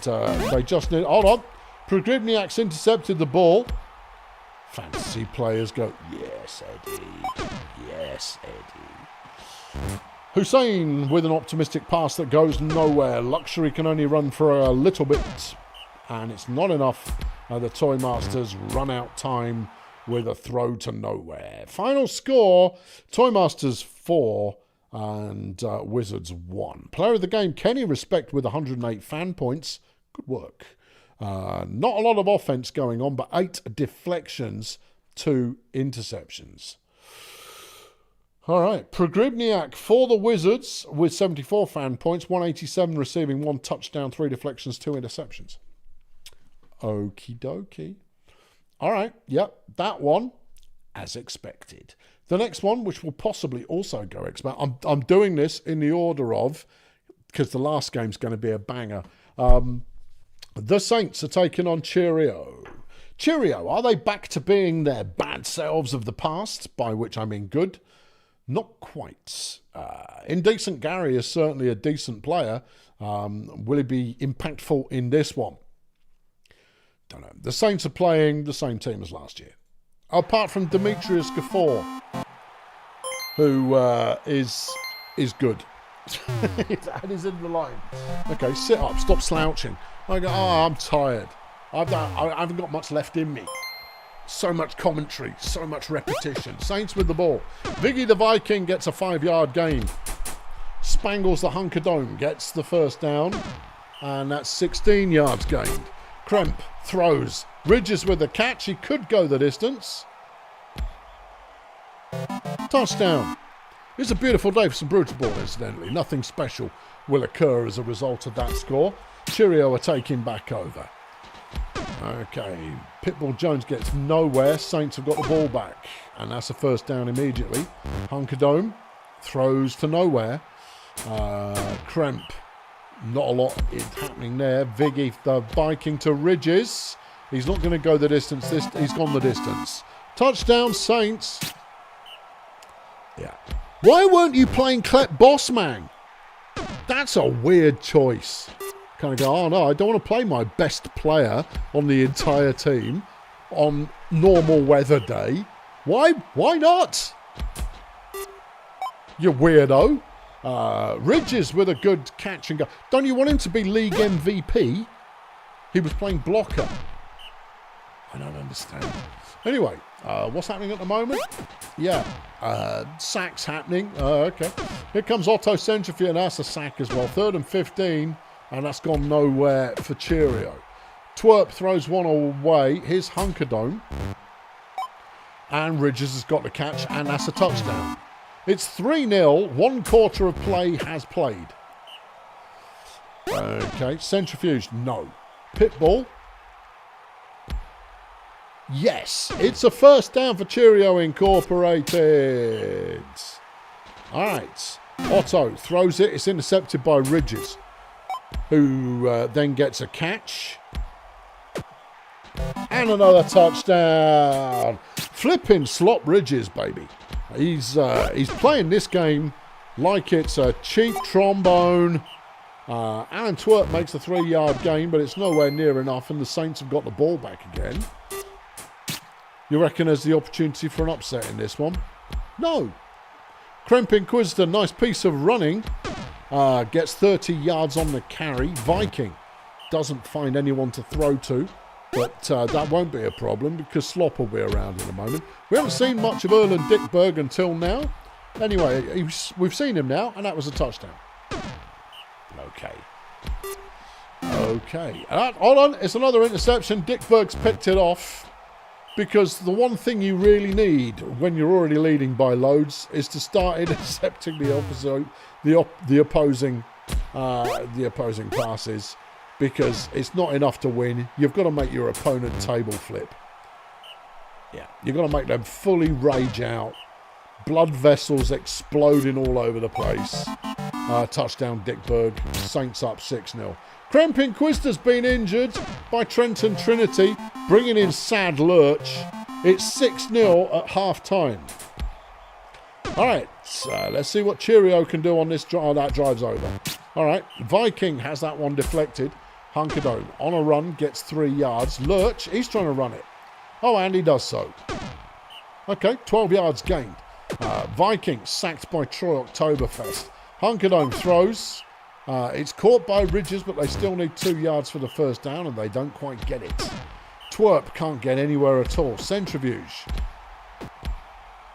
they just need... Hold on. Pogribniak's intercepted the ball. Fantasy players go, yes, Eddie. Yes, Eddie. Hussein with an optimistic pass that goes nowhere. Luxury can only run for a little bit. And it's not enough. The Toy Masters run out time with a throw to nowhere. Final score, Toy Masters 4 and Wizards 1. Player of the game, Kenny Respect with 108 fan points. Good work. Not a lot of offense going on, but 8 deflections, 2 interceptions. All right, Pogribniak for the Wizards with 74 fan points, 187 receiving, 1 touchdown, 3 deflections, 2 interceptions. Okie dokie. All right, yep, that one as expected. The next one, which will possibly also go expect. I'm doing this in the order of, because the last game's going to be a banger. The Saints are taking on Cheerio. Cheerio, are they back to being their bad selves of the past? By which I mean good. Not quite. Indecent Gary is certainly a decent player. Will he be impactful in this one? Don't know. The Saints are playing the same team as last year. Apart from Demetrius Gafford, who is good. And is in the line. Okay, sit up. Stop slouching. I go, I'm tired. I haven't got much left in me. So much commentary, so much repetition. Saints with the ball. Viggy the Viking gets a 5-yard gain. Spangles the Hunkerdome gets the first down. And that's 16 yards gained. Kremp throws. Ridges with the catch. He could go the distance. Touchdown. It's a beautiful day for some Brutalball, incidentally. Nothing special will occur as a result of that score. Cheerio are taking back over. Okay, Pitbull Jones gets nowhere. Saints have got the ball back. And that's a first down immediately. Hunkerdome throws to nowhere. Kremp, not a lot is happening there. Viggy, the Viking to Ridges. He's not going to go the distance. He's gone the distance. Touchdown, Saints. Yeah. Why weren't you playing Klep Bossman? That's a weird choice. Kind of go, oh no, I don't want to play my best player on the entire team on normal weather day. Why not? you weirdo. Ridges with a good catch and go. Don't you want him to be league MVP? He was playing blocker. I don't understand. Anyway, what's happening at the moment? Yeah, sacks happening. Okay. Here comes Otto Centrifuge, and that's a sack as well. 3rd and 15, and that's gone nowhere for Cheerio. Twerp throws one away. Here's Hunkerdome. And Ridges has got the catch, and that's a touchdown. It's 3-0. 1 quarter of play has played. Okay, Centrifuge, no. Pitbull. Yes, it's a first down for Cheerio Incorporated. All right, Otto throws it. It's intercepted by Ridges, who then gets a catch. And another touchdown. Flipping slop Ridges, baby. He's playing this game like it's a cheap trombone. Alan Twerp makes a 3-yard gain, but it's nowhere near enough, and the Saints have got the ball back again. You reckon there's the opportunity for an upset in this one? No. Kremp Inquisitor, nice piece of running. Gets 30 yards on the carry. Viking doesn't find anyone to throw to, but that won't be a problem because Slop will be around in a moment. We haven't seen much of Erland Dickberg until now. Anyway, we've seen him now, and that was a touchdown. Okay. Hold on, it's another interception. Dickberg's picked it off. Because the one thing you really need when you're already leading by loads is to start intercepting the opposing passes, because it's not enough to win. You've got to make your opponent table flip. Yeah, you've got to make them fully rage out. Blood vessels exploding all over the place. Touchdown Dickberg. Saints up 6-0. Kremp Inquisitor's been injured by Trenton Trinity, bringing in Sad Lurch. It's 6-0 at half-time. All right, so let's see what Cheerio can do on this drive. Oh, that drive's over. All right, Viking has that one deflected. Hunkerdome on a run, gets 3 yards. Lurch, he's trying to run it. Oh, and he does so. Okay, 12 yards gained. Viking sacked by Troy Oktoberfest. Hunkerdome throws. It's caught by Ridges, but they still need 2 yards for the first down, and they don't quite get it. Twerp can't get anywhere at all. Centrifuge.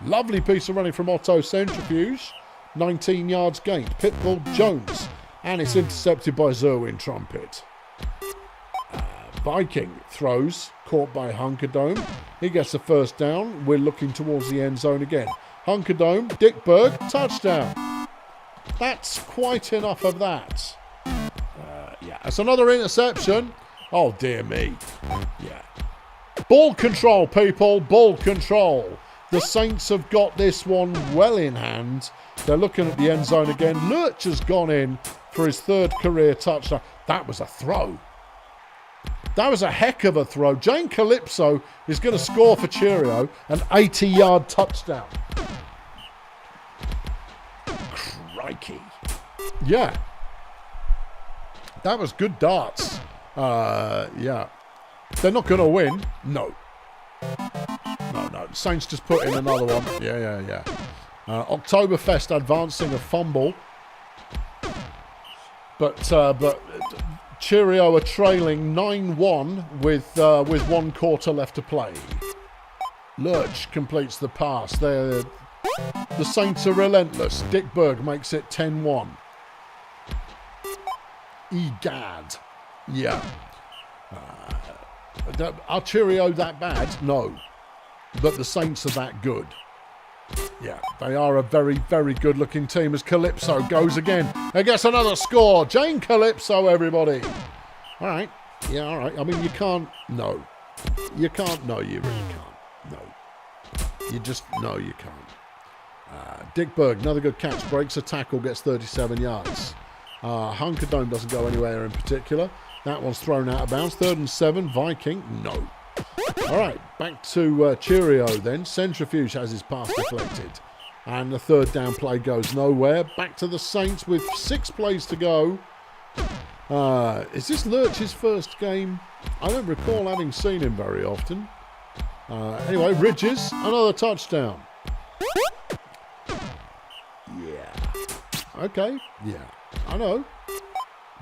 Lovely piece of running from Otto Centrifuge. 19 yards gained. Pitbull Jones. And it's intercepted by Zerwin Trumpet. Viking throws. Caught by Hunkerdome. He gets the first down. We're looking towards the end zone again. Hunkerdome. Dickberg. Touchdown. That's quite enough of that. Yeah, that's another interception. Oh, dear me. Yeah. Ball control, people. Ball control. The Saints have got this one well in hand. They're looking at the end zone again. Lurch has gone in for his 3rd career touchdown. That was a throw. That was a heck of a throw. Jane Calypso is going to score for Cheerio an 80-yard touchdown. Crikey. Yeah. That was good darts. Yeah. They're not going to win. No. No. Saints just put in another one. Yeah. Oktoberfest advancing a fumble. But Cheerio are trailing 9-1 with 1 quarter left to play. Lurch completes the pass. The Saints are relentless. Dickberg makes it 10-1. Egad. Yeah. Are Cheerio that bad? No. But the Saints are that good. Yeah, they are a very, very good-looking team as Calypso goes again and gets another score. Jane Calypso, everybody. All right. Yeah, all right. I mean, you can't... No. You can't... No, you really can't. No. You just... No, you can't. Dickberg, another good catch. Breaks a tackle, gets 37 yards. Hunkerdome doesn't go anywhere in particular. That one's thrown out of bounds. 3rd and 7. Viking, no. All right, back to Cheerio then. Centrifuge has his pass deflected. And the 3rd down play goes nowhere. Back to the Saints with 6 plays to go. Is this Lurch's first game? I don't recall having seen him very often. Anyway, Ridges, another touchdown. Yeah. Okay. Yeah, I know.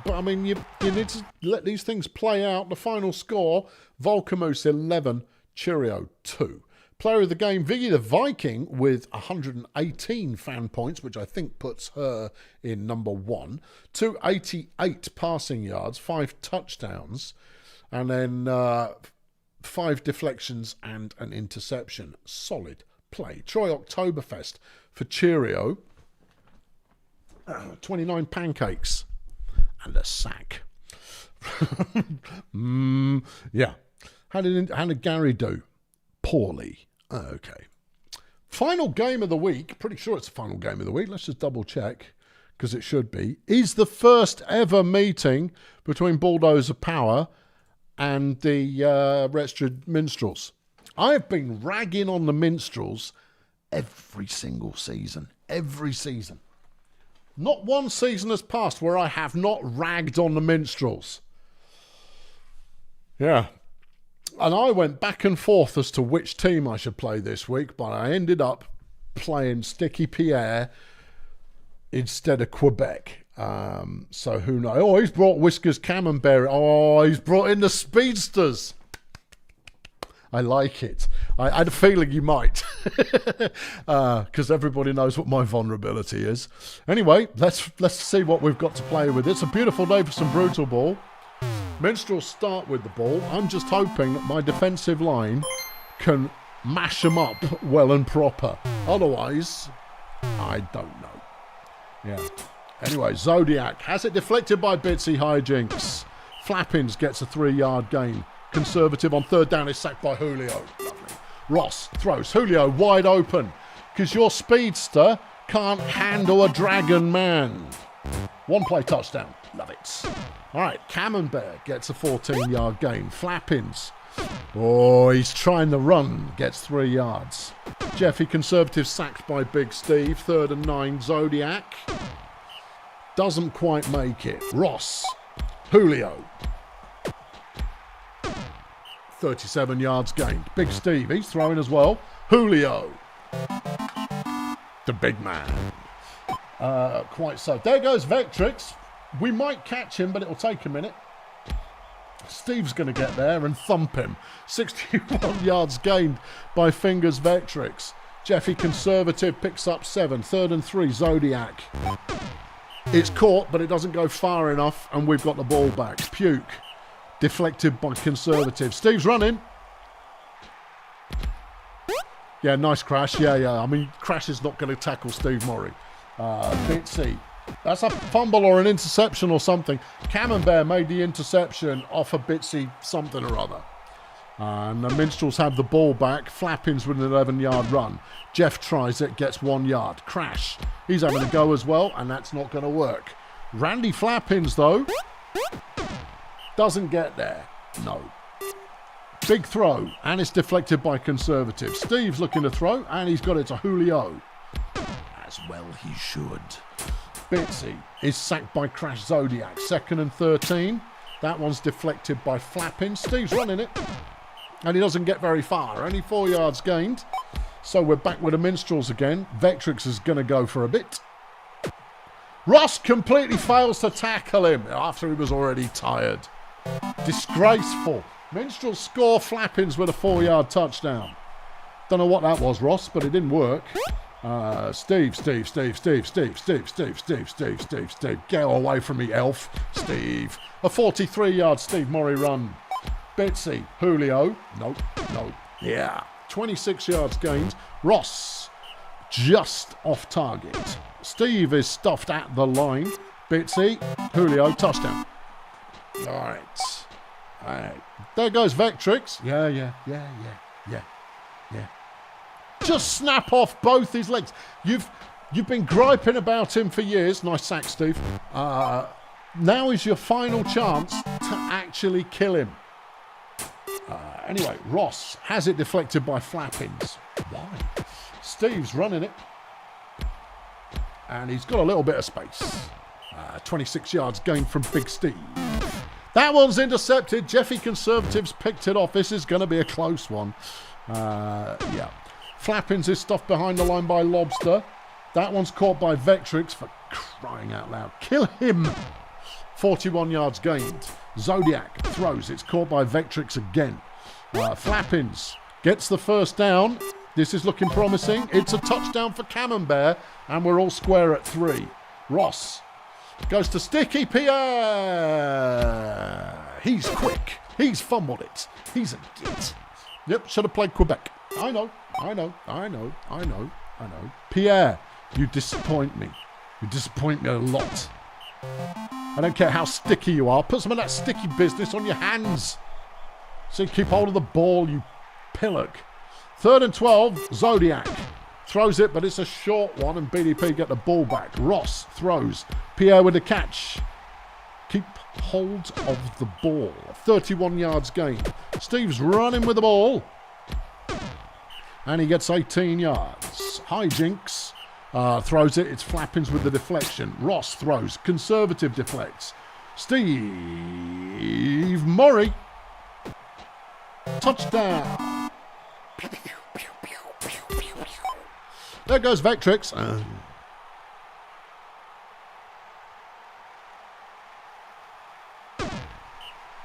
But, I mean, you need to let these things play out. The final score, Volcamoose 11, Cheerio 2. Player of the game, Viggy the Viking, with 118 fan points, which I think puts her in number 1. 288 passing yards, 5 touchdowns, and then 5 deflections and an interception. Solid play. Troy Oktoberfest for Cheerio. 29 pancakes and a sack. Yeah. How did Gary do? Poorly. Okay. Final game of the week. Pretty sure it's the final game of the week. Let's just double check, because it should be. Is the first ever meeting between Bulldozer Power and the Wretched Minstrels. I have been ragging on the Minstrels every single season. Every season. Not one season has passed where I have not ragged on the Minstrels. Yeah. And I went back and forth as to which team I should play this week, but I ended up playing Sticky Pierre instead of Quebec. So who knows? Oh, he's brought Whiskers Camembert. Oh, he's brought in the Speedsters. I like it. I had a feeling you might, because everybody knows what my vulnerability is. Anyway, let's see what we've got to play with. It's a beautiful day for some Brutalball. Minstrels start with the ball. I'm just hoping that my defensive line can mash them up well and proper. Otherwise, I don't know. Yeah. Anyway, Zodiac has it deflected by Bitsy Hijinks. Flappins gets a 3-yard gain. Conservative on third down is sacked by Julio. Lovely. Ross throws Julio wide open because your speedster can't handle a dragon man. 1-play touchdown. Love it. All right, Camembert gets a 14-yard gain. Flappins. Oh, he's trying to run. Gets 3 yards. Jeffy Conservative sacked by Big Steve. 3rd and 9. Zodiac. Doesn't quite make it. Ross. Julio. 37 yards gained. Big Steve, he's throwing as well. Julio. The big man. Quite so. There goes Vectrix. We might catch him, but it'll take a minute. Steve's going to get there and thump him. 61 yards gained by Fingers Vectrix. Jeffy Conservative picks up 7. 3rd and 3. Zodiac. It's caught, but it doesn't go far enough, and we've got the ball back. Puke. Deflected by Conservative. Steve's running. Yeah, nice crash. Yeah. I mean, Crash is not going to tackle Steve Murray. Bitsy. That's a fumble or an interception or something. Camembert made the interception off a Bitsy something or other. And the Minstrels have the ball back. Flappins with an 11-yard run. Jeff tries it, gets 1 yard. Crash. He's having a go as well, and that's not going to work. Randy Flappins, though, doesn't get there. No. Big throw, and it's deflected by Conservative. Steve's looking to throw, and he's got it to Julio. As well he should. Bitsy is sacked by Crash Zodiac. 2nd and 13. That one's deflected by Flappin. Steve's running it, and he doesn't get very far. Only 4 yards gained. So we're back with the Minstrels again. Vectrix is going to go for a bit. Ross completely fails to tackle him after he was already tired. Disgraceful. Minstrels score. Flappins with a 4-yard touchdown. Don't know what that was, Ross, but it didn't work. Steve. Get away from me, elf. Steve. A 43-yard Steve Murray run. Bitsy. Julio. Nope. Yeah. 26 yards gained. Ross. Just off target. Steve is stuffed at the line. Bitsy. Julio. Touchdown. All right. There goes Vectrix. Yeah. Just snap off both his legs. You've been griping about him for years. Nice sack, Steve. Now is your final chance to actually kill him. Anyway, Ross has it deflected by Flappins. Why? Steve's running it. And he's got a little bit of space. 26 yards gained from Big Steve. That one's intercepted. Jeffy Conservatives picked it off. This is going to be a close one. Yeah. Flappins is stuffed behind the line by Lobster. That one's caught by Vectrix, for crying out loud. Kill him. 41 yards gained. Zodiac throws. It's caught by Vectrix again. Flappins gets the first down. This is looking promising. It's a touchdown for Camembert, and we're all square at 3. Ross goes to Sticky Pierre. He's quick. He's fumbled it. He's a git. Yep, should have played Quebec. I know. Pierre, you disappoint me. You disappoint me a lot. I don't care how sticky you are. Put some of that sticky business on your hands. So you keep hold of the ball, you pillock. 3rd and 12, Zodiac throws it, but it's a short one, and BDP get the ball back. Ross throws. Pierre with the catch. Keep hold of the ball. 31 yards gained. Steve's running with the ball. And he gets 18 yards. Hijinks throws it. It's Flappins with the deflection. Ross throws. Conservative deflects. Steve Murray. Touchdown. There goes Vectrix.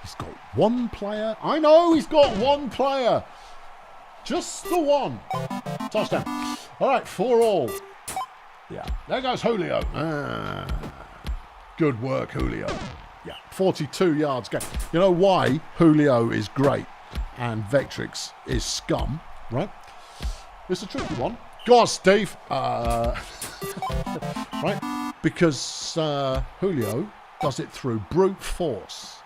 He's got one player. I know he's got one player. Just the one. Touchdown. All right, 4-all. Yeah, there goes Julio. Good work, Julio. Yeah, 42 yards gain. You know why Julio is great and Vectrix is scum, right? It's a tricky one. Go on, Steve. Right? Because Julio does it through brute force,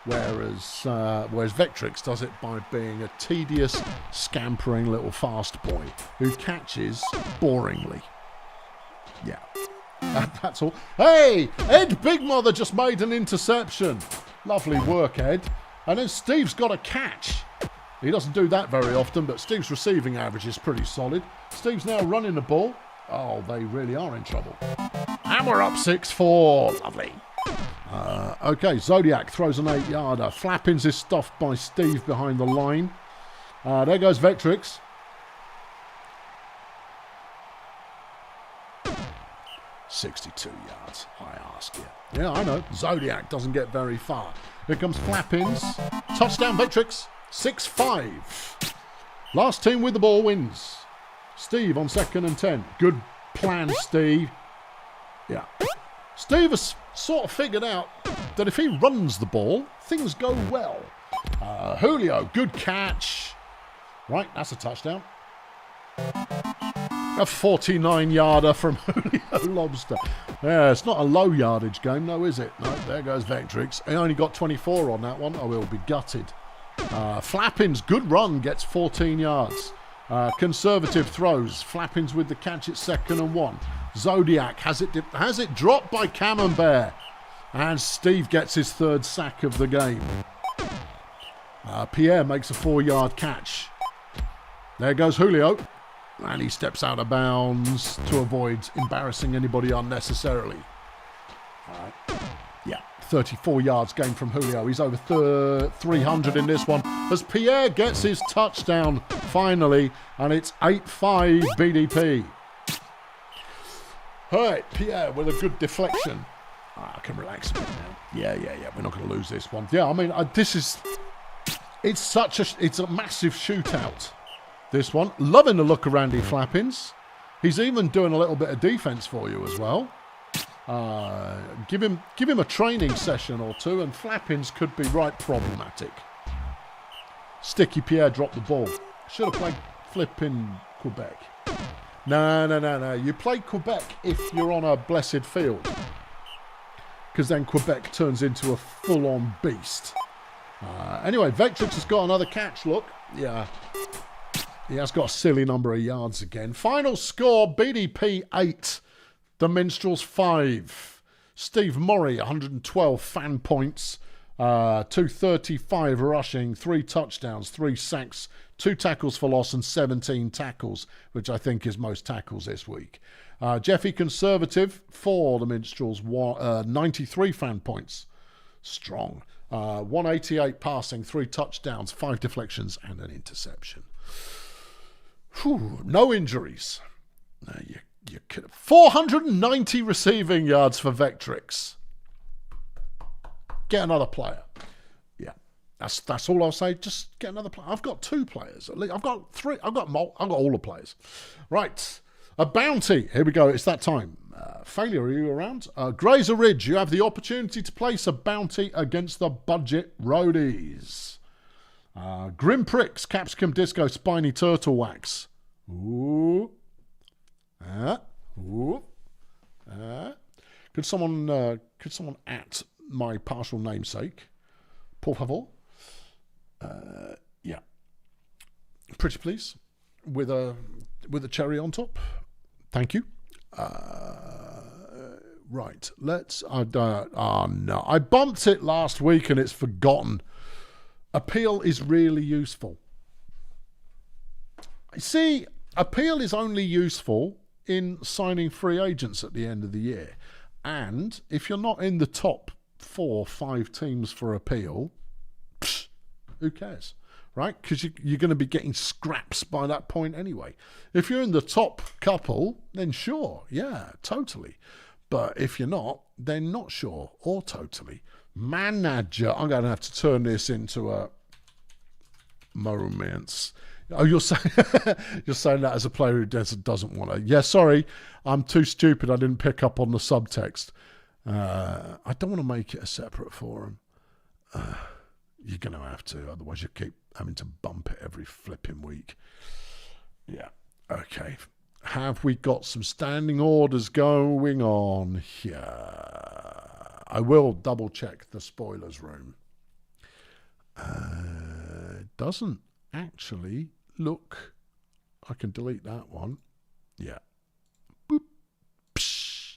whereas Vectrix does it by being a tedious, scampering little fast boy who catches boringly. Yeah, that's all. Hey, Ed Big Mother just made an interception. Lovely work, Ed. And then Steve's got a catch. He doesn't do that very often, but Steve's receiving average is pretty solid. Steve's now running the ball. Oh, they really are in trouble. And we're up 6-4. Lovely. Okay, Zodiac throws an 8-yarder. Flappins is stuffed by Steve behind the line. There goes Vectrix. $62 yards, I ask you. Yeah, I know. Zodiac doesn't get very far. Here comes Flappins. Touchdown, Vectrix. 6-5. Last team with the ball wins. Steve on 2nd and 10. Good plan, Steve. Yeah. Steve has sort of figured out that if he runs the ball, things go well. Julio, good catch. Right, that's a touchdown. A 49-yarder from Julio Lobster. Yeah, it's not a low yardage game, no, is it? No, there goes Vectrix. He only got 24 on that one. Oh, he'll be gutted. Flappins, good run, gets 14 yards. Conservative throws. Flappins with the catch at 2nd and 1. Zodiac has it dropped by Camembert. And Steve gets his 3rd sack of the game. Pierre makes a 4-yard catch. There goes Julio. And he steps out of bounds to avoid embarrassing anybody unnecessarily. All right. Yeah, 34 yards gained from Julio. He's over 300 in this one. As Pierre gets his touchdown finally, and it's 8-5 BDP. All right, Pierre with a good deflection. I can relax a bit now. Yeah. We're not going to lose this one. Yeah, I mean, it's a massive shootout. This one. Loving the look of Randy Flappins. He's even doing a little bit of defense for you as well. Give him a training session or two and Flappins could be right problematic. Sticky Pierre dropped the ball. Should have played flipping Quebec. No. You play Quebec if you're on a blessed field. Because then Quebec turns into a full-on beast. Anyway, Vectrix has got another catch, look. Yeah. He has got a silly number of yards again. Final score, BDP 8. The Minstrels 5. Steve Murray, 112 fan points. 235 rushing, 3 touchdowns, 3 sacks, 2 tackles for loss and 17 tackles, which I think is most tackles this week. Jeffy Conservative for the Minstrels, 93 fan points. Strong. 188 passing, 3 touchdowns, 5 deflections and an interception. Whew, no injuries. You could 490 receiving yards for Vectrix. Get another player. Yeah, that's all I'll say. Just get another player. I've got 2 players. At least. I've got 3. I've got all the players. Right. A bounty. Here we go. It's that time. Failure, are you around? Grazer Ridge, you have the opportunity to place a bounty against the budget roadies. Grim Pricks, Capsicum Disco, Spiny Turtle Wax. Ooh. Ooh. Could someone at my partial namesake? Por favor. Yeah. Pretty please. With a cherry on top. Thank you. Right, let's... no. I bumped it last week and it's forgotten. Appeal is really useful. See, appeal is only useful in signing free agents at the end of the year. And if you're not in the top 4 or 5 teams for appeal, who cares? Right? Because you're going to be getting scraps by that point anyway. If you're in the top couple, then sure, yeah, totally. But if you're not, then not sure or totally. Manager, I'm going to have to turn this into a moments. Oh, you're saying that as a player who doesn't want to. Yeah, sorry, I'm too stupid. I didn't pick up on the subtext. I don't want to make it a separate forum. You're going to have to, otherwise you keep having to bump it every flipping week. Yeah, okay. Have we got some standing orders going on here? I will double check the spoilers room. Doesn't actually look... I can delete that one. Yeah. Boop. Psh.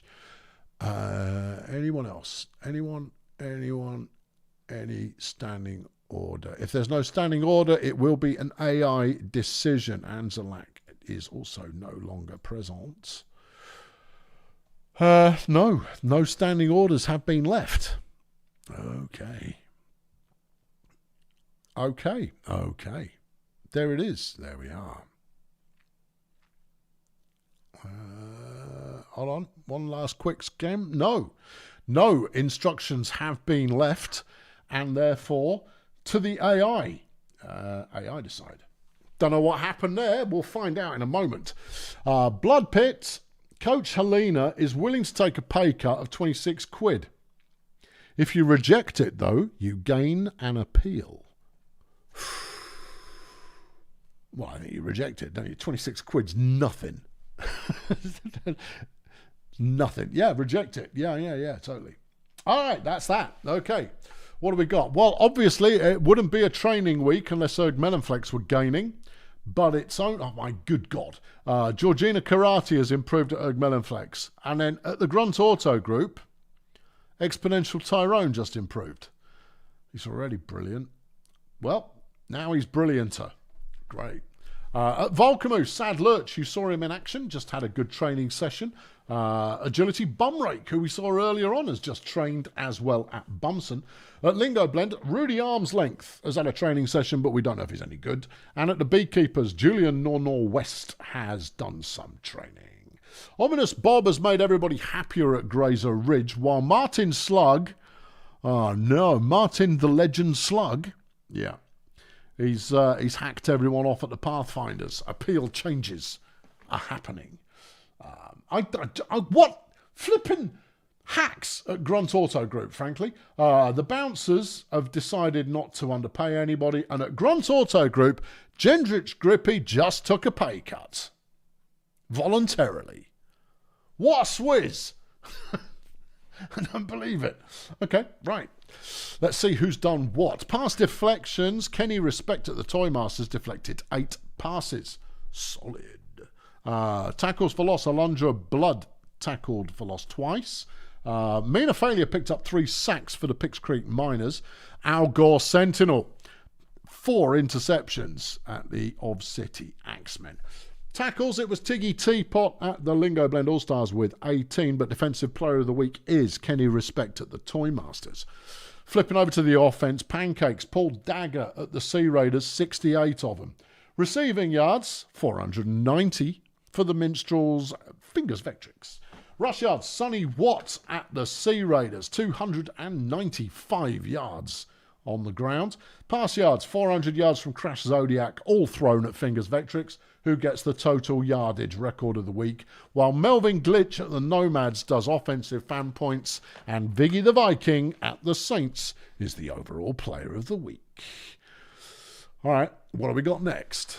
Anyone else? Anyone? Any standing order? If there's no standing order, it will be an AI decision. Anzalak is also no longer present. No standing orders have been left. Okay. There it is. There we are. Hold on. One last quick scan. No instructions have been left, and therefore to the AI. AI decide. Don't know what happened there. We'll find out in a moment. Blood Pit. Coach Helena is willing to take a pay cut of 26 quid. If you reject it, though, you gain an appeal. Well, I think you reject it, don't you? 26 quid's nothing. Nothing. Yeah, reject it. Yeah, totally. All right, that's that. Okay. What have we got? Well, obviously, it wouldn't be a training week unless Erg Melonflex were gaining. But it's own. Oh, my good God. Georgina Karate has improved at Erg Melonflex. And then at the Grunt Auto Group, Exponential Tyrone just improved. He's already brilliant. Well, now he's brillianter. Great. At Volcamoose, Sad Lurch, you saw him in action, just had a good training session. Agility Bumrake, who we saw earlier on, has just trained as well at Bumson. At Lingo Blend, Rudy Arms Length has had a training session, but we don't know if he's any good. And at the Beekeepers, Julian Nornor West has done some training. Ominous Bob has made everybody happier at Grazer Ridge, while Martin Slug, Martin the Legend Slug, yeah, he's hacked everyone off at the Pathfinders. Appeal changes are happening. What flipping hacks at Grunt Auto Group, frankly. The bouncers have decided not to underpay anybody, and at Grunt Auto Group, Gendrich Grippy just took a pay cut. Voluntarily. What a swizz! I don't believe it. Okay, right. Let's see who's done what. Pass deflections. Kenny Respect at the Toy Masters deflected 8 passes. Solid. Tackles for loss. Alondra Blood tackled for loss twice. Mina Failure picked up 3 sacks for the Pix Creek Miners. Al Gore Sentinel, 4 interceptions at the Of City Axemen. Tackles, it was Tiggy Teapot at the Lingo Blend All-Stars with 18, but Defensive Player of the Week is Kenny Respect at the Toy Masters. Flipping over to the offense, Pancakes, Paul Dagger at the Sea Raiders, 68 of them. Receiving yards, 490 for the Minstrels, Fingers Vectrix. Rush yards, Sonny Watt at the Sea Raiders, 295 yards on the ground. Pass yards, 400 yards from Crash Zodiac, all thrown at Fingers Vectrix, who gets the total yardage record of the week, while Melvin Glitch at the Nomads does offensive fan points, and Viggy the Viking at the Saints is the overall player of the week. All right, what have we got next?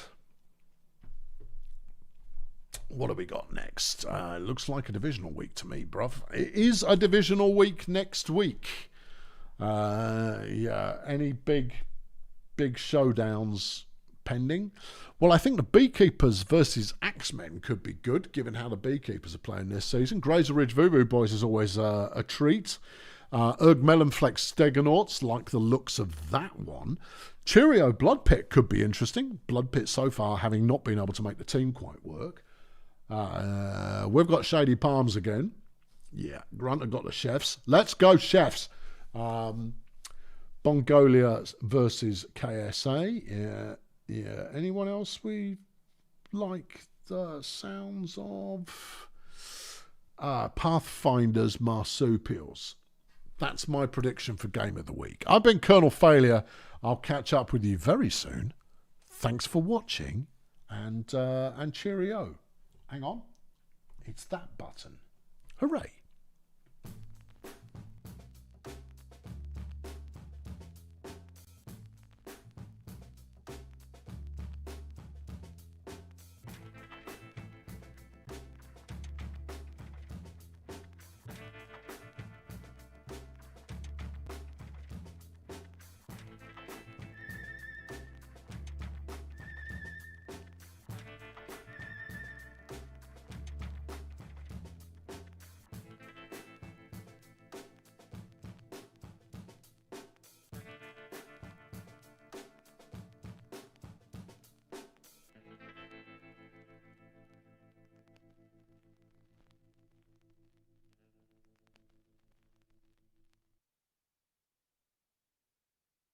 What have we got next? It looks like a divisional week to me, bruv. It is a divisional week next week. Yeah, any big showdowns pending? Well, I think the Beekeepers versus Axemen could be good, given how the Beekeepers are playing this season. Grazer Ridge Voodoo Boys is always a treat. Erg Melonflex Stegonauts, like the looks of that one. Cheerio Blood Pit could be interesting. Blood Pit so far having not been able to make the team quite work. We've got Shady Palms again. Yeah, Grunt have got the Chefs. Let's go Chefs. Bongolia versus KSA. Yeah. Anyone else we like the sounds of? Pathfinders Marsupials. That's my prediction for Game of the Week. I've been Colonel Failure. I'll catch up with you very soon. Thanks for watching, and cheerio. Hang on. It's that button. Hooray.